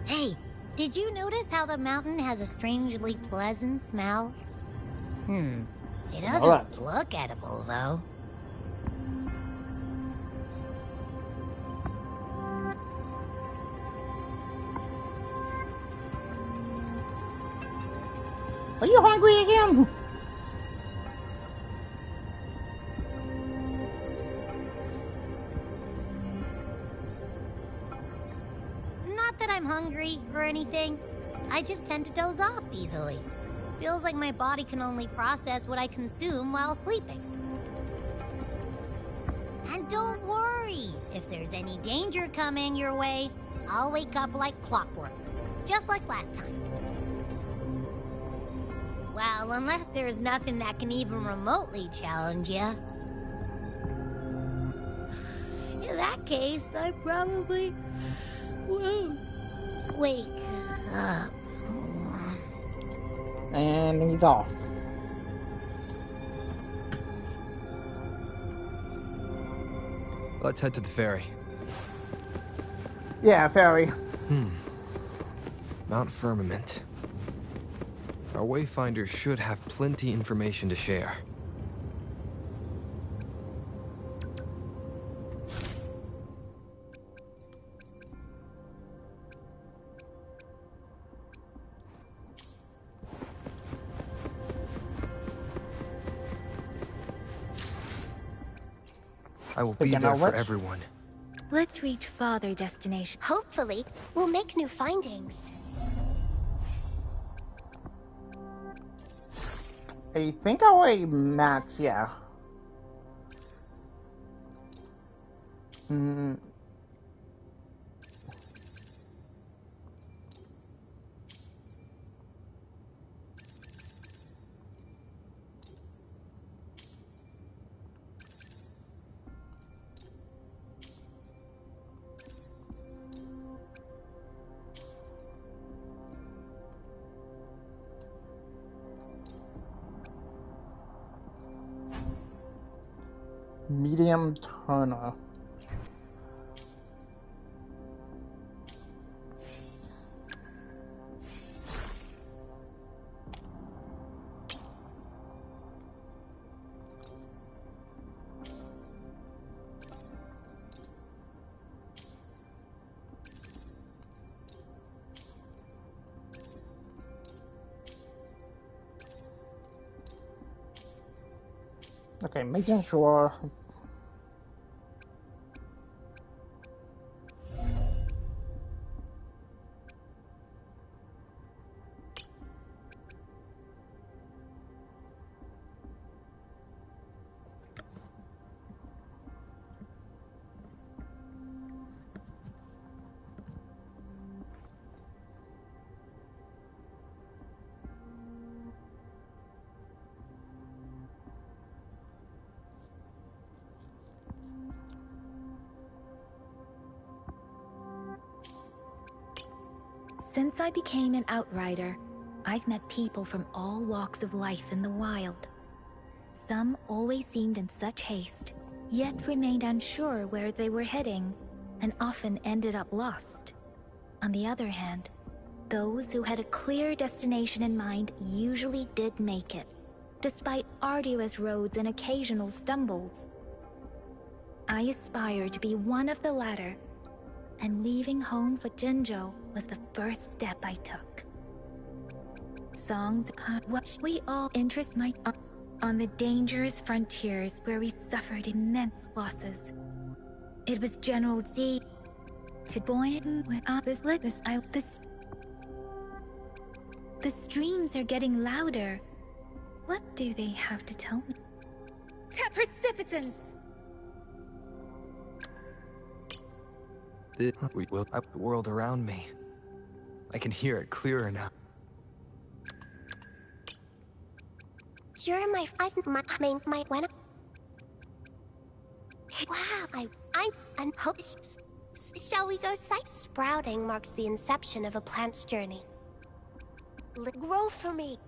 Hey, did you notice how the mountain has a strangely pleasant smell? It doesn't look edible, though. Are you hungry again? Not that I'm hungry or anything. I just tend to doze off easily. Feels like my body can only process what I consume while sleeping. And don't worry, if there's any danger coming your way, I'll wake up like clockwork, just like last time. Well, unless there's nothing that can even remotely challenge you. In that case, I probably won't wake up. And he's off. Let's head to the ferry. Yeah, ferry. Mount Firmament. Our wayfinders should have plenty information to share. I will be there for everyone. Let's reach farther destination. Hopefully, we'll make new findings. I think I already matched, yeah. Medium Turner. Okay, making sure. Since I became an outrider, I've met people from all walks of life in the wild. Some always seemed in such haste, yet remained unsure where they were heading, and often ended up lost. On the other hand, those who had a clear destination in mind usually did make it, despite arduous roads and occasional stumbles. I aspire to be one of the latter, and leaving home for Jinzhou was the first step I took. Songs are what we all interest my on the dangerous frontiers where we suffered immense losses. It was General Z to buoyant with the streams are getting louder. What do they have to tell me? Ta precipitance! We will up the world around me. I can hear it clearer now. You're my when. Wow, I'm hope. Shall we go sight? Sprouting marks the inception of a plant's journey. Grow for me.